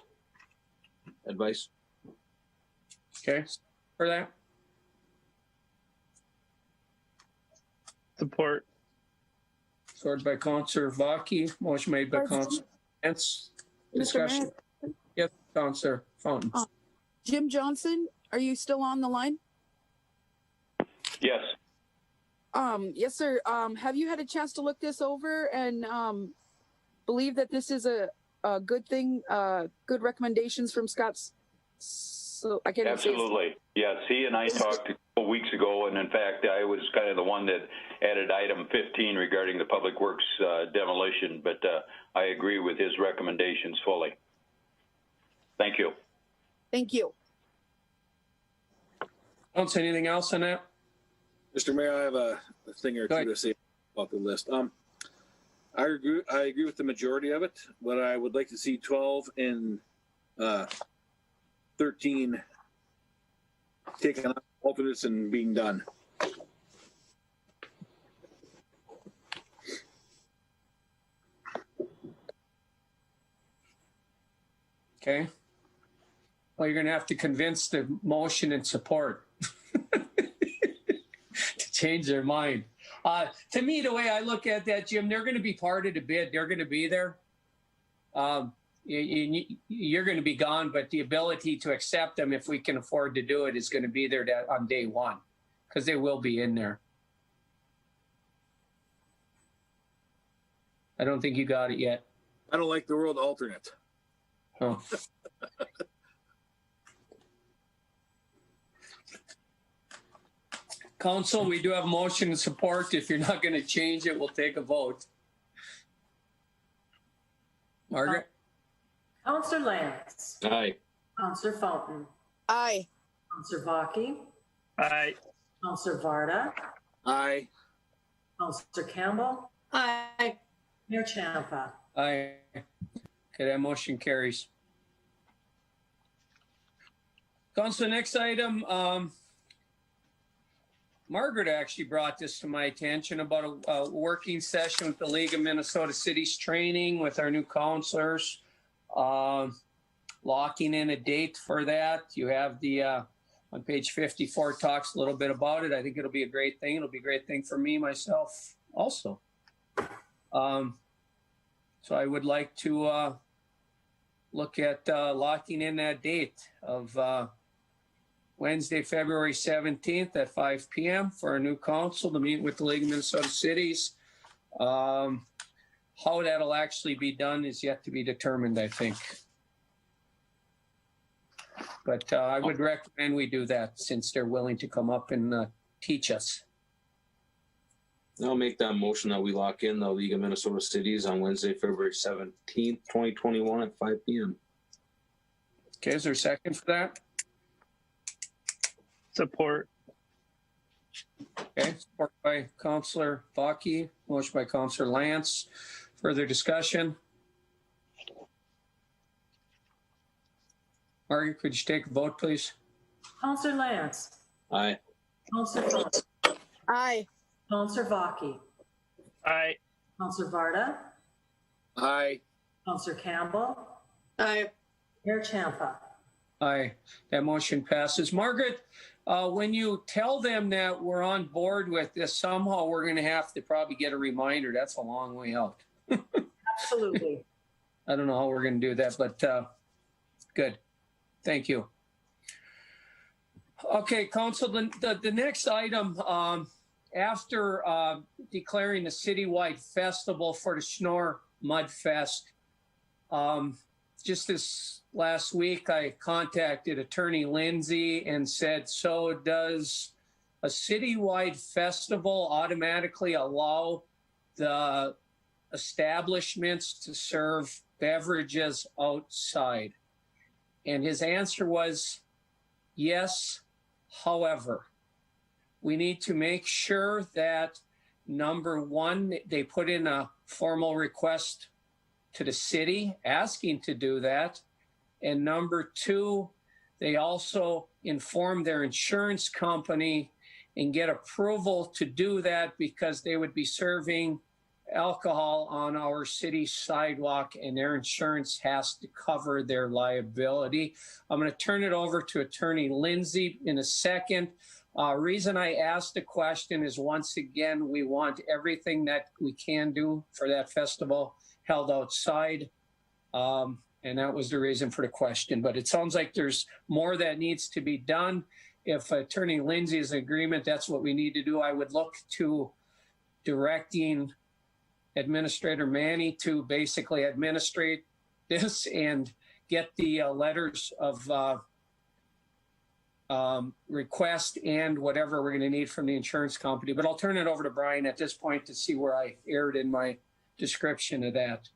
advice. Okay, for that. Support. Supported by Councillor Vaki, motion made by Councillor Lance. Discussion. Yes, Councillor Fountain. Jim Johnson, are you still on the line? Yes. Yes, sir. Have you had a chance to look this over and believe that this is a good thing, good recommendations from Scott's? So I can't Absolutely. Yes, he and I talked a couple weeks ago, and in fact, I was kind of the one that added item 15 regarding the public works demolition, but I agree with his recommendations fully. Thank you. Thank you. Don't say anything else on that. Mr. Mayor, I have a thing or two to say about the list. I agree with the majority of it, but I would like to see 12 and 13 taken off alternates and being done. Okay. Well, you're going to have to convince the motion and support to change their mind. To me, the way I look at that, Jim, they're going to be part of the bid. They're going to be there. You're going to be gone, but the ability to accept them, if we can afford to do it, is going to be there on day one, because they will be in there. I don't think you got it yet. I don't like the word alternate. Oh. Council, we do have motion and support. If you're not going to change it, we'll take a vote. Margaret? Councillor Lance. Aye. Councillor Fountain. Aye. Councillor Vaki. Aye. Councillor Varda. Aye. Councillor Campbell. Aye. Mayor Champa. Aye. Okay, that motion carries. Council, next item. Margaret actually brought this to my attention about a working session with the League of Minnesota Cities training with our new councilors. Locking in a date for that. You have the on page 54 talks a little bit about it. I think it'll be a great thing. It'll be a great thing for me, myself also. So I would like to look at locking in that date of Wednesday, February 17th at 5 p.m. for a new council to meet with the League of Minnesota Cities. How that'll actually be done is yet to be determined, I think. But I would recommend we do that since they're willing to come up and teach us. I'll make that motion that we lock in the League of Minnesota Cities on Wednesday, February 17th, 2021 at 5 p.m. Okay, is there a second for that? Support. Okay, support by Councillor Vaki, motion by Councillor Lance. Further discussion? Margaret, could you take a vote, please? Councillor Lance. Aye. Councillor Fountain. Aye. Councillor Vaki. Aye. Councillor Varda. Aye. Councillor Campbell. Aye. Mayor Champa. Aye, that motion passes. Margaret, when you tell them that we're on board with this, somehow we're going to have to probably get a reminder. That's a long way out. Absolutely. I don't know how we're going to do that, but good. Thank you. Okay, Council, the next item, after declaring the citywide festival for the Schnorr Mud Fest, just this last week, I contacted Attorney Lindsay and said, so does a citywide festival automatically allow the establishments to serve beverages outside? And his answer was, yes. However, we need to make sure that, number one, they put in a formal request to the city asking to do that. And number two, They also inform their insurance company and get approval to do that because they would be serving alcohol on our city sidewalk and their insurance has to cover their liability. I'm going to turn it over to Attorney Lindsay in a second. Reason I asked the question is, once again, we want everything that we can do for that festival held outside. And that was the reason for the question. But it sounds like there's more that needs to be done. If Attorney Lindsay is in agreement, that's what we need to do. I would look to directing Administrator Manny to basically administrate this and get the letters of request and whatever we're going to need from the insurance company. But I'll turn it over to Brian at this point to see where I erred in my description of that.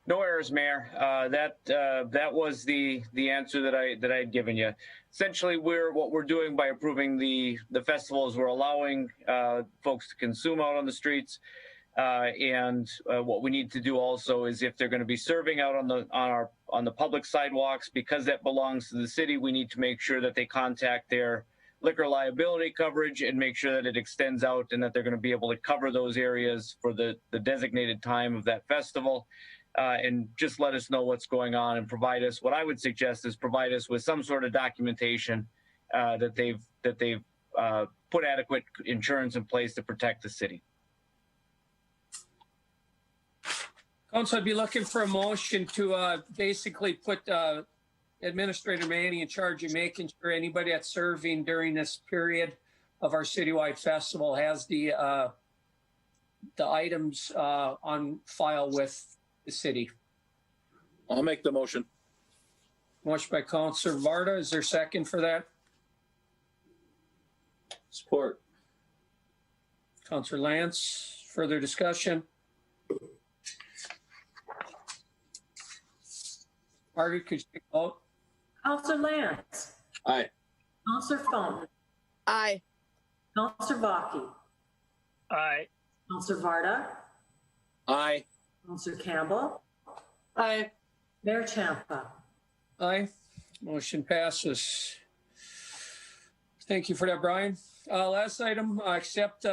No errors, Mayor. That was the answer that I'd given you. Essentially, what we're doing by approving the festival is we're allowing folks to consume out on the streets, and what we need to do also is if they're going to be serving out on the public sidewalks, because that belongs to the city, we need to make sure that they contact their liquor liability coverage and make sure that it extends out and that they're going to be able to cover those areas for the designated time of that festival. And just let us know what's going on and provide us, what I would suggest is provide us with some sort of documentation that they've put adequate insurance in place to protect the city. Council, I'd be looking for a motion to basically put Administrator Manny in charge of making sure anybody that's serving during this period of our citywide festival has the items on file with the city. I'll make the motion. Motion by Councilor Varda. Is there a second for that? Support. Councilor Lance. Further discussion? Margaret, could you take a vote? Councilor Lance. Aye. Councilor Fountain. Aye. Councilor Vaki. Aye. Councilor Varda. Aye. Councilor Campbell. Aye. Mayor Champa. Aye. Motion passes. Thank you for that, Brian. Last item, accept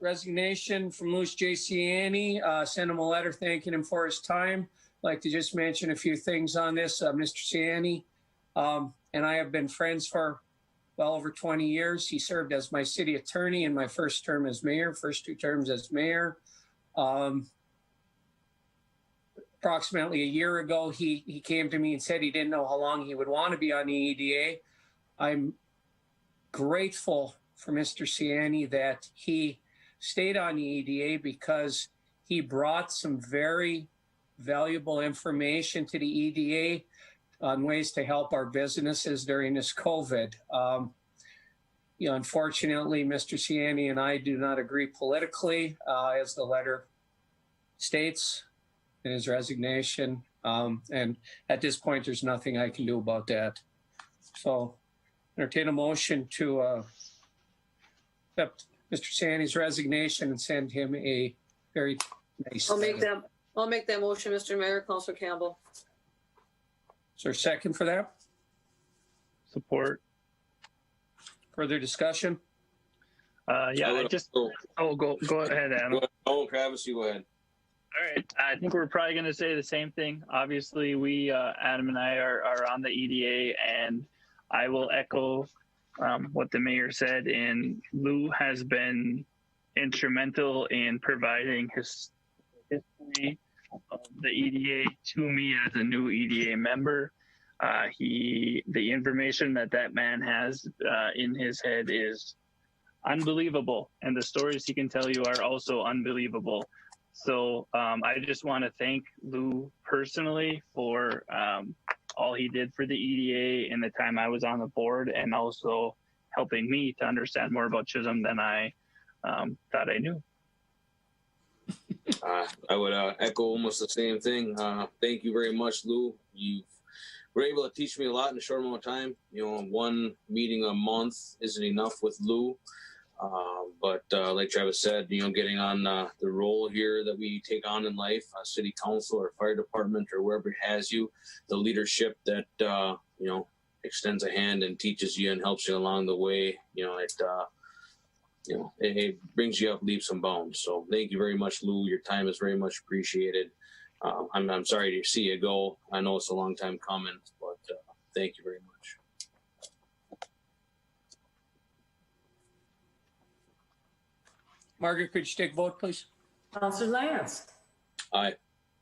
resignation from Louis J. Ciani. Send him a letter thanking him for his time. I'd like to just mention a few things on this. Mr. Ciani and I have been friends for well over 20 years. He served as my city attorney in my first term as mayor, first 2 terms as mayor. Approximately a year ago, he came to me and said he didn't know how long he would want to be on the EDA. I'm grateful for Mr. Ciani that he stayed on the EDA because he brought some very valuable information to the EDA on ways to help our businesses during this COVID. Unfortunately, Mr. Ciani and I do not agree politically, as the letter states in his resignation. And at this point, there's nothing I can do about that. So entertain a motion to accept Mr. Ciani's resignation and send him a very nice. I'll make that motion, Mr. Mayor. Councilor Campbell. Is there a second for that? Support. Further discussion? Yeah, go ahead, Adam. Oh, Travis, you go ahead. All right. I think we're probably going to say the same thing. Obviously, we, Adam and I are on the EDA, and I will echo what the mayor said. And Lou has been instrumental in providing his history of the EDA to me as a new EDA member. The information that man has in his head is unbelievable, and the stories he can tell you are also unbelievable. So I just want to thank Lou personally for all he did for the EDA in the time I was on the board, and also helping me to understand more about Chisholm than I thought I knew. I would echo almost the same thing. Thank you very much, Lou. You were able to teach me a lot in a short amount of time. 1 meeting a month isn't enough with Lou. But like Travis said, getting on the role here that we take on in life, city council or fire department or wherever it has you, the leadership that, extends a hand and teaches you and helps you along the way, it brings you up leaps and bounds. So thank you very much, Lou. Your time is very much appreciated. I'm sorry to see you go. I know it's a long time coming, but thank you very much. Margaret, could you take a vote, please? Counselor Lance. Aye.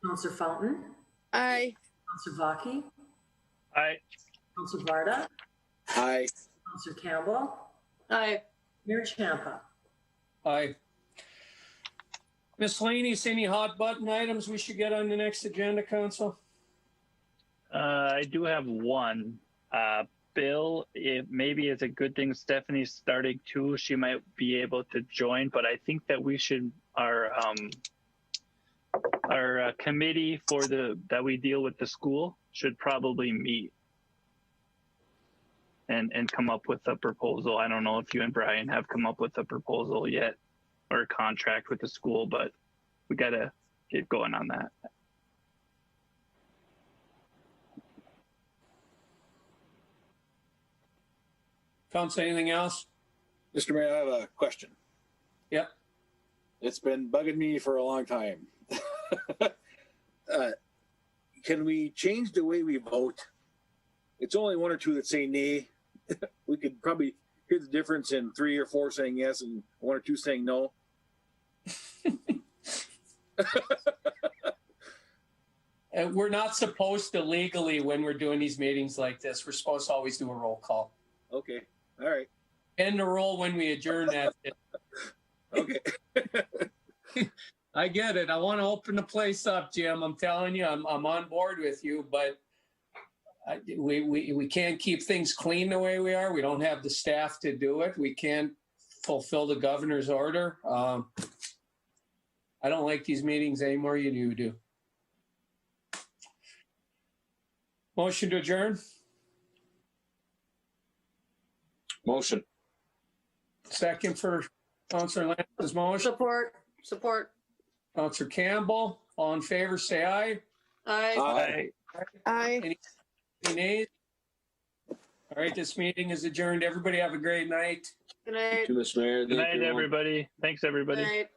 Counselor Fountain. Aye. Counselor Baki. Aye. Counselor Varda. Aye. Counselor Campbell. Aye. Mayor Champa. Aye. Miscellaneous, any hot button items we should get on the next agenda, Council? I do have one. Bill, maybe it's a good thing Stephanie's starting too. She might be able to join, but I think that we should, our committee that we deal with the school should probably meet and come up with a proposal. I don't know if you and Brian have come up with a proposal yet or a contract with the school, but we got to get going on that. Council, anything else? Mr. Mayor, I have a question. Yep. It's been bugging me for a long time. Can we change the way we vote? It's only one or two that say nay. We could probably hear the difference in 3 or 4 saying yes and 1 or 2 saying no. We're not supposed to legally, when we're doing these meetings like this, we're supposed to always do a roll call. Okay. All right. End the roll when we adjourn that. Okay. I get it. I want to open the place up, Jim. I'm telling you, I'm on board with you, but we can't keep things clean the way we are. We don't have the staff to do it. We can't fulfill the governor's order. I don't like these meetings anymore. You do. Motion to adjourn. Motion. Second for Councilor Lance's motion. Support. Councilor Campbell, all in favor, say aye. Aye. Aye. Any nays? All right, this meeting is adjourned. Everybody have a great night. Good night. To Mr. Mayor. Good night, everybody. Thanks, everybody. Good night.